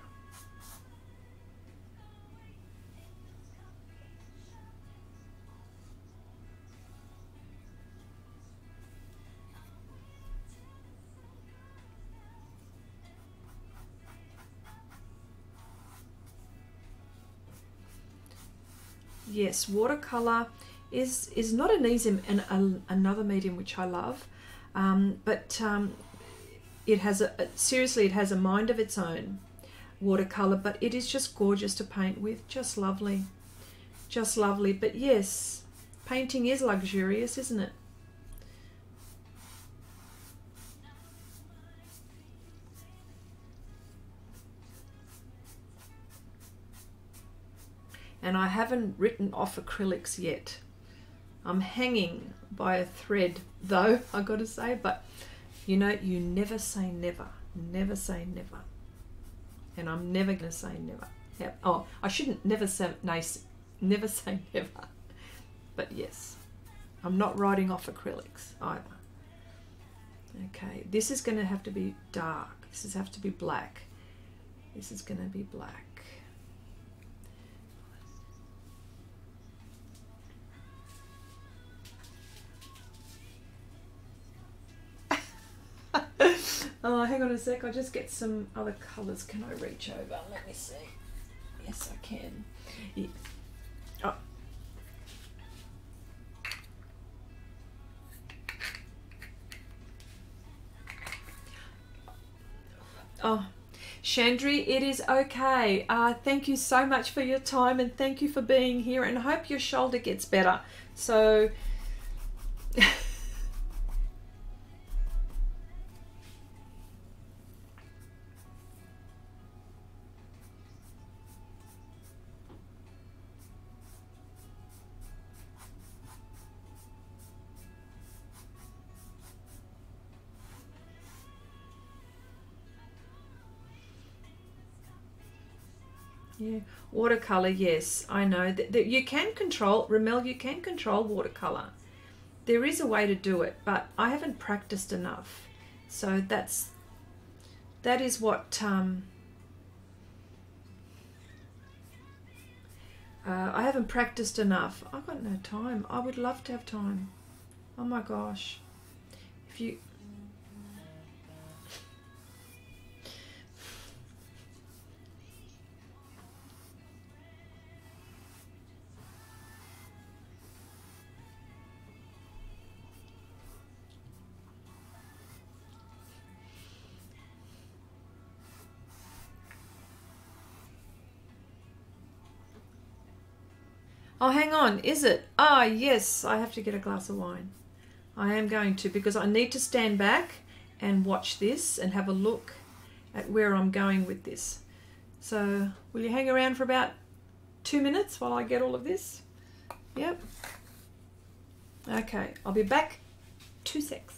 Yes, watercolor is not an easy and another medium which I love, but it has seriously, it has a mind of its own, watercolor, but it is just gorgeous to paint with, just lovely, just lovely. But yes, painting is luxurious, isn't it? And I haven't written off acrylics yet. I'm hanging by a thread though, I got to say, but you know, you never say never. Never say never. And I'm never going to say never. Yep. Oh, I shouldn't never say never say never. But yes, I'm not writing off acrylics either. Okay, this is going to have to be dark. This is have to be black. This is going to be black. Oh, hang on a sec, I'll just get some other colours. Can I reach over? Let me see. Yes, I can. Yeah. Oh. Oh, Chandri, it is okay. Thank you so much for your time and thank you for being here, and I hope your shoulder gets better. So... Yeah, watercolor, yes, I know that you can control, Ramel, you can control watercolor. There is a way to do it, but I haven't practiced enough. So that is what I haven't practiced enough. I've got no time. I would love to have time. Oh my gosh. If you... Oh, hang on, is it? Ah, yes, I have to get a glass of wine. I am going to, because I need to stand back and watch this and have a look at where I'm going with this. So, will you hang around for about 2 minutes while I get all of this? Yep. Okay, I'll be back 2 secs.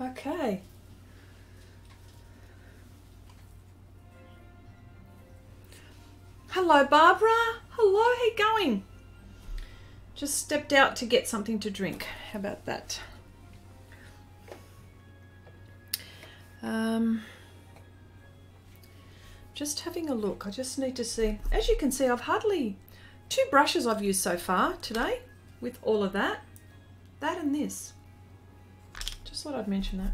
Okay. Hello, Barbara. Hello, how you going? Just stepped out to get something to drink. How about that? Just having a look. I just need to see. As you can see, I've hardly 2 brushes I've used so far today with all of that. That and this. Just thought I'd mention that.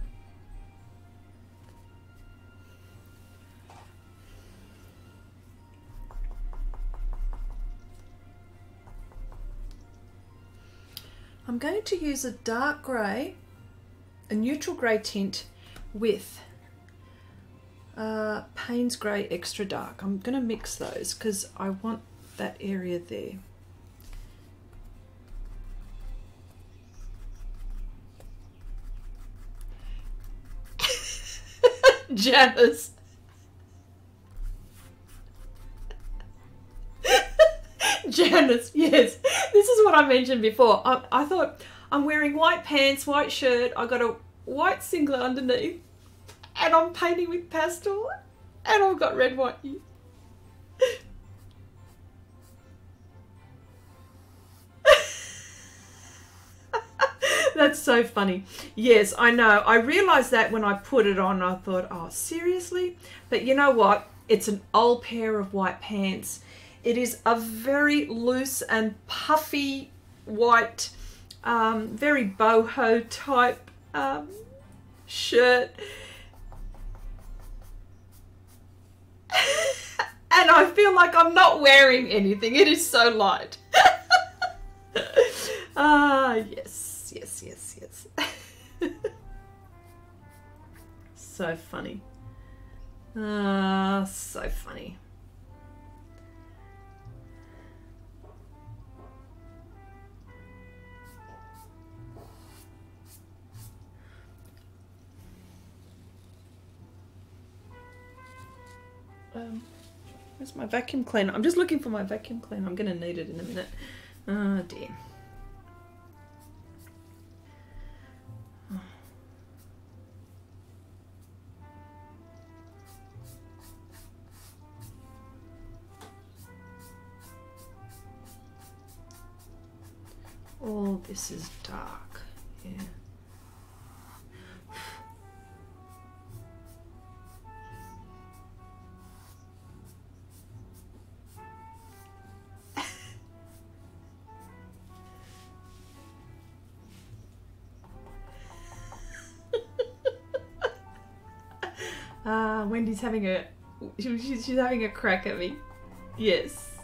I'm going to use a dark grey, a neutral grey tint with Payne's Grey Extra Dark. I'm going to mix those because I want that area there. Janice. Janice, yes. This is what I mentioned before. I thought I'm wearing white pants, white shirt. I got a white singlet underneath. And I'm painting with pastel. And I've got red, white. That's so funny. Yes, I know. I realized that when I put it on. I thought, oh, seriously? But you know what? It's an old pair of white pants. It is a very loose and puffy white, very boho type shirt. And I feel like I'm not wearing anything. It is so light. Yes, yes, yes, yes. So funny. So funny. Where's my vacuum cleaner? I'm just looking for my vacuum cleaner. I'm going to need it in a minute. Oh dear. All this is dark. Yeah. Wendy's having she's having a crack at me. Yes.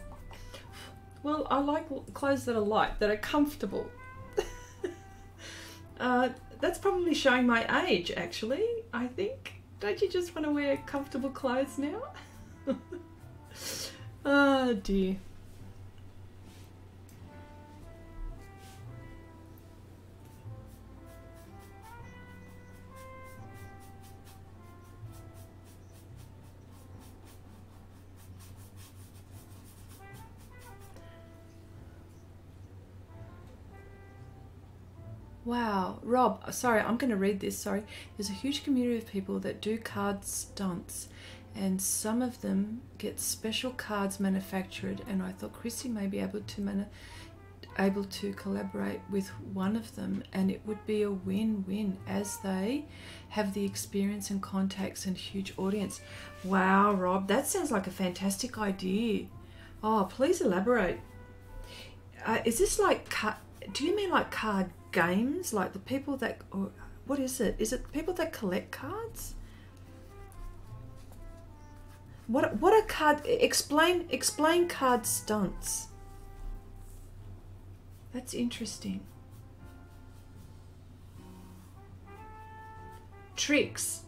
Well, I like clothes that are light, that are comfortable. That's probably showing my age, actually, I think. Don't you just want to wear comfortable clothes now? Oh dear. Wow, Rob, sorry, I'm going to read this, sorry. There's a huge community of people that do card stunts, and some of them get special cards manufactured, and I thought Chrissy may be able to collaborate with one of them, and it would be a win-win as they have the experience and contacts and huge audience. Wow, Rob, that sounds like a fantastic idea. Oh, please elaborate. Is this like, do you mean like card games, like the people that, or what is it? Is it people that collect cards? What are card? Explain card stunts. That's interesting. Tricks.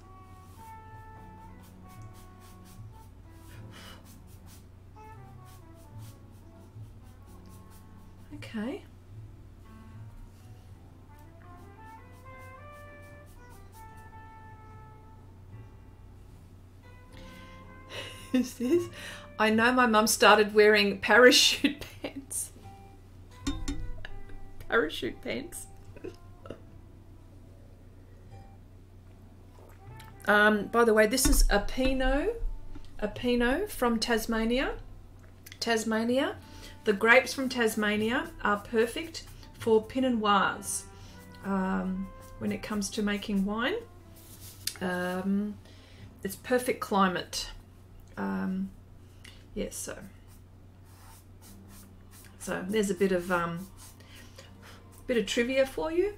Okay. Who's this? I know my mum started wearing parachute pants. Parachute pants. By the way, this is a Pinot from Tasmania. The grapes from Tasmania are perfect for Pinot Noirs when it comes to making wine. It's perfect climate. Yes, so there's a bit of trivia for you.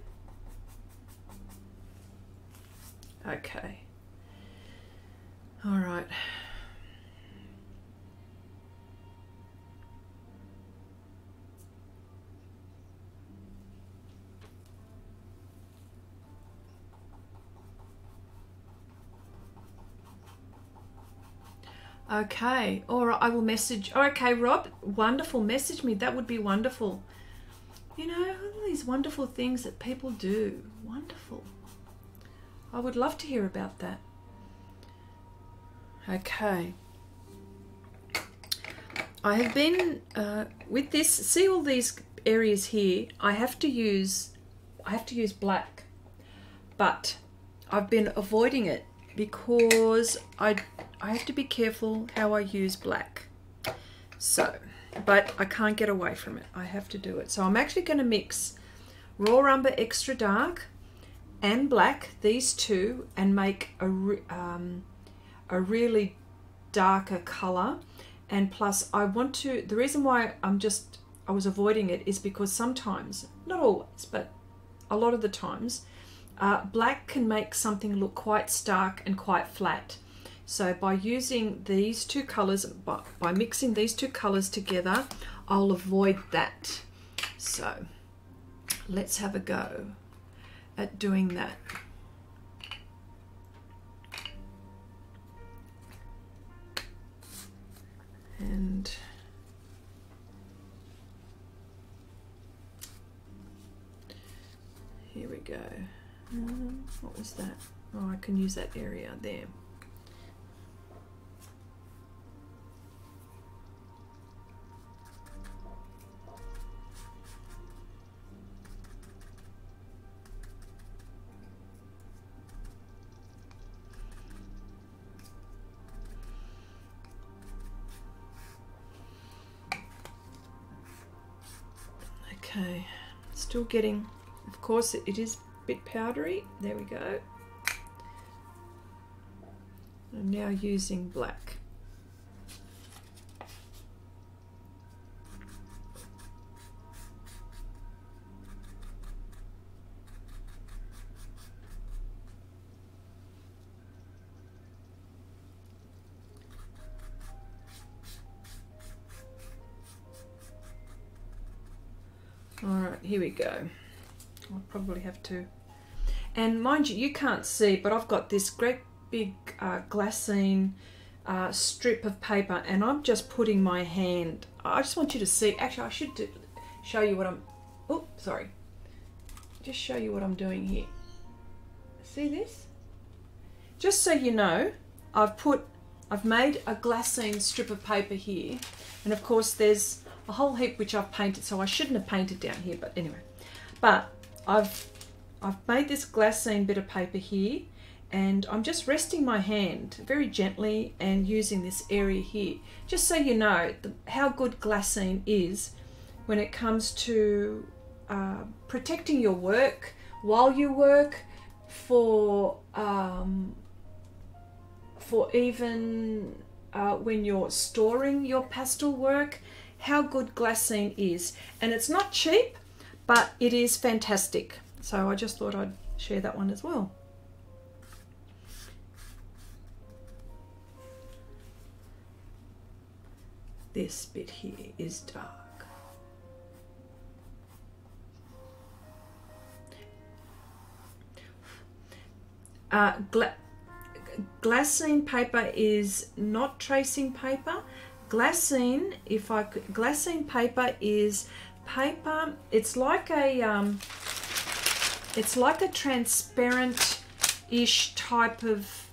Okay. All right. Okay, all right, I will message. Okay, Rob, wonderful. Message me. That would be wonderful. You know, all these wonderful things that people do. Wonderful. I would love to hear about that. Okay. I have been with this. See all these areas here. I have to use black, but I've been avoiding it because I have to be careful how I use black. So, but I can't get away from it. I have to do it. So I'm actually going to mix raw umber extra dark and black, these two, and make a really darker color. And plus I want to, the reason why I was avoiding it is because sometimes, not always, but a lot of the times, black can make something look quite stark and quite flat. So by using these two colors, by mixing these two colors together, I'll avoid that. So let's have a go at doing that. And here we go. What was that? Oh, I can use that area there. Okay, still getting, of course it is a bit powdery. There we go. I'm now using black. Alright, here we go. I'll probably have to, and mind you, you can't see, but I've got this great big glassine strip of paper, and I'm just putting my hand, I just want you to see, actually I should show you what I'm, oh sorry, just show you what I'm doing here. See this? Just so you know, I've made a glassine strip of paper here, and of course there's a whole heap which I've painted, so I shouldn't have painted down here, but anyway. But I've made this glassine bit of paper here, and I'm just resting my hand very gently and using this area here, just so you know how good glassine is when it comes to protecting your work while you work, for even when you're storing your pastel work, how good glassine is. And it's not cheap, but it is fantastic. So I just thought I'd share that one as well. This bit here is dark. Glassine paper is not tracing paper. Glassine, glassine paper is paper. It's like a transparent-ish type of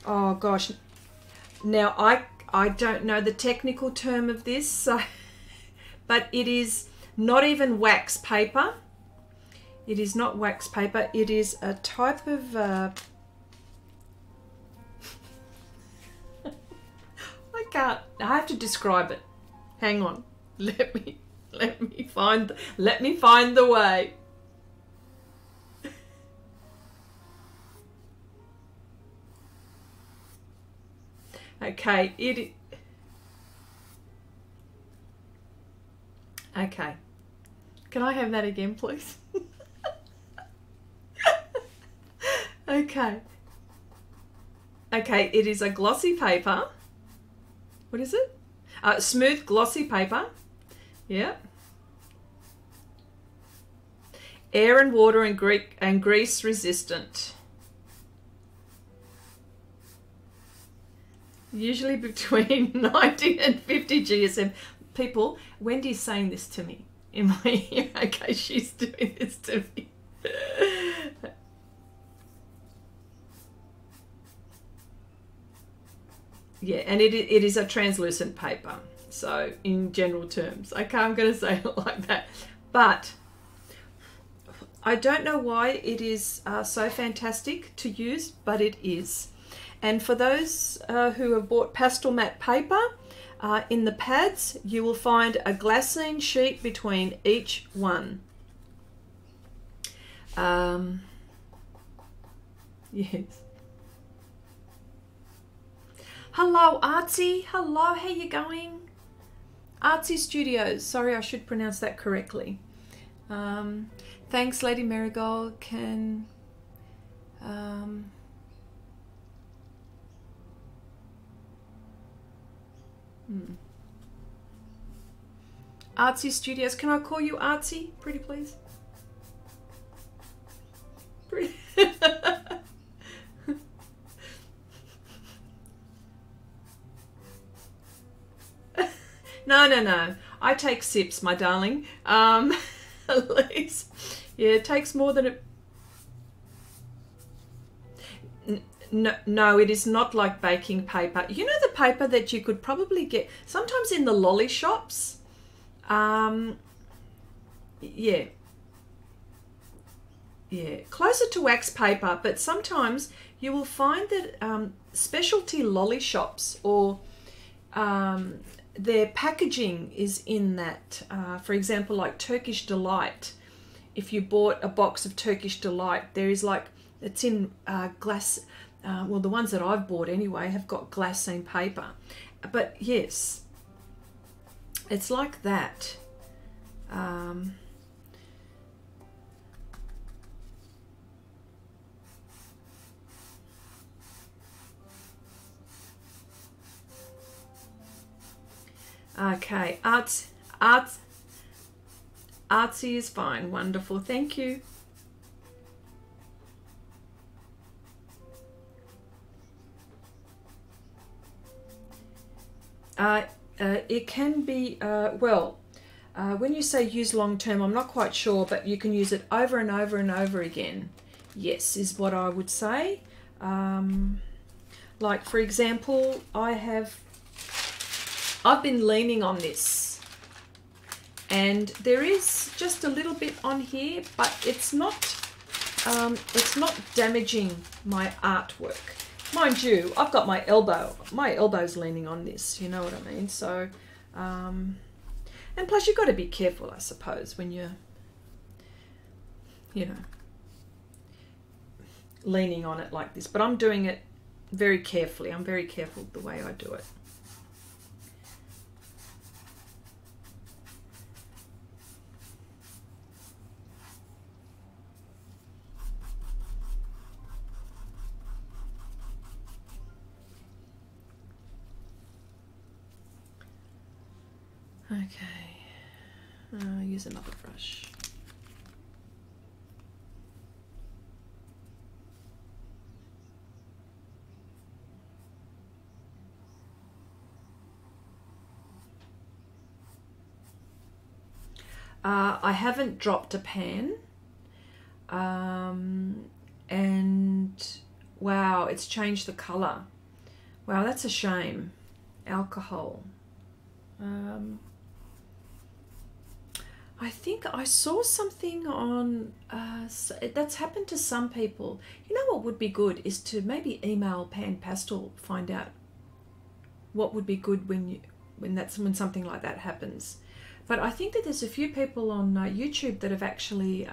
Oh gosh. Now I don't know the technical term of this, so, but it is not even wax paper. It is not wax paper. It is a type of I have to describe it. Hang on. Let me find the way. Okay, okay. Can I have that again, please? Okay. Okay, it is a glossy paper. What is it? Smooth glossy paper. Yeah. Air and water and grease resistant. Usually between 90 and 50 GSM. People, Wendy's saying this to me in my ear. Okay, she's doing this to me. Yeah, and it is a translucent paper. So in general terms, okay, I'm going to say it like that. But I don't know why it is so fantastic to use, but it is. And for those who have bought Pastelmat paper, in the pads, you will find a glassine sheet between each one. Yes. Hello, Artsy. Hello, how you going? Artsy Studios. Sorry, I should pronounce that correctly. Thanks, Lady Marigold. Can... Artsy Studios. Can I call you Artsy, pretty please? Pretty. No. I take sips, my darling. At least, yeah, it takes more than it. No, it is not like baking paper. You know the paper that you could probably get sometimes in the lolly shops? Yeah. Yeah, closer to wax paper, but sometimes you will find that specialty lolly shops or their packaging is in that. For example, like Turkish Delight. If you bought a box of Turkish Delight, there is like, it's in glass. Well, the ones that I've bought anyway have got glassine paper. But yes, it's like that. Okay, artsy is fine. Wonderful, thank you. It can be, well, when you say use long term, I'm not quite sure, but you can use it over and over and over again. Yes, is what I would say. Like, for example, I've been leaning on this, and there is just a little bit on here, but it's not damaging my artwork. Mind you, I've got my elbow's leaning on this, you know what I mean? So, and plus you've got to be careful, I suppose, when you're, you know, leaning on it like this. But I'm doing it very carefully. I'm very careful the way I do it. Okay, use another brush. I haven't dropped a pan, and wow, it's changed the color. Wow, that's a shame. Alcohol. I think I saw something on, that's happened to some people. You know what would be good is to maybe email Pan Pastel, find out what would be good when something like that happens. But I think that there's a few people on YouTube that have actually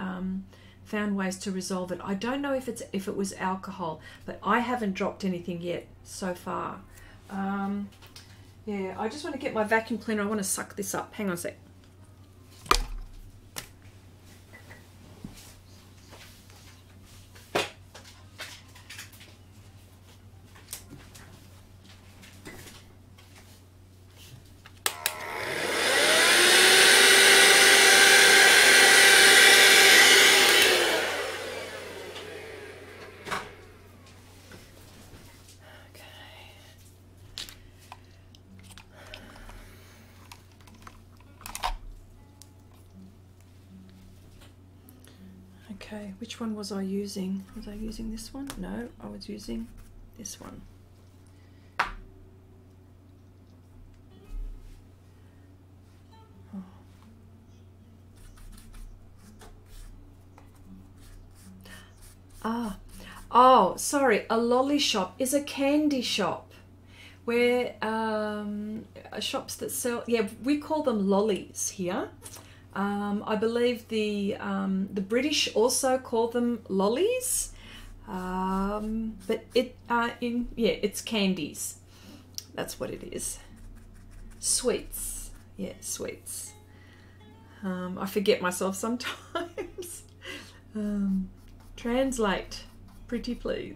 found ways to resolve it. I don't know if it was alcohol, but I haven't dropped anything yet so far. Yeah, I just want to get my vacuum cleaner. I want to suck this up. Hang on a sec. Okay, which one was I using? Was I using this one? No, I was using this one. Oh, sorry, a lolly shop is a candy shop where shops that sell, yeah, we call them lollies here. I believe the British also call them lollies, but it's candies. That's what it is. Sweets, yeah, sweets. I forget myself sometimes. Translate, pretty please.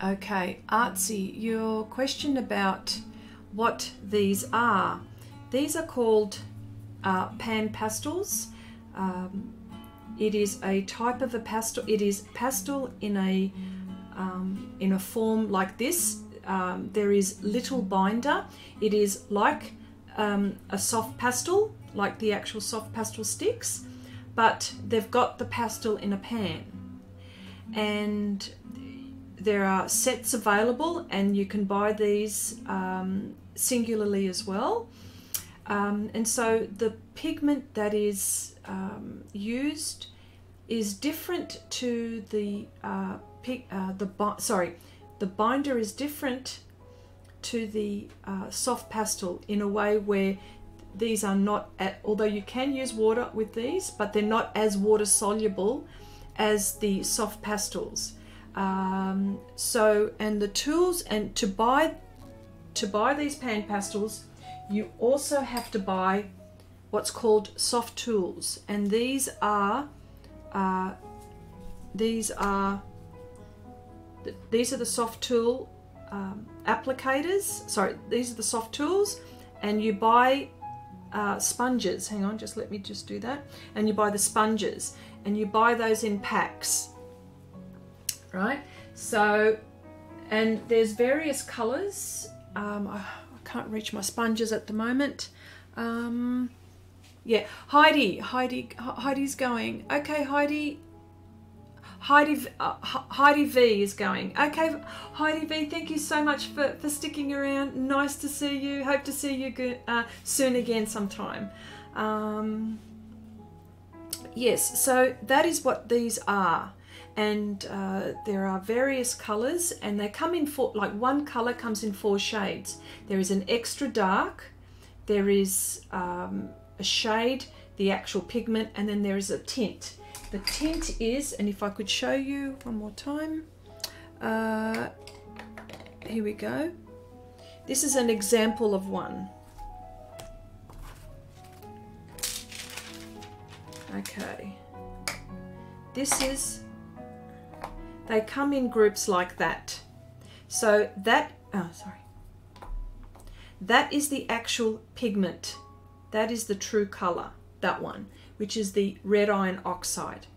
Okay, Artsy, your question about what these are called pan pastels. It is a type of a pastel. It is pastel in a form like this. There is little binder. It is like a soft pastel, like the actual soft pastel sticks, but they've got the pastel in a pan. And there are sets available, and you can buy these singularly as well. And so the pigment that is used is different to the binder is different to the soft pastel in a way where these are not, although you can use water with these, but they're not as water soluble as the soft pastels. So, and the tools, and to buy these pan pastels, you also have to buy what's called Sofft Tools, and these are the Sofft Tool applicators. Sorry, these are the Sofft Tools, and you buy sponges. Hang on, just let me just do that. And you buy the sponges, and you buy those in packs. Right, so, and there's various colors. I can't reach my sponges at the moment. Yeah, Heidi's going. Okay, Heidi. Heidi V is going. Okay, Heidi V, thank you so much for sticking around. Nice to see you. Hope to see you soon again sometime. Yes, so that is what these are. And there are various colors, and they come in like one color comes in 4 shades. There is an extra dark, there is a shade, the actual pigment, and then there is a tint. The tint is, and if I could show you one more time, here we go. This is an example of one. Okay, this is, they come in groups like that. So that, that is the actual pigment. That is the true color, that one, which is the red iron oxide.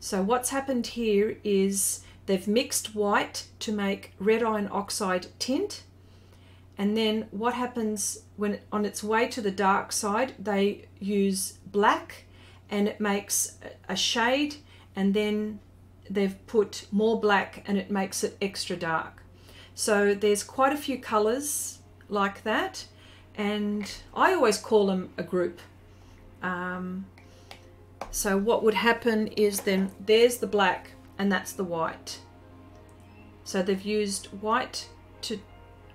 So what's happened here is they've mixed white to make red iron oxide tint. And then what happens when on its way to the dark side, they use black and it makes a shade, and then they've put more black and it makes it extra dark. So there's quite a few colors like that, and I always call them a group. So what would happen is then there's the black and that's the white. So they've used white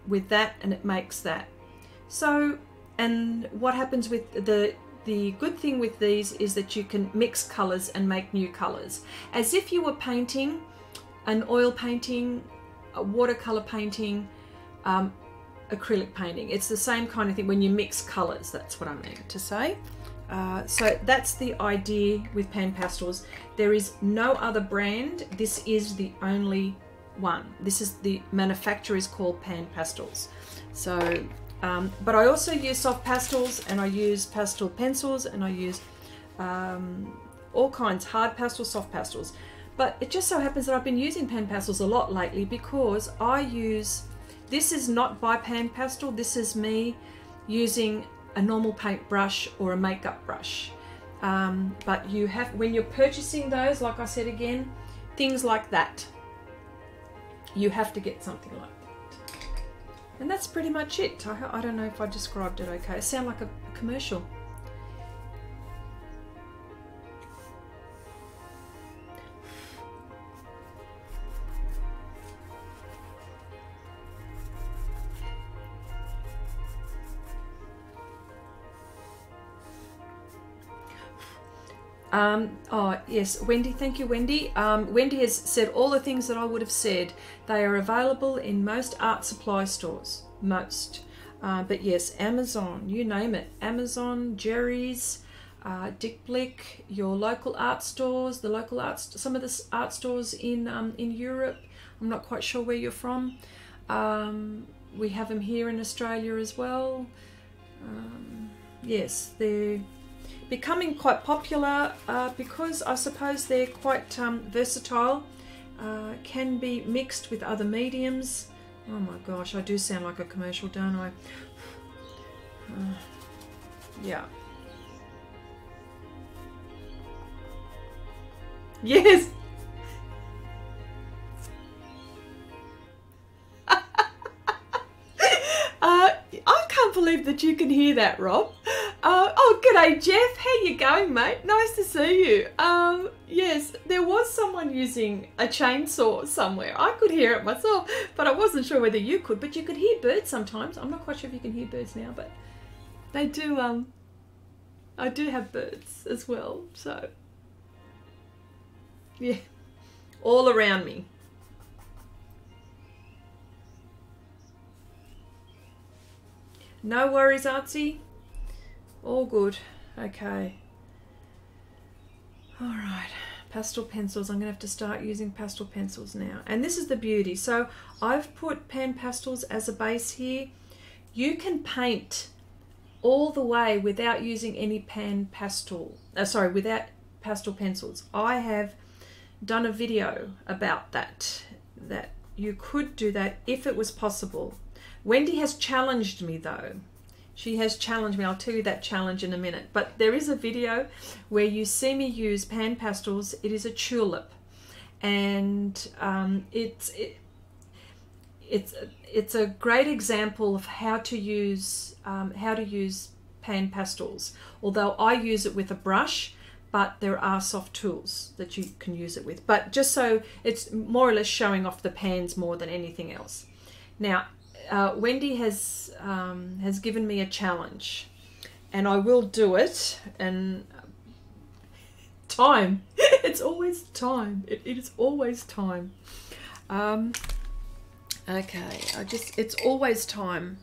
with that, and it makes that. So, and what happens with the good thing with these is that you can mix colors and make new colors, as if you were painting an oil painting, a watercolor painting, acrylic painting. It's the same kind of thing when you mix colors. That's what I meant to say. So that's the idea with Pan Pastels. There is no other brand. This is the only one. This is the manufacturer is called Pan Pastels. So but I also use Sofft Pastels, and I use Pastel Pencils, and I use all kinds, hard pastels, soft pastels. But it just so happens that I've been using Pan Pastels a lot lately, because I use, this is not by Pan Pastel, this is me using a normal paint brush or a makeup brush. But you have, when you're purchasing those, like I said again, things like that, you have to get something like that. And that's pretty much it. I don't know if I described it okay. It sounded like a commercial. Oh yes, Wendy, thank you, Wendy. Wendy has said all the things that I would have said. They are available in most art supply stores, most. But yes, Amazon, you name it. Amazon, Jerry's, Dick Blick, your local art stores, the local some of the art stores in Europe. I'm not quite sure where you're from. We have them here in Australia as well. Yes, they're becoming quite popular because I suppose they're quite versatile, can be mixed with other mediums. Oh my gosh, I do sound like a commercial, don't I? Yeah. Yes. I can't believe that you can hear that, Rob. Oh, g'day, Jeff. How you going, mate? Nice to see you. Yes, there was someone using a chainsaw somewhere. I could hear it myself, but I wasn't sure whether you could. But you could hear birds sometimes. I'm not quite sure if you can hear birds now, but they do. I do have birds as well. So, yeah, all around me. No worries, Artsy. All good. Okay. All right. Pastel pencils. I'm going to have to start using pastel pencils now. And this is the beauty. So I've put Pan Pastels as a base here. You can paint all the way without using any without pastel pencils. I have done a video about that you could do that if it was possible. Wendy has challenged me though. She has challenged me. I'll tell you that challenge in a minute. But there is a video where you see me use Pan Pastels. It is a tulip. and it's a great example of how to use pan pastels. Although I use it with a brush, but there are Sofft Tools that you can use it with. But just so it's more or less showing off the pans more than anything else. Now, Wendi has given me a challenge, and I will do it. And time, it's always time. It is always time. Okay, it's always time.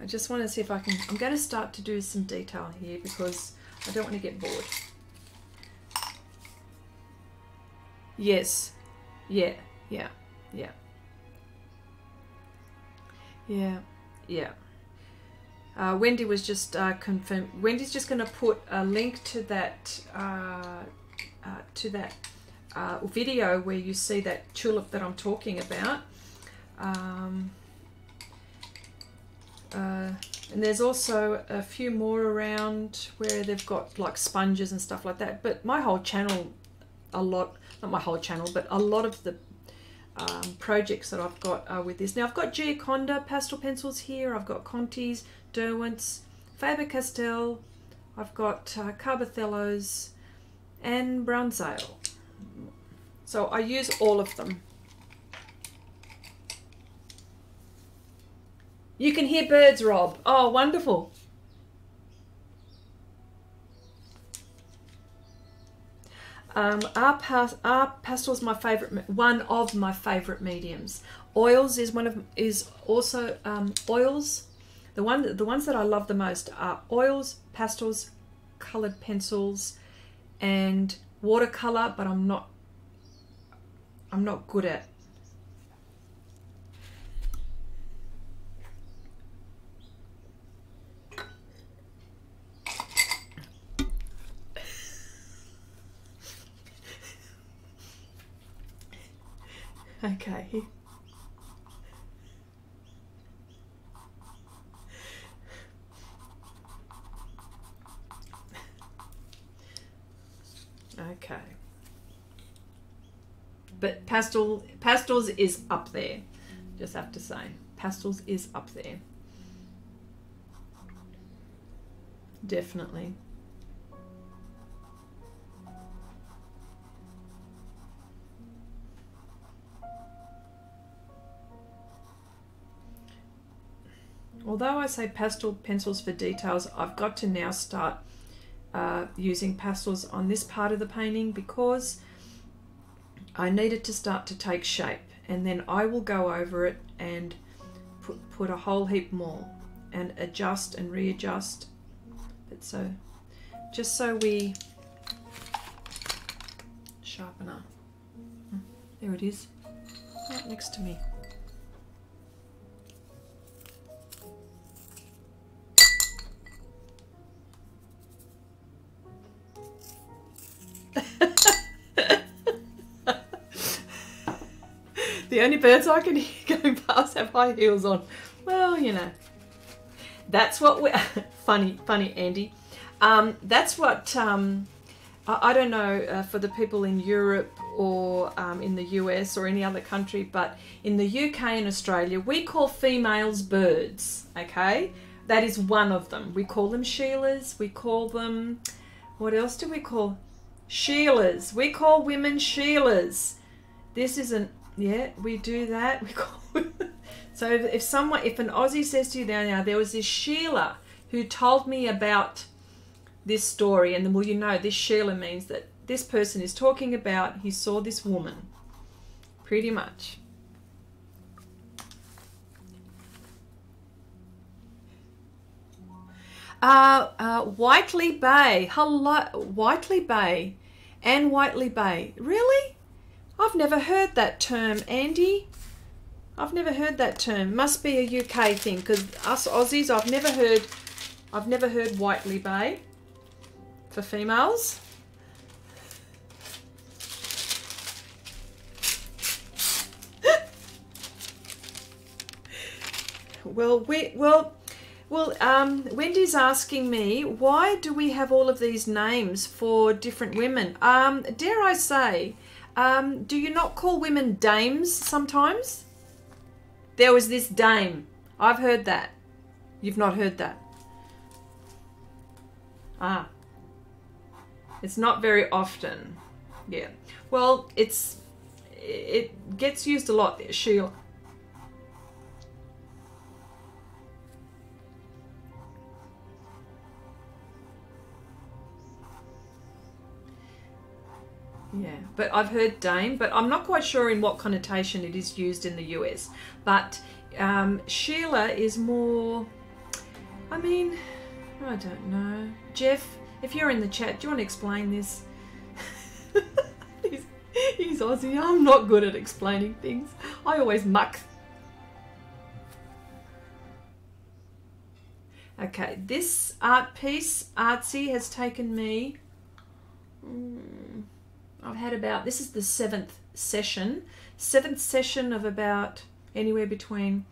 I just want to see if I'm going to start to do some detail here because I don't want to get bored. Yes. Yeah. Wendi was just confirmed. Wendy's just going to put a link to that video where you see that tulip that I'm talking about. And there's also a few more around where they've got like sponges and stuff like that. But my whole channel, not my whole channel, but a lot of the projects that I've got are with this. Now I've got Gioconda pastel pencils here. I've got Conti's, Derwent's, Faber-Castell. I've got Carbothello's and Brunsale. So I use all of them. You can hear birds, Rob. Oh, wonderful. Are pastels my favorite? One of my favorite mediums. Oils is also oils. The ones that I love the most are oils, pastels, colored pencils, and watercolor. But I'm not good at. Okay. Okay. But pastels is up there. Just have to say, pastels is up there. Definitely. Although I say pastel pencils for details, I've got to now start using pastels on this part of the painting because I need it to start to take shape, and then I will go over it and put a whole heap more and adjust and readjust. But so, just so we sharpener. There it is, right next to me. The only birds I can hear going past have high heels on. Well, you know, that's what we're funny Andy. That's what I don't know for the people in Europe or in the US or any other country, but in the UK and Australia we call females birds. Okay, that is one of them. We call them Sheilas. We call them, what else do we call? Sheilas. We call women Sheilas. This isn't. Yeah, we do that. We call so if an Aussie says to you now there was this Sheila who told me about this story, and then, well, you know, this Sheila means that this person is talking about he saw this woman, pretty much. Whiteley Bay. Hello, Whiteley Bay and Whiteley Bay. Really? I've never heard that term, Andy. I've never heard that term. Must be a UK thing, because us Aussies, I've never heard Whiteley Bay for females. Wendy's asking me, why do we have all of these names for different women? Dare I say, Do you not call women dames sometimes? There was this dame. I've heard that. You've not heard that. Ah. It's not very often. Yeah. Well, it gets used a lot there, Sheila. Yeah, but I've heard dame, but I'm not quite sure in what connotation it is used in the US. But Sheila is more, I mean, I don't know. Jeff, if you're in the chat, do you want to explain this? He's Aussie. I'm not good at explaining things. I always muck. Okay, this art piece, Artsy, has taken me... I've had about, this is the seventh session of about anywhere between,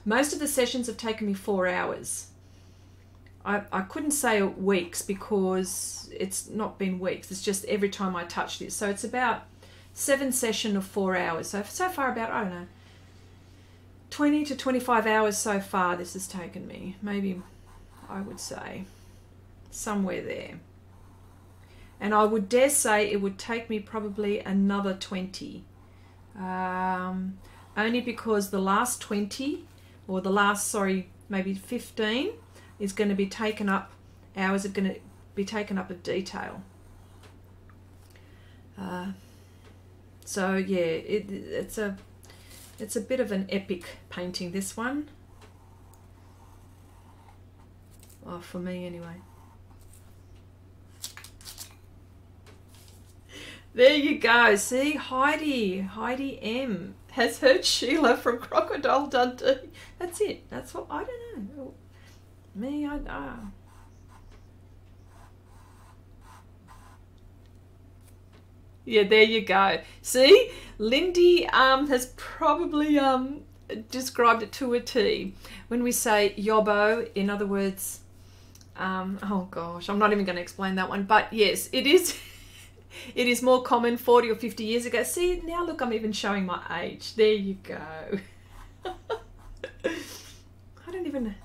most of the sessions have taken me 4 hours. I couldn't say weeks because it's not been weeks, it's just every time I touch this. So it's about 7 sessions of 4 hours. So far about, I don't know, 20 to 25 hours so far this has taken me. Maybe I would say somewhere there. And I would dare say it would take me probably another 20. Only because the last 20, or the last, sorry, maybe 15, is going to be taken up, hours are going to be taken up of detail. So yeah, it's a bit of an epic painting, this one. Oh, for me anyway. There you go. See, Heidi M has heard Sheila from Crocodile Dundee. That's it. That's what, I don't know. Me, Yeah, there you go. See, Lindy has probably described it to a T. When we say yobbo, in other words, oh gosh, I'm not even going to explain that one. But yes, it is. It is more common 40 or 50 years ago. See, now look, I'm even showing my age. There you go. I don't even...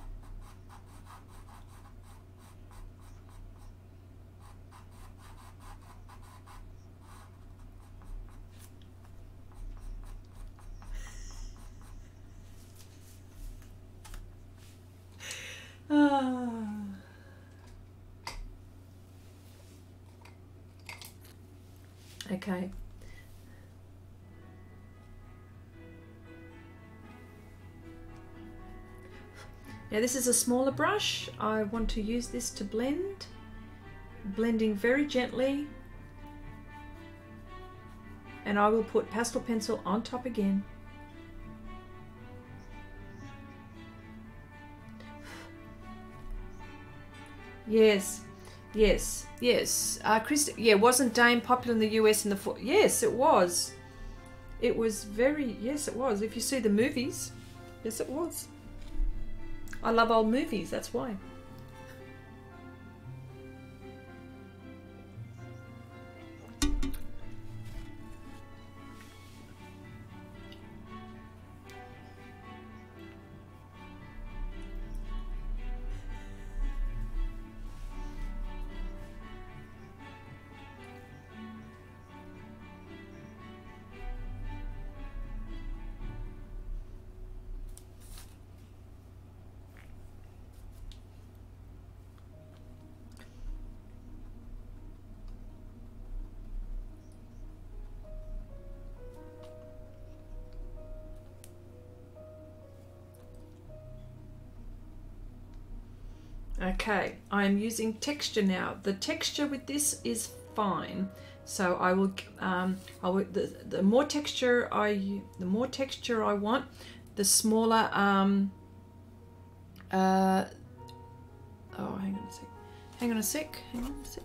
Okay. Now this is a smaller brush. I want to use this to blend. Blending very gently. And I will put pastel pencil on top again. Yes. Yes, yes. Yeah, wasn't Dame popular in the US in the... Yes, it was. It was very... Yes, it was. If you see the movies, yes, it was. I love old movies, that's why. Okay, I'm using texture now. The texture with this is fine, so I will. The more texture I want, the smaller. Oh, hang on a sec. Hang on a sec. Hang on a sec.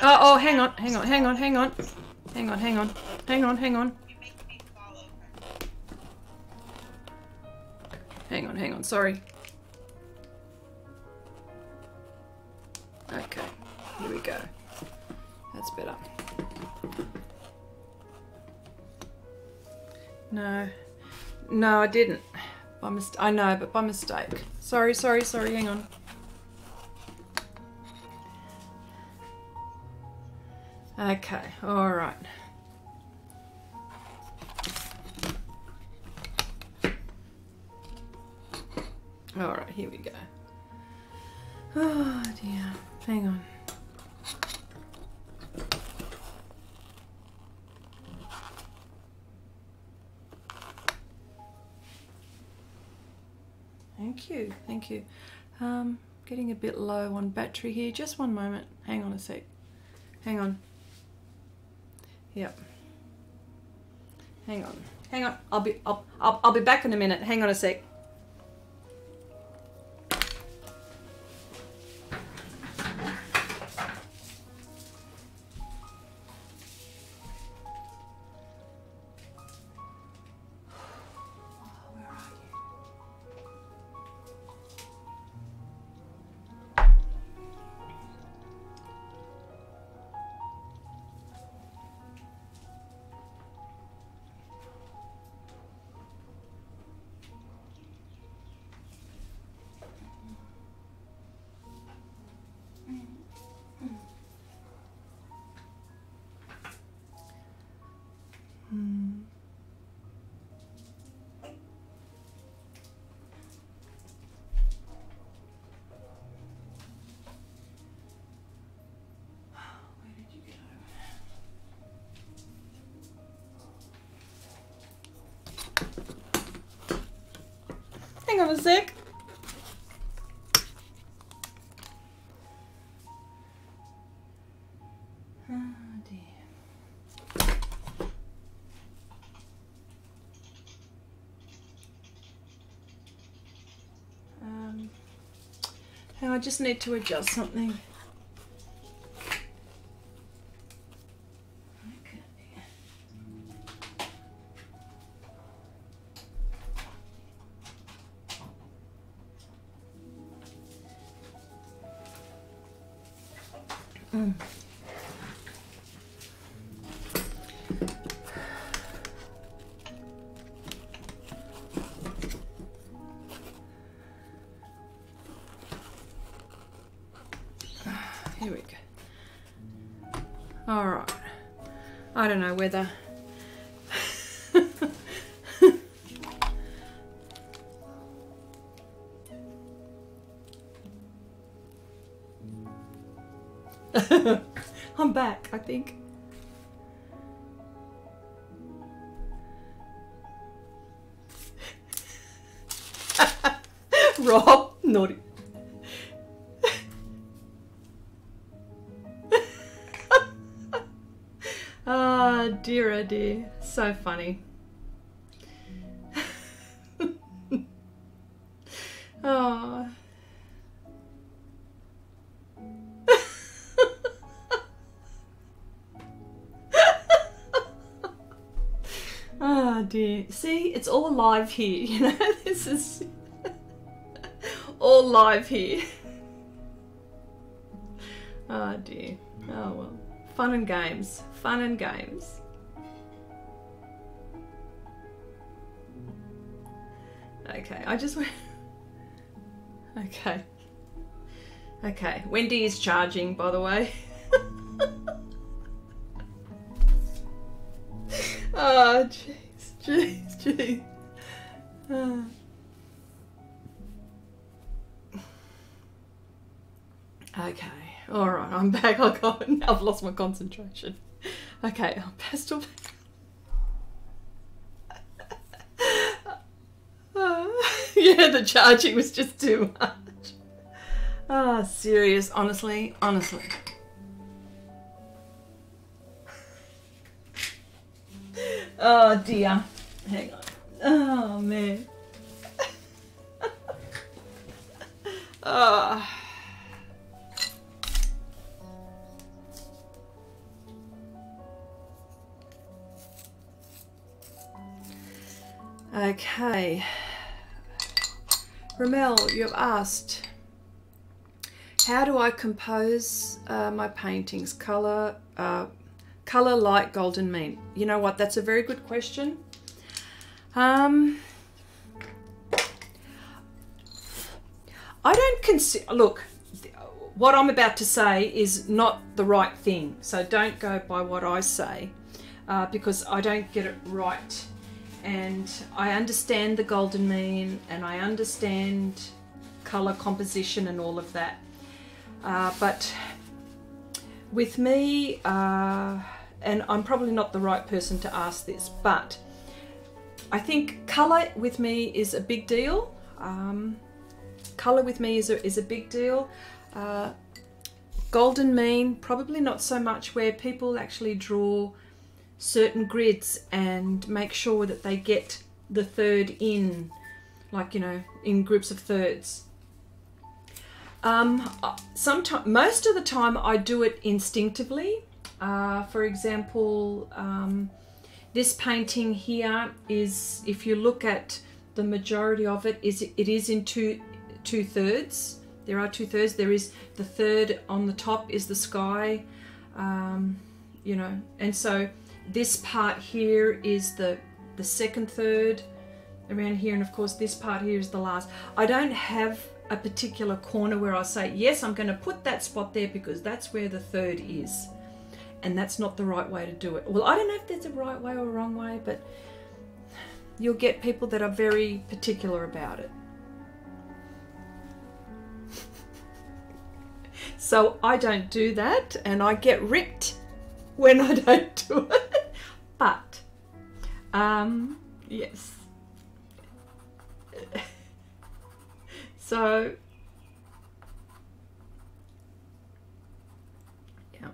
Oh, hang on. You make me fall over. hang on, sorry. Okay, here we go. That's better. No, I didn't. I know, but by mistake. Sorry, hang on. Okay, all right. All right, here we go. Oh dear, hang on. Thank you. Getting a bit low on battery here. Just one moment. Hang on a sec. Hang on. Yep. Hang on. I'll be back in a minute. Hang on a sec. Hang on a sec. Oh dear. I just need to adjust something. Here we go. All right. I don't know whether. I'm back, I think. Rob, naughty. Oh dear, so funny. Oh. Oh dear. See, it's all live here, you know, this is all live here. Oh dear. Oh well. Fun and games. Fun and games. Okay, I just went. Okay. Okay, Wendi is charging, by the way. Oh, jeez. Oh. Okay, all right, I'm back. I've lost my concentration. Okay, pastel. Yeah, the charging was just too much. Oh, serious, honestly. Oh dear. Hang on. Oh man. Oh. Okay. Ramel, you've asked, how do I compose my paintings? Color, light, golden mean. You know what? That's a very good question. I don't consider. Look, what I'm about to say is not the right thing, so don't go by what I say, because I don't get it right. And I understand the golden mean, and I understand color composition and all of that. But with me, and I'm probably not the right person to ask this, but I think color with me is a big deal. Color with me is a big deal. Golden mean, probably not so much, where people actually draw certain grids and make sure that they get the third in, like, you know, in groups of thirds. Most of the time I do it instinctively. For example, this painting here is, if you look at the majority of it, it is in two thirds. There are 2/3. There is the third on the top is the sky, you know, and so this part here is the second third around here, and of course this part here is the last. I don't have a particular corner where I say, yes, I'm going to put that spot there because that's where the third is, and that's not the right way to do it. Well, I don't know if there's a right way or a wrong way, but you'll get people that are very particular about it. So I don't do that, and I get ripped when I don't do it. But yes. So yeah.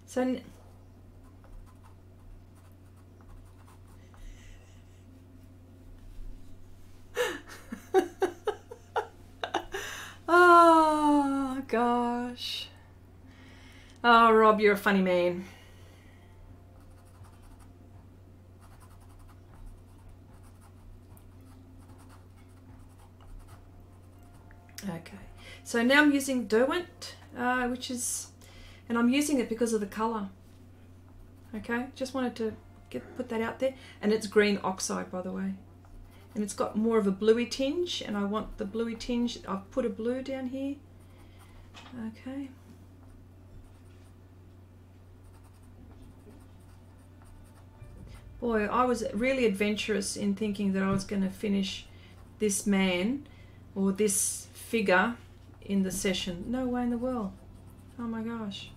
So oh gosh. Oh, Rob, you're a funny man. Okay, so now I'm using Derwent, which is, and I'm using it because of the color. Okay, just wanted to put that out there, and it's green oxide, by the way, and it's got more of a bluey tinge, and I want the bluey tinge. I've put a blue down here. Okay. Boy, I was really adventurous in thinking that I was going to finish this man or this figure in the session. No way in the world. Oh my gosh.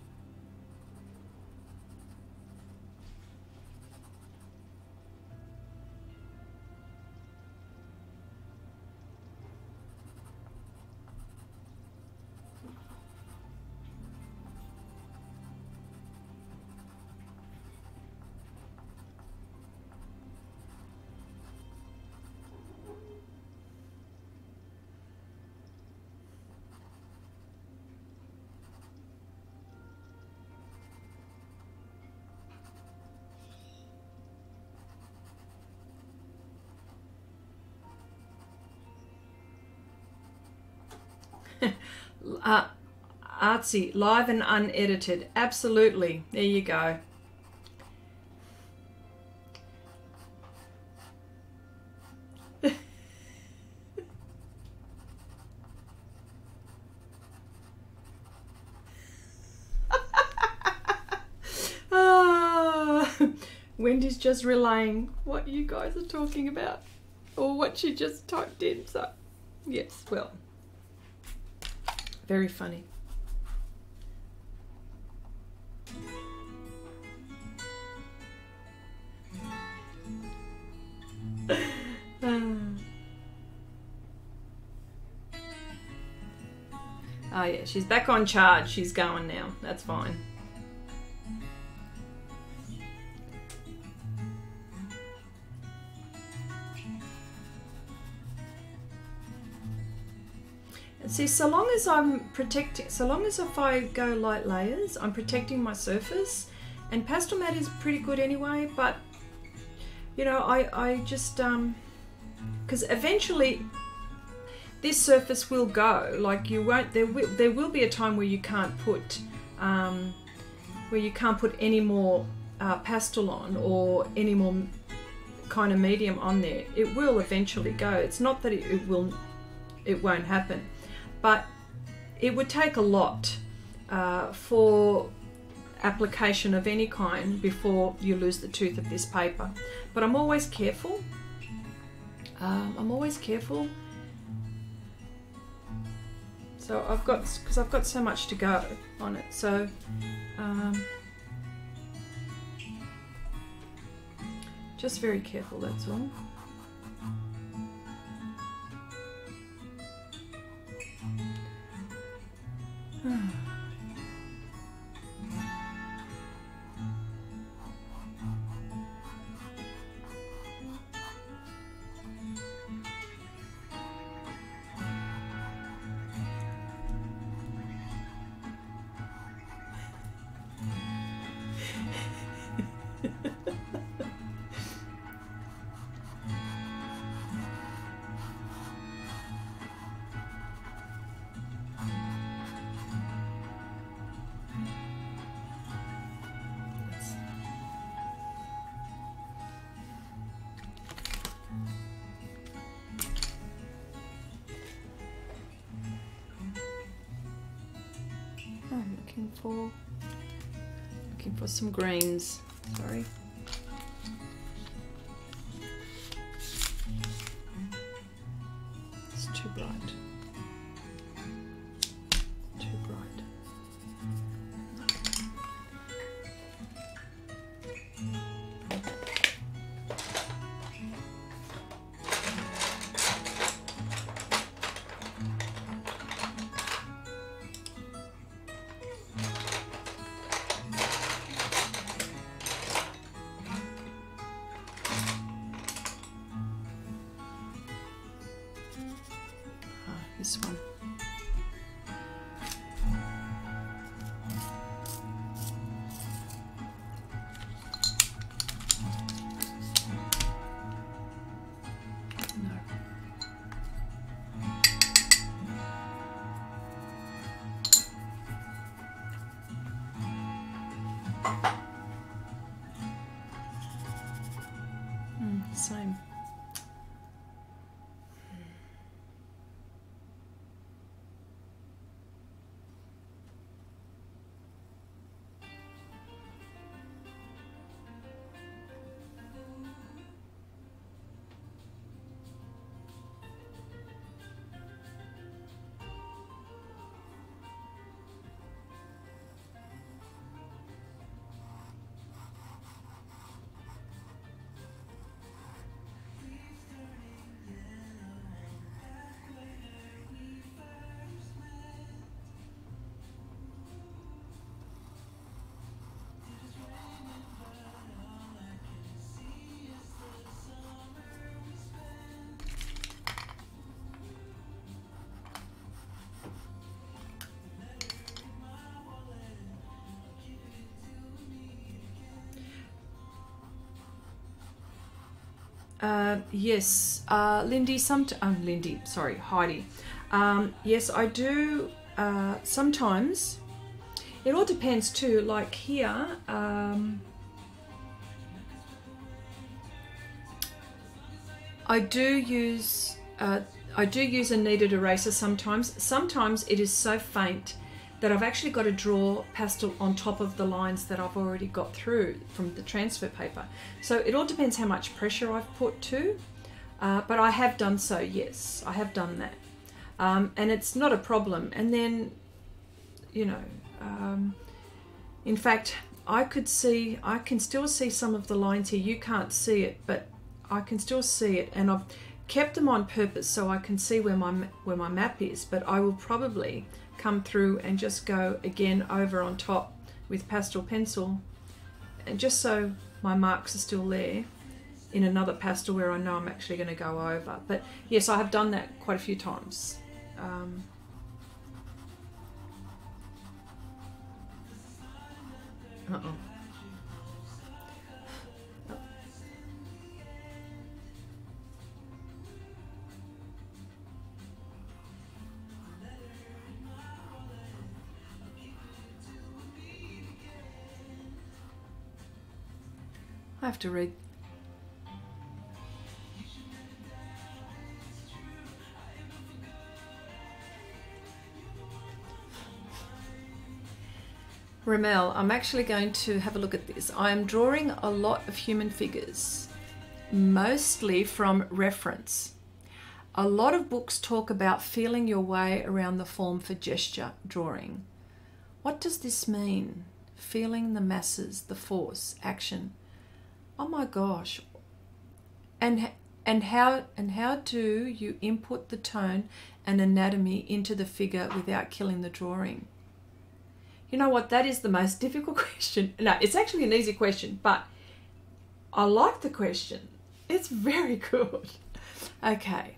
Artsy, live and unedited. Absolutely. There you go. Wendy's just relaying what you guys are talking about, or what she just typed in. So, yes, well, very funny. Oh yeah, she's back on charge. She's going now. That's fine. See, so long as I'm protecting, so long as if I go light layers, I'm protecting my surface, and Pastelmat is pretty good anyway, but you know, I just, because eventually this surface will go, like you won't, there will be a time where you can't put, any more pastel on, or any more kind of medium on there. It will eventually go. It's not that it won't happen, but it would take a lot for application of any kind before you lose the tooth of this paper. But I'm always careful. So because I've got so much to go on it. So just very careful, that's all. I'm looking for some greens. Sorry. It's too bright. Too bright. This one. Same. Yes, Lindy, sorry, Heidi. Yes, I do, sometimes. It all depends too, like here, I do use a kneaded eraser sometimes. Sometimes it is so faint that I've actually got to draw pastel on top of the lines that I've already got through from the transfer paper. So it all depends how much pressure I've put to, but I have done so, yes, I have done that. And it's not a problem. And then, you know, in fact, I can still see some of the lines here. You can't see it, but I can still see it, and I've kept them on purpose so I can see where my map is, but I will probably come through and just go again over on top with pastel pencil, and just so my marks are still there in another pastel where I know I'm actually going to go over. But yes, I have done that quite a few times. I have to read. Ramel, I'm actually going to have a look at this. I am drawing a lot of human figures, mostly from reference. A lot of books talk about feeling your way around the form for gesture drawing. What does this mean? Feeling the masses, the force, action. Oh my gosh. And how do you input the tone and anatomy into the figure without killing the drawing? You know what, that is the most difficult question. No, it's actually an easy question, but I like the question. It's very good. Okay.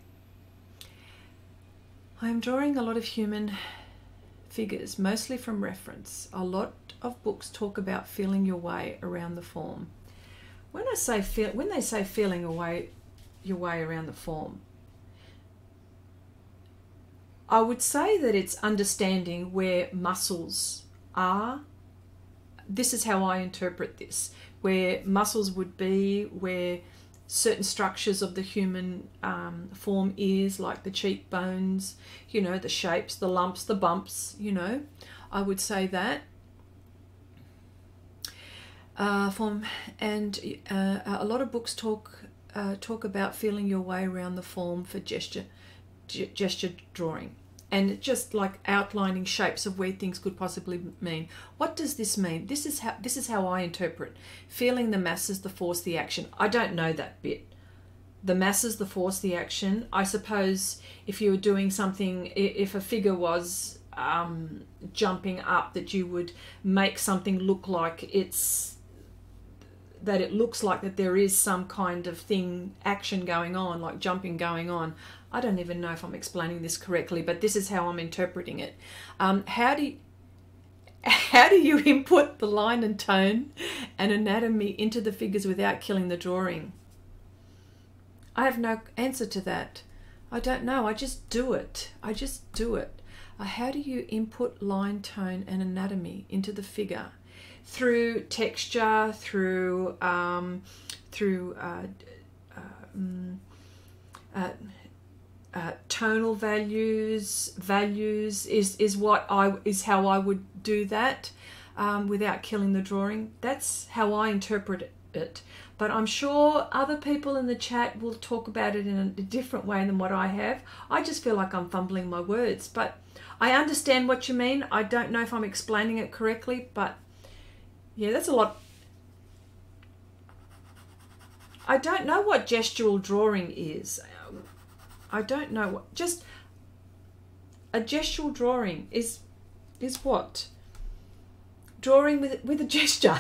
I'm drawing a lot of human figures, mostly from reference. A lot of books talk about feeling your way around the form. When they say feeling your way around the form, I would say that it's understanding where muscles are. This is how I interpret this, where muscles would be, where certain structures of the human form is, like the cheekbones, you know, the shapes, the lumps, the bumps, you know. I would say that. A lot of books talk about feeling your way around the form for gesture drawing, and just like outlining shapes of where things could possibly mean. What does this mean? This is how I interpret feeling the masses, the force, the action. I don't know that bit. The masses, the force, the action. I suppose if you were doing something, if a figure was jumping up, that you would make something look like it looks like that there is some kind of action going on, like jumping going on. I don't even know if I'm explaining this correctly, but this is how I'm interpreting it. How do you input the line and tone and anatomy into the figures without killing the drawing? I have no answer to that. I don't know. I just do it. How do you input line, tone, and anatomy into the figure? Through texture, through tonal values is how I would do that without killing the drawing. That's how I interpret it. But I'm sure other people in the chat will talk about it in a different way than what I have. I just feel like I'm fumbling my words, but I understand what you mean. I don't know if I'm explaining it correctly, but yeah, that's a lot. I don't know what gestural drawing is. I don't know what. Just a gestural drawing is what? Drawing with a gesture.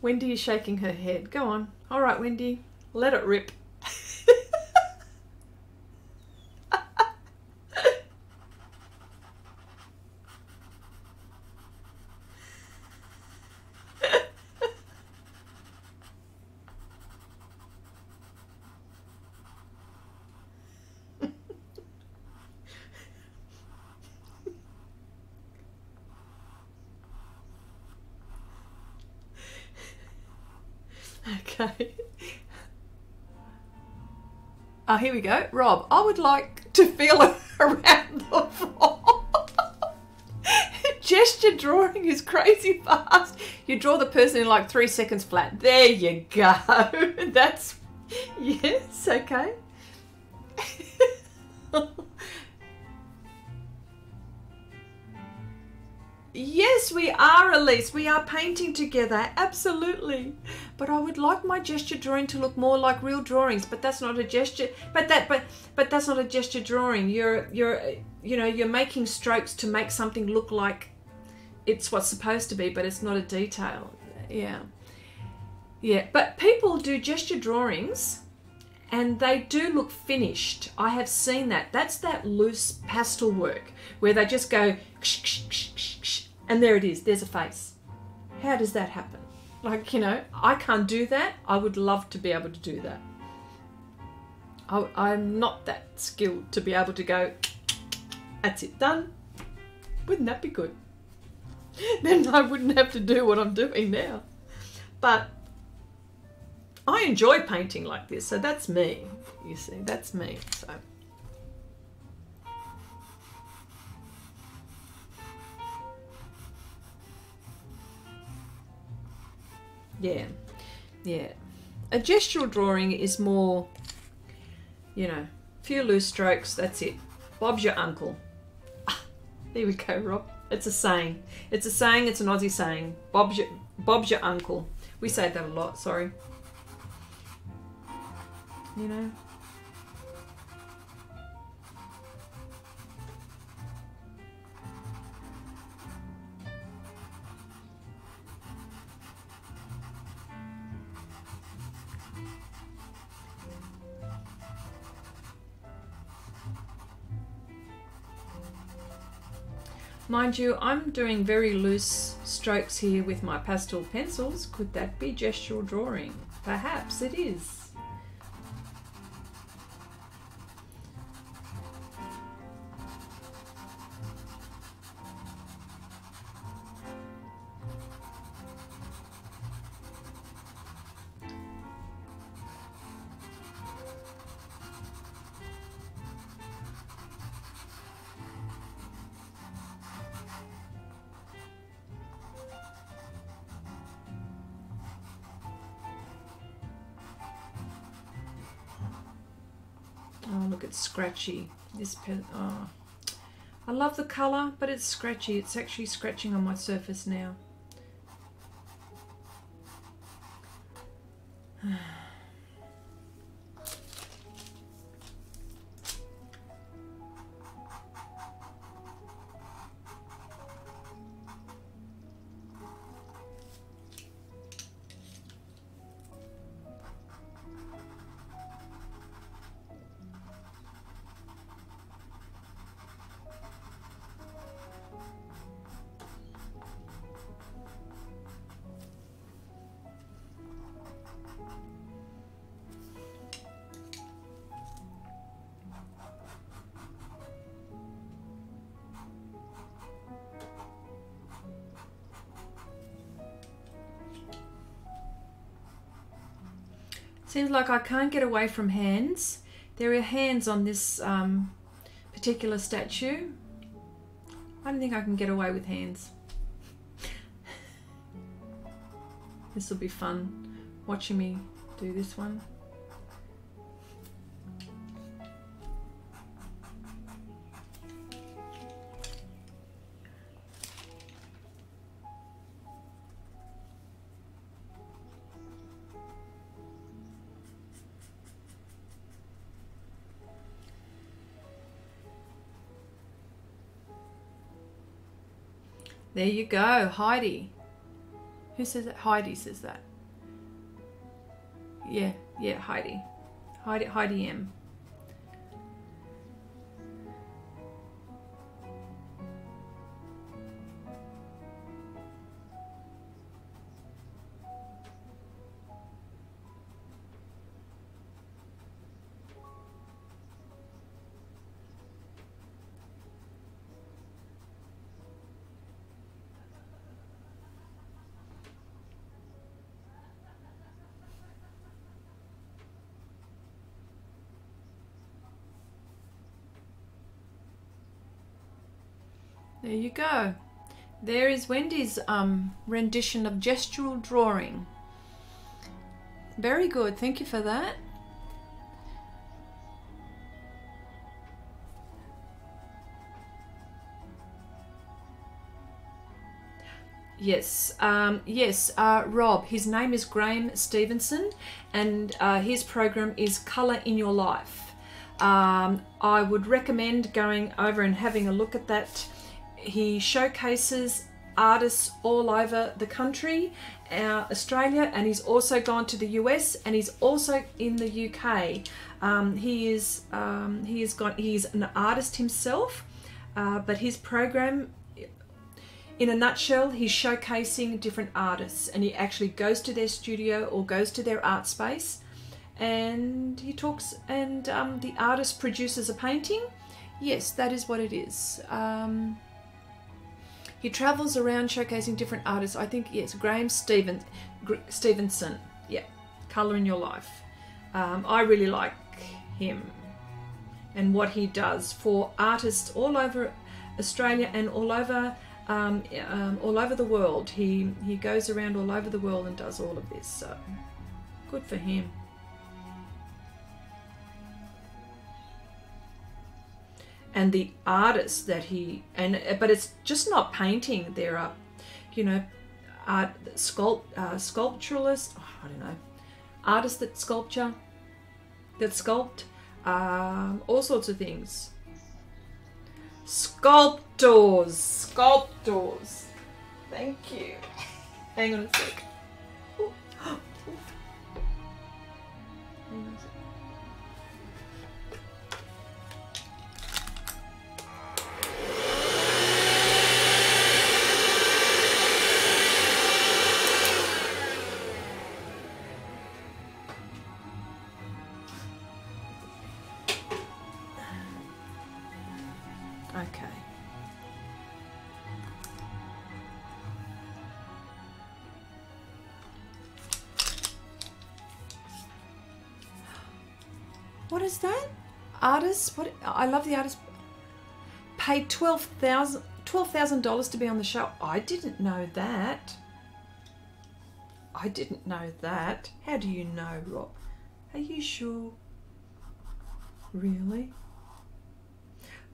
Wendi is shaking her head. Go on. All right, Wendi, let it rip. Okay. Oh, here we go. Rob, I would like to feel around the floor. Gesture drawing is crazy fast. You draw the person in like 3 seconds flat. There you go. That's, yes, okay. Yes, we are, Elise. We are painting together, absolutely. But I would like my gesture drawing to look more like real drawings. But that's not a gesture. But that's not a gesture drawing. You're making strokes to make something look like it's what's supposed to be, but it's not a detail. Yeah, yeah. But people do gesture drawings, and they do look finished. I have seen that. That's that loose pastel work where they just go. And there it is, there's a face. How does that happen? Like, you know, I can't do that. I would love to be able to do that. I'm not that skilled to be able to go, that's it, done. Wouldn't that be good? then I wouldn't have to do what I'm doing now. But I enjoy painting like this, so that's me. You see, that's me. So yeah, yeah. A gestural drawing is more, you know, few loose strokes, that's it. Bob's your uncle. Ah, there we go, Rob. It's a saying. It's a saying, it's an Aussie saying. Bob's your uncle. We say that a lot, sorry. You know? Mind you, I'm doing very loose strokes here with my pastel pencils. Could that be gestural drawing? Perhaps it is. Oh, look, it's scratchy. This pen, oh. I love the colour, but it's scratchy. It's actually scratching on my surface now. Seems like I can't get away from hands. There are hands on this particular statue. I don't think I can get away with hands. This will be fun, watching me do this one. There you go, Heidi. Who says that? Heidi says that. Yeah, Heidi. Heidi M. There you go. There is Wendy's rendition of gestural drawing. Very good. Thank you for that. Yes, Rob. His name is Graham Stevenson, and his program is Colour in Your Life. I would recommend going over and having a look at that. He showcases artists all over the country, Australia, and he's also gone to the US, and he's also in the UK. He's an artist himself, but his program, in a nutshell, he's showcasing different artists, and he actually goes to their studio or goes to their art space, and he talks, and the artist produces a painting. Yes, that is what it is. He travels around showcasing different artists. I think, yes, Stevenson. Yeah, Colour in Your Life. I really like him and what he does for artists all over Australia and all over the world. He goes around all over the world and does all of this. So good for him. And the artists that but it's just not painting. There are, you know, sculpturalists. Oh, I don't know, artists that sculpt, all sorts of things. Sculptors. Thank you. Hang on a sec. Ooh. Hang on a sec. Okay. What is that? Artists? What? I love the artists. Paid $12,000 to be on the show. I didn't know that. How do you know, Rob? Are you sure? Really?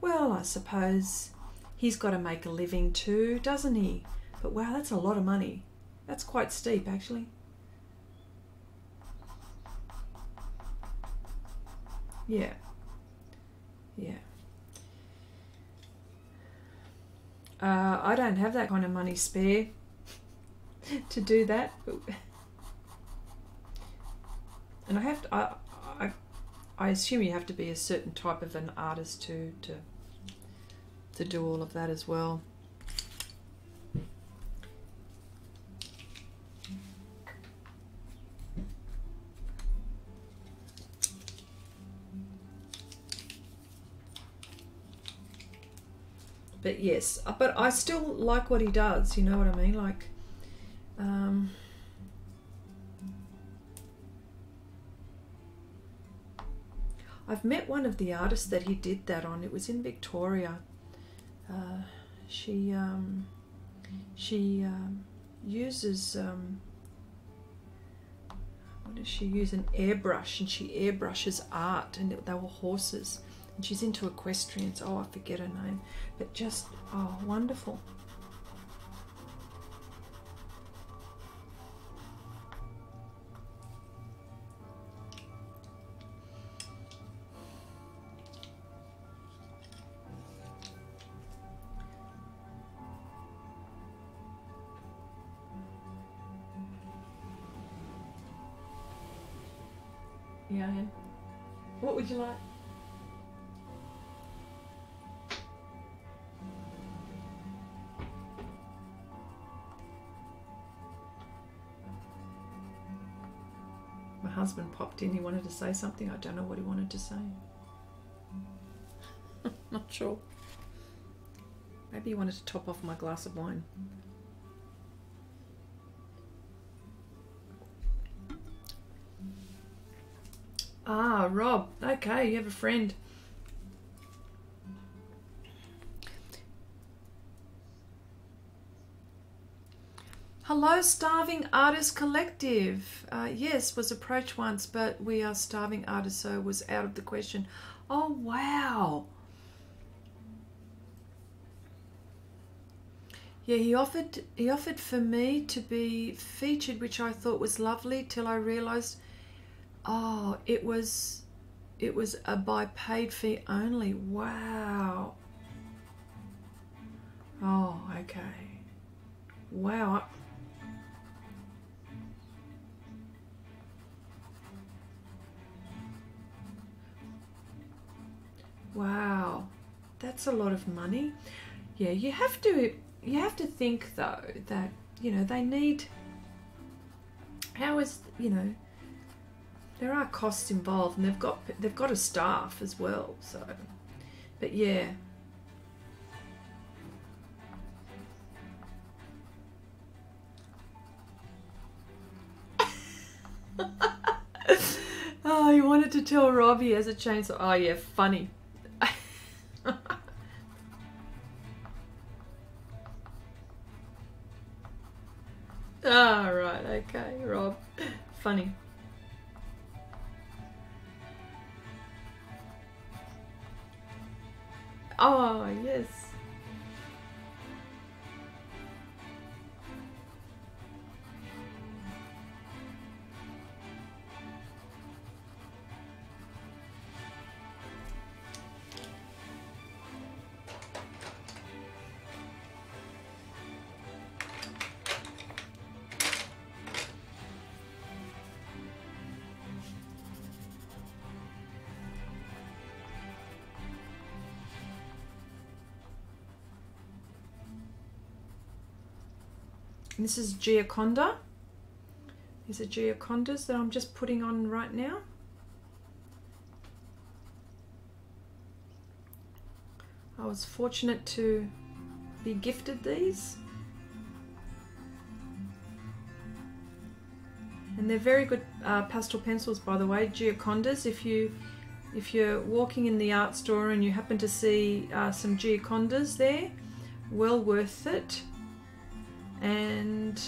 Well, I suppose he's got to make a living too, doesn't he? But wow, that's a lot of money. That's quite steep, actually. Yeah. I don't have that kind of money spare to do that. And I assume you have to be a certain type of an artist to do all of that as well. But yes, but I still like what he does, you know what I mean? Like, I've met one of the artists that he did that on. It was in Victoria. She uses, what does she use? An airbrush, and she airbrushes art, and they were horses. And she's into equestrians. Oh, I forget her name. But just, oh, wonderful. Yeah, Anne. What would you like? My husband popped in. He wanted to say something. I don't know what he wanted to say. Not sure. Maybe he wanted to top off my glass of wine. Ah, Rob. Okay, you have a friend. Hello, Starving Artist Collective. Yes, was approached once, but we are starving artists, so it was out of the question. Oh, wow. Yeah, he offered for me to be featured, which I thought was lovely, till I realised, oh, it was a by paid fee only. Wow. Oh, okay. Wow. Wow, that's a lot of money. Yeah, you have to think though that, you know, they need, how is, you know, there are costs involved, and they've got a staff as well. So, but yeah. wanted to tell Rob he has a chainsaw. Oh yeah, funny. Ah, right, okay, Rob. Funny. Oh, yes. And this is Gioconda. These are Giocondas that I'm just putting on right now. I was fortunate to be gifted these. And they're very good pastel pencils, by the way, Giocondas. If you're walking in the art store and you happen to see some Giocondas there, well worth it. And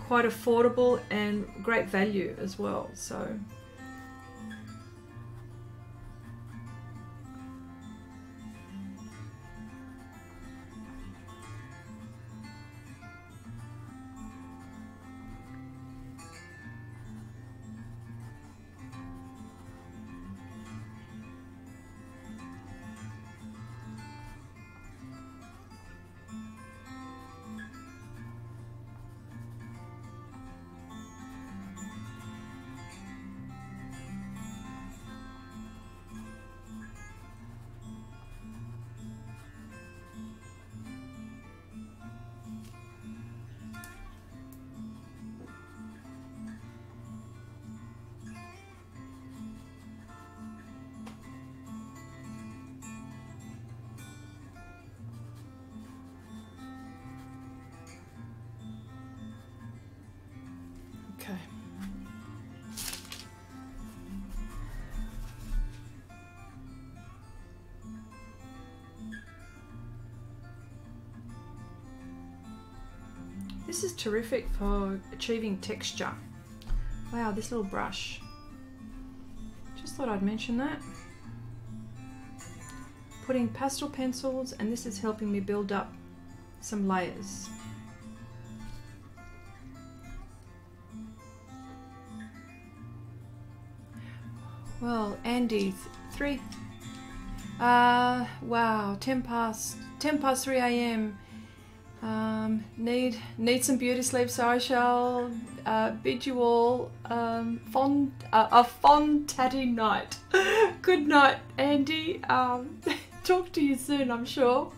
quite affordable and great value as well. So okay. This is terrific for achieving texture. Wow, this little brush. Just thought I'd mention that. Putting pastel pencils, and this is helping me build up some layers. Well, Andy, wow, 10 past 3 a.m. Need some beauty sleep, so I shall bid you all a fond tatty night. Good night, Andy. Talk to you soon, I'm sure.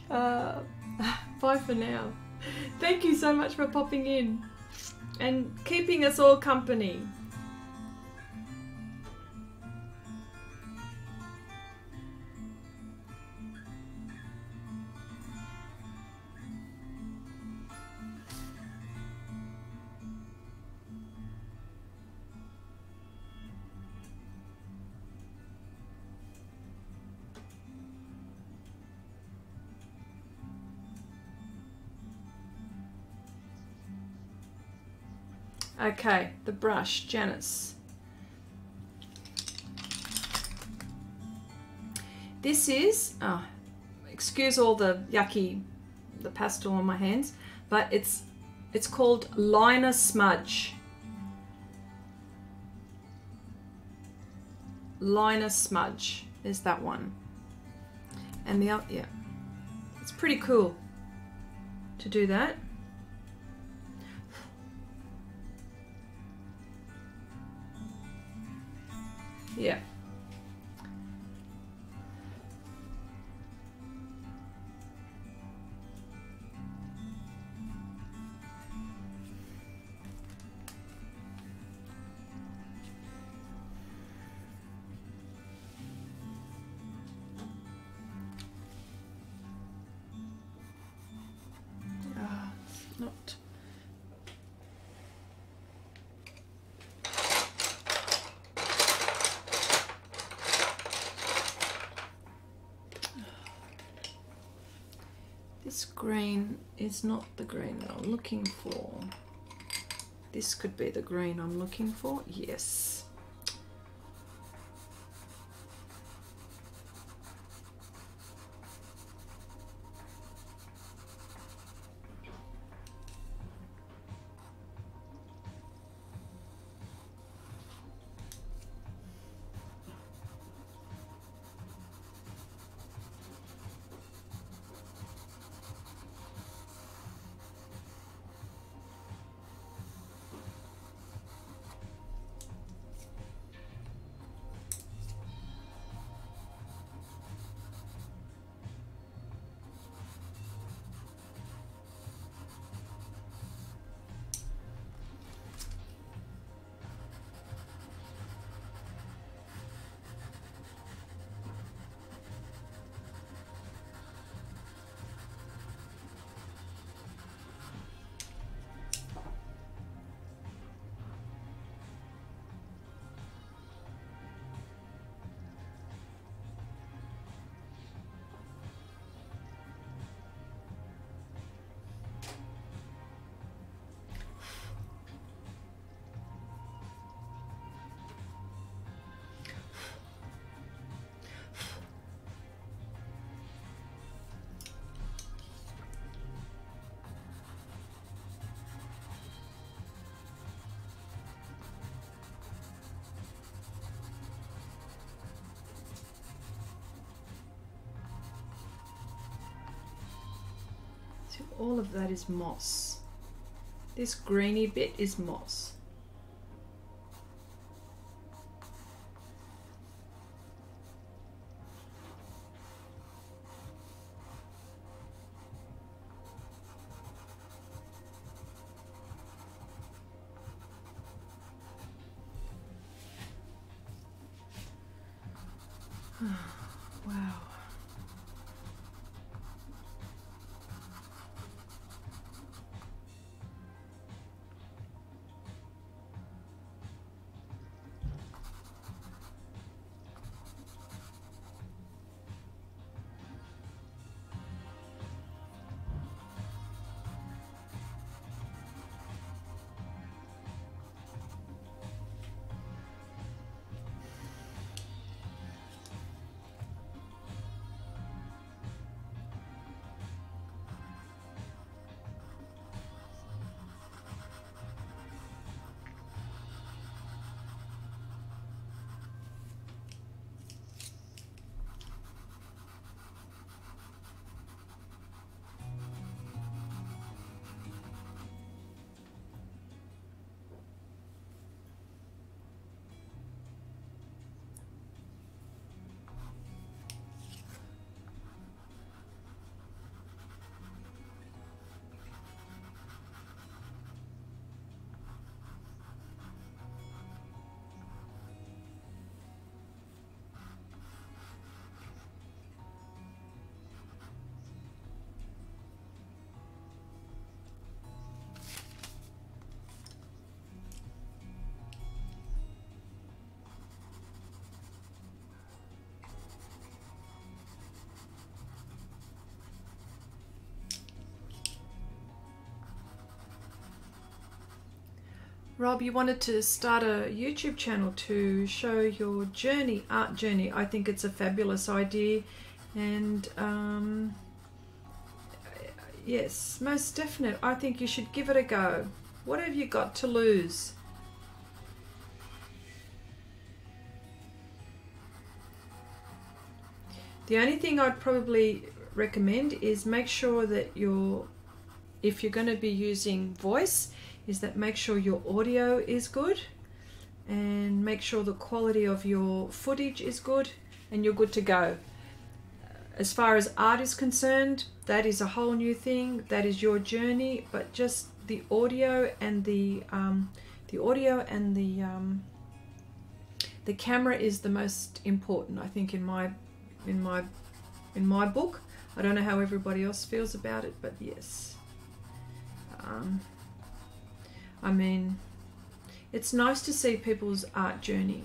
Bye for now. Thank you so much for popping in and keeping us all company. Okay, the brush, Janice. This is, excuse all the yucky, the pastel on my hands, but it's called Liner Smudge. Liner Smudge is that one. And the other, yeah, it's pretty cool to do that. Yeah. Not. This green is not the green that I'm looking for. This could be the green I'm looking for. Yes. So all of that is moss. This greeny bit is moss. Wow. Rob, you wanted to start a YouTube channel to show your journey, art journey. I think it's a fabulous idea, and yes, most definite. I think you should give it a go. What have you got to lose? The only thing I'd probably recommend is make sure that if you're going to be using voice, is that make sure your audio is good, and make sure the quality of your footage is good, and you're good to go. As far as art is concerned, that is a whole new thing. That is your journey, but just the audio and the camera is the most important, I think, in my book. I don't know how everybody else feels about it, but yes. I mean, it's nice to see people's art journey.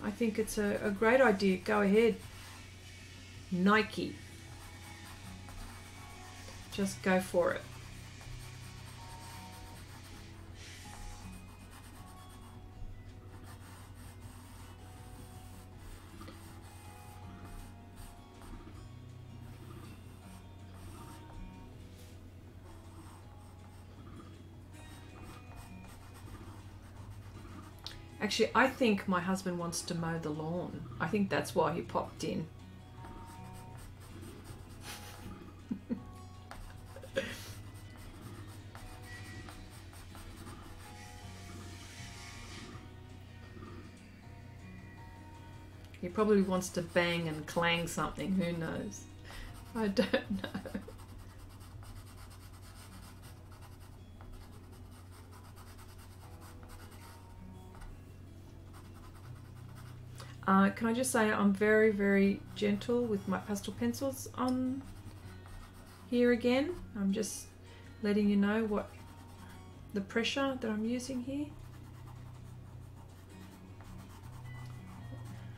I think it's a great idea. Go ahead. Nike. Just go for it. Actually, I think my husband wants to mow the lawn. I think that's why he popped in. He probably wants to bang and clang something, who knows? I don't know. Can I just say I'm very, very gentle with my pastel pencils on here again. I'm just letting you know what the pressure that I'm using here.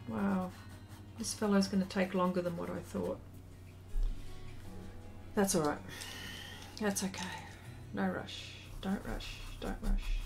Wow, this fellow's going to take longer than what I thought. That's all right. That's okay. No rush. Don't rush. Don't rush.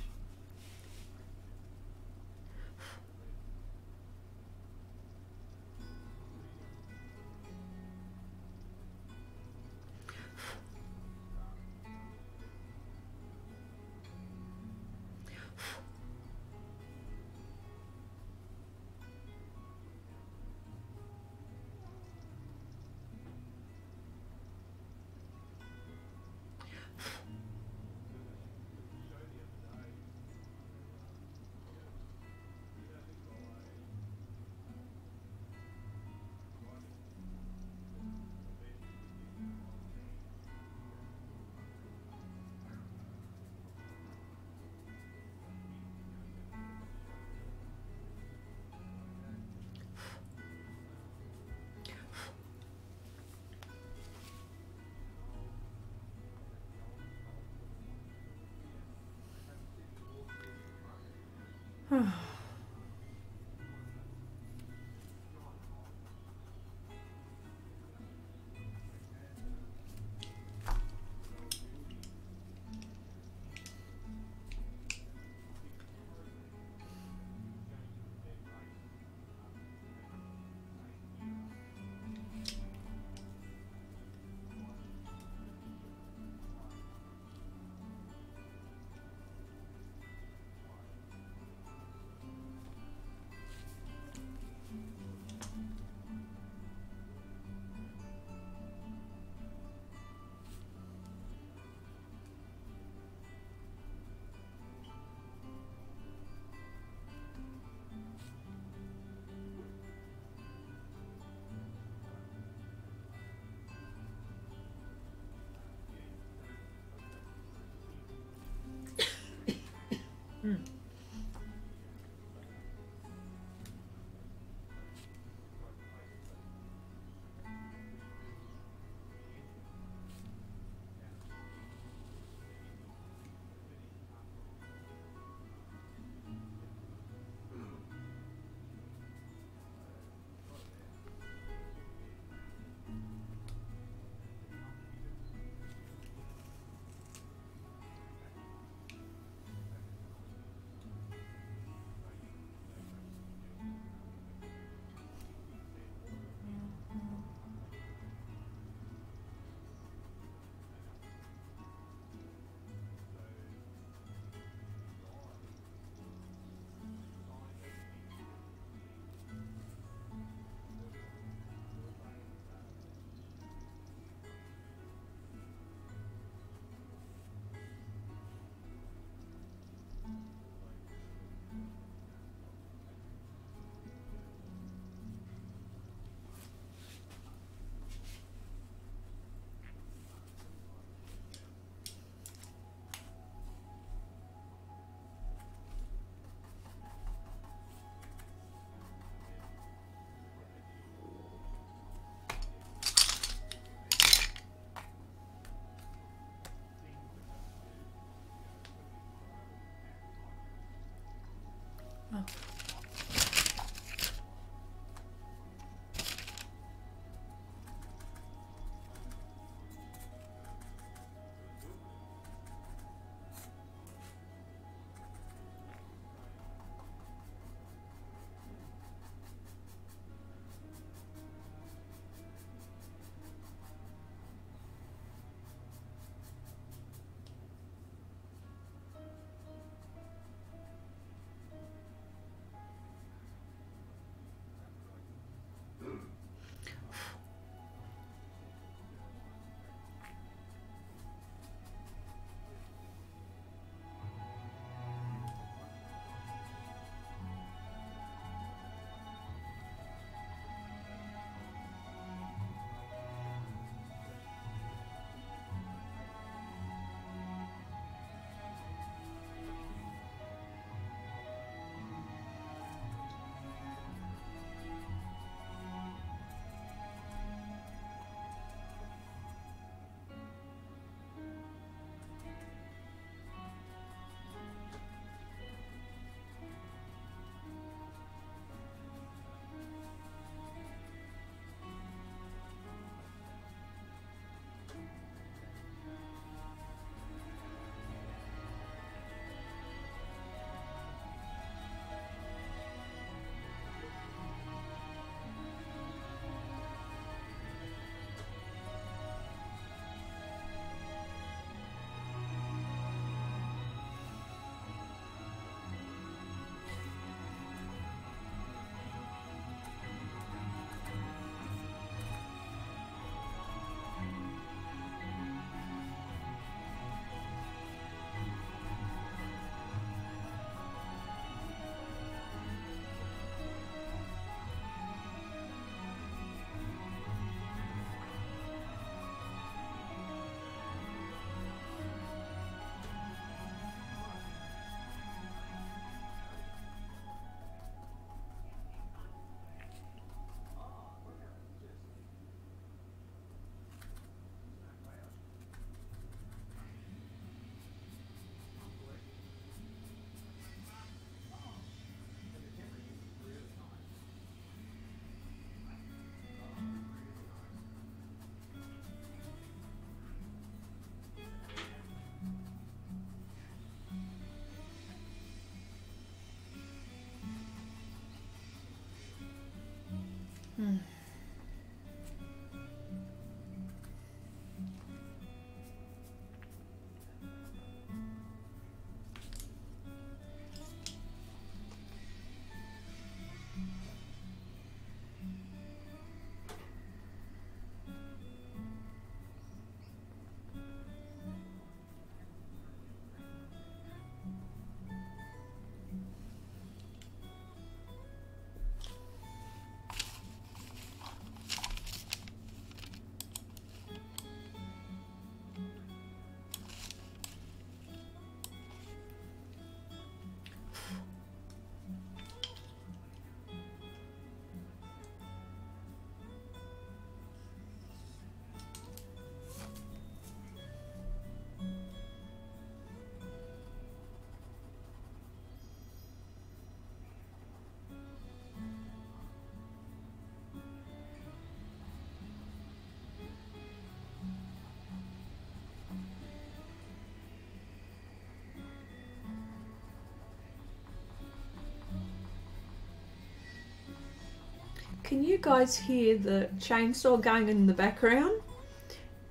Can you guys hear the chainsaw going in the background?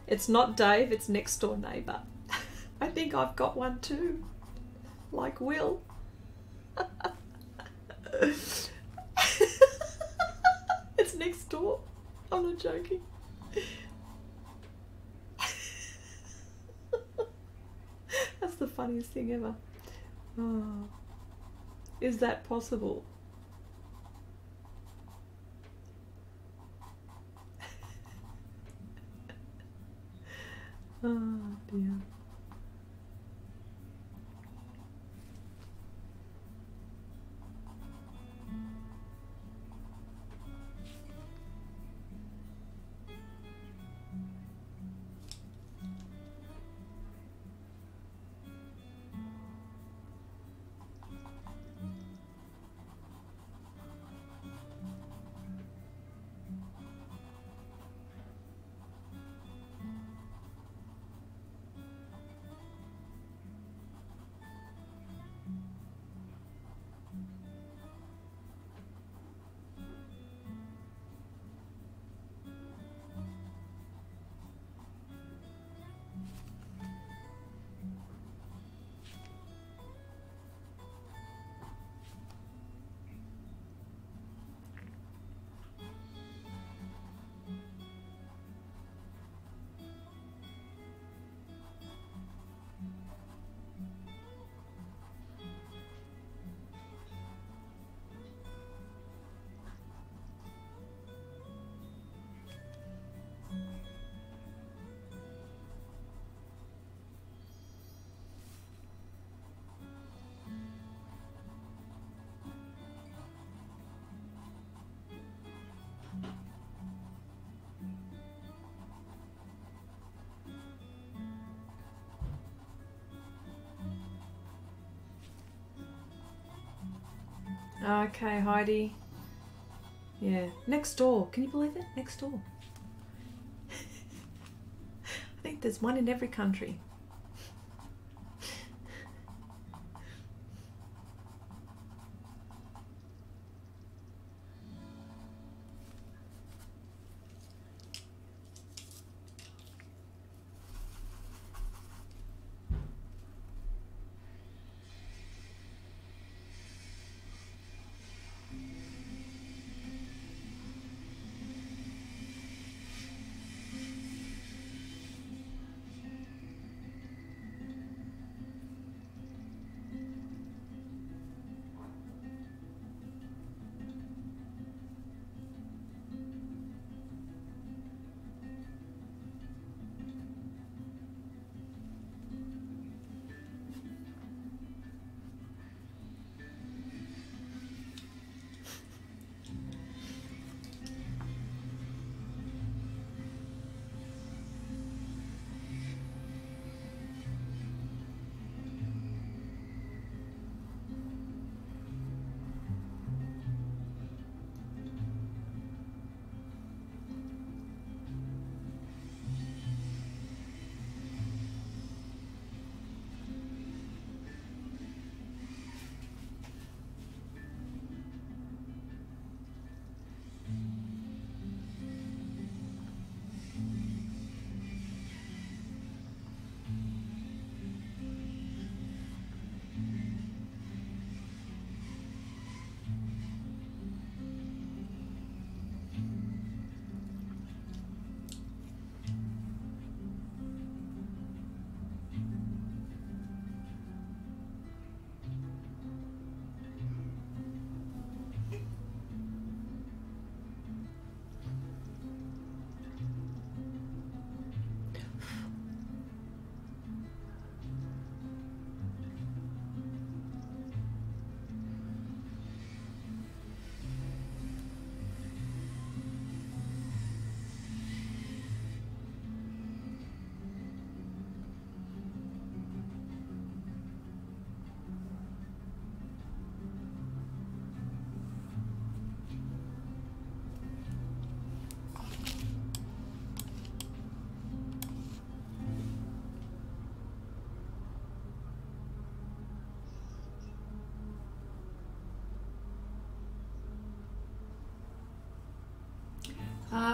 It's not Dave, it's next door neighbour. I think I've got one too, like Will. It's next door. I'm not joking. That's the funniest thing ever. Oh, is that possible? Oh dear. Okay, Heidi. Yeah, next door. Can you believe it? Next door. I think there's one in every country.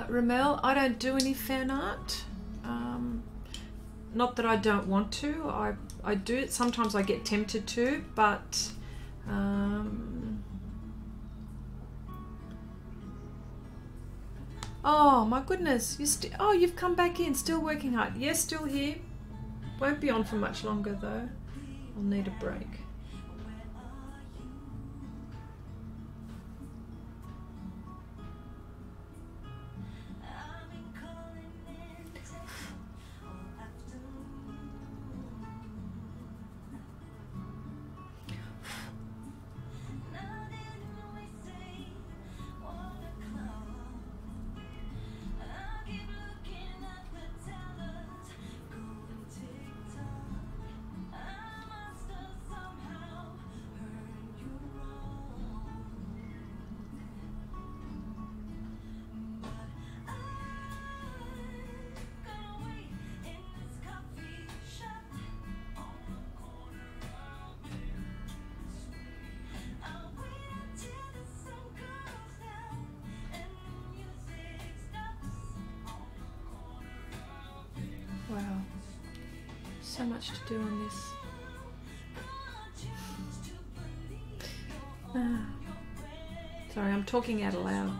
Ramel, I don't do any fan art. Not that I don't want to. I do it. Sometimes I get tempted to, but oh my goodness, you've come back in, still working hard. Yes, still here. Won't be on for much longer though. I'll need a break. Wow, so much to do on this. Sorry, I'm talking out aloud.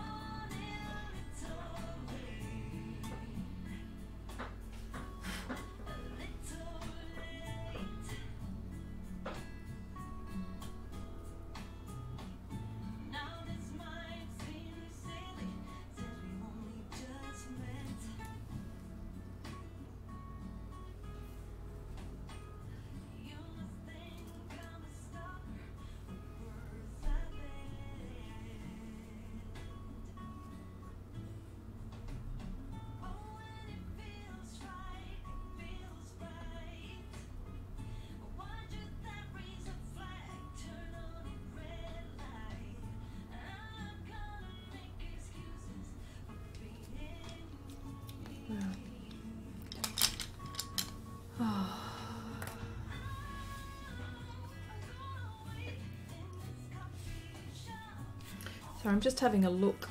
So I'm just having a look.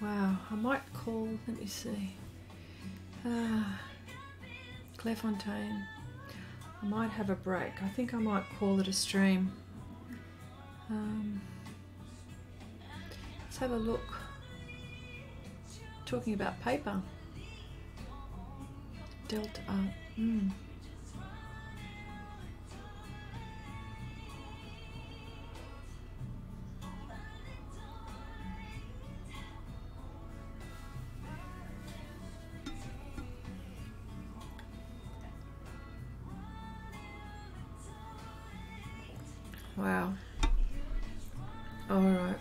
Wow, I might call, let me see, Clairefontaine. I might have a break. I think I might call it a stream. Let's have a look. Talking about paper. Delta art. Wow. All right.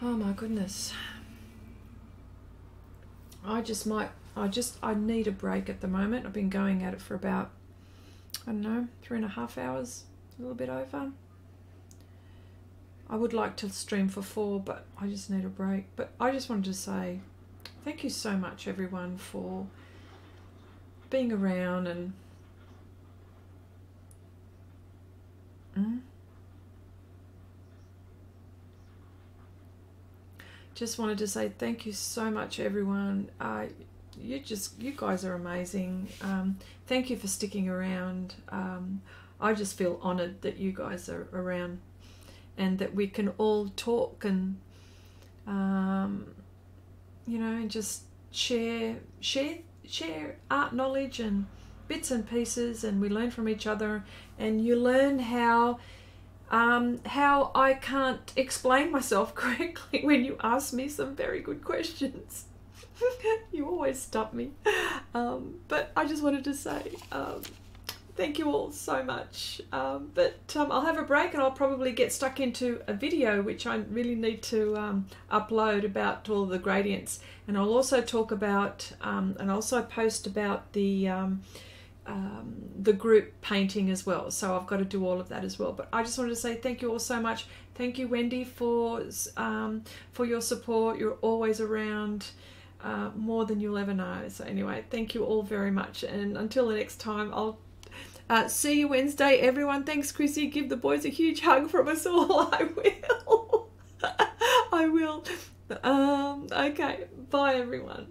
Oh my goodness. I need a break at the moment. I've been going at it for about, I don't know, 3.5 hours, a little bit over. I would like to stream for 4, but I just need a break. But I just wanted to say thank you so much, everyone, for being around and just wanted to say thank you so much, everyone. You guys are amazing. Thank you for sticking around. I just feel honoured that you guys are around and that we can all talk and you know, and just share art knowledge and bits and pieces, and we learn from each other, and you learn how I can't explain myself correctly when you ask me some very good questions. You always stump me. But I just wanted to say thank you all so much. But I'll have a break, and I'll probably get stuck into a video which I really need to upload about all the gradients, and I'll also talk about and also post about the group painting as well. So I've got to do all of that as well. But I just wanted to say thank you all so much. Thank you, Wendi, for your support. You're always around, more than you'll ever know. So anyway, thank you all very much, and until the next time, I'll see you Wednesday, everyone. Thanks, Chrissy. Give the boys a huge hug from us all. I will. I will. Okay, bye everyone.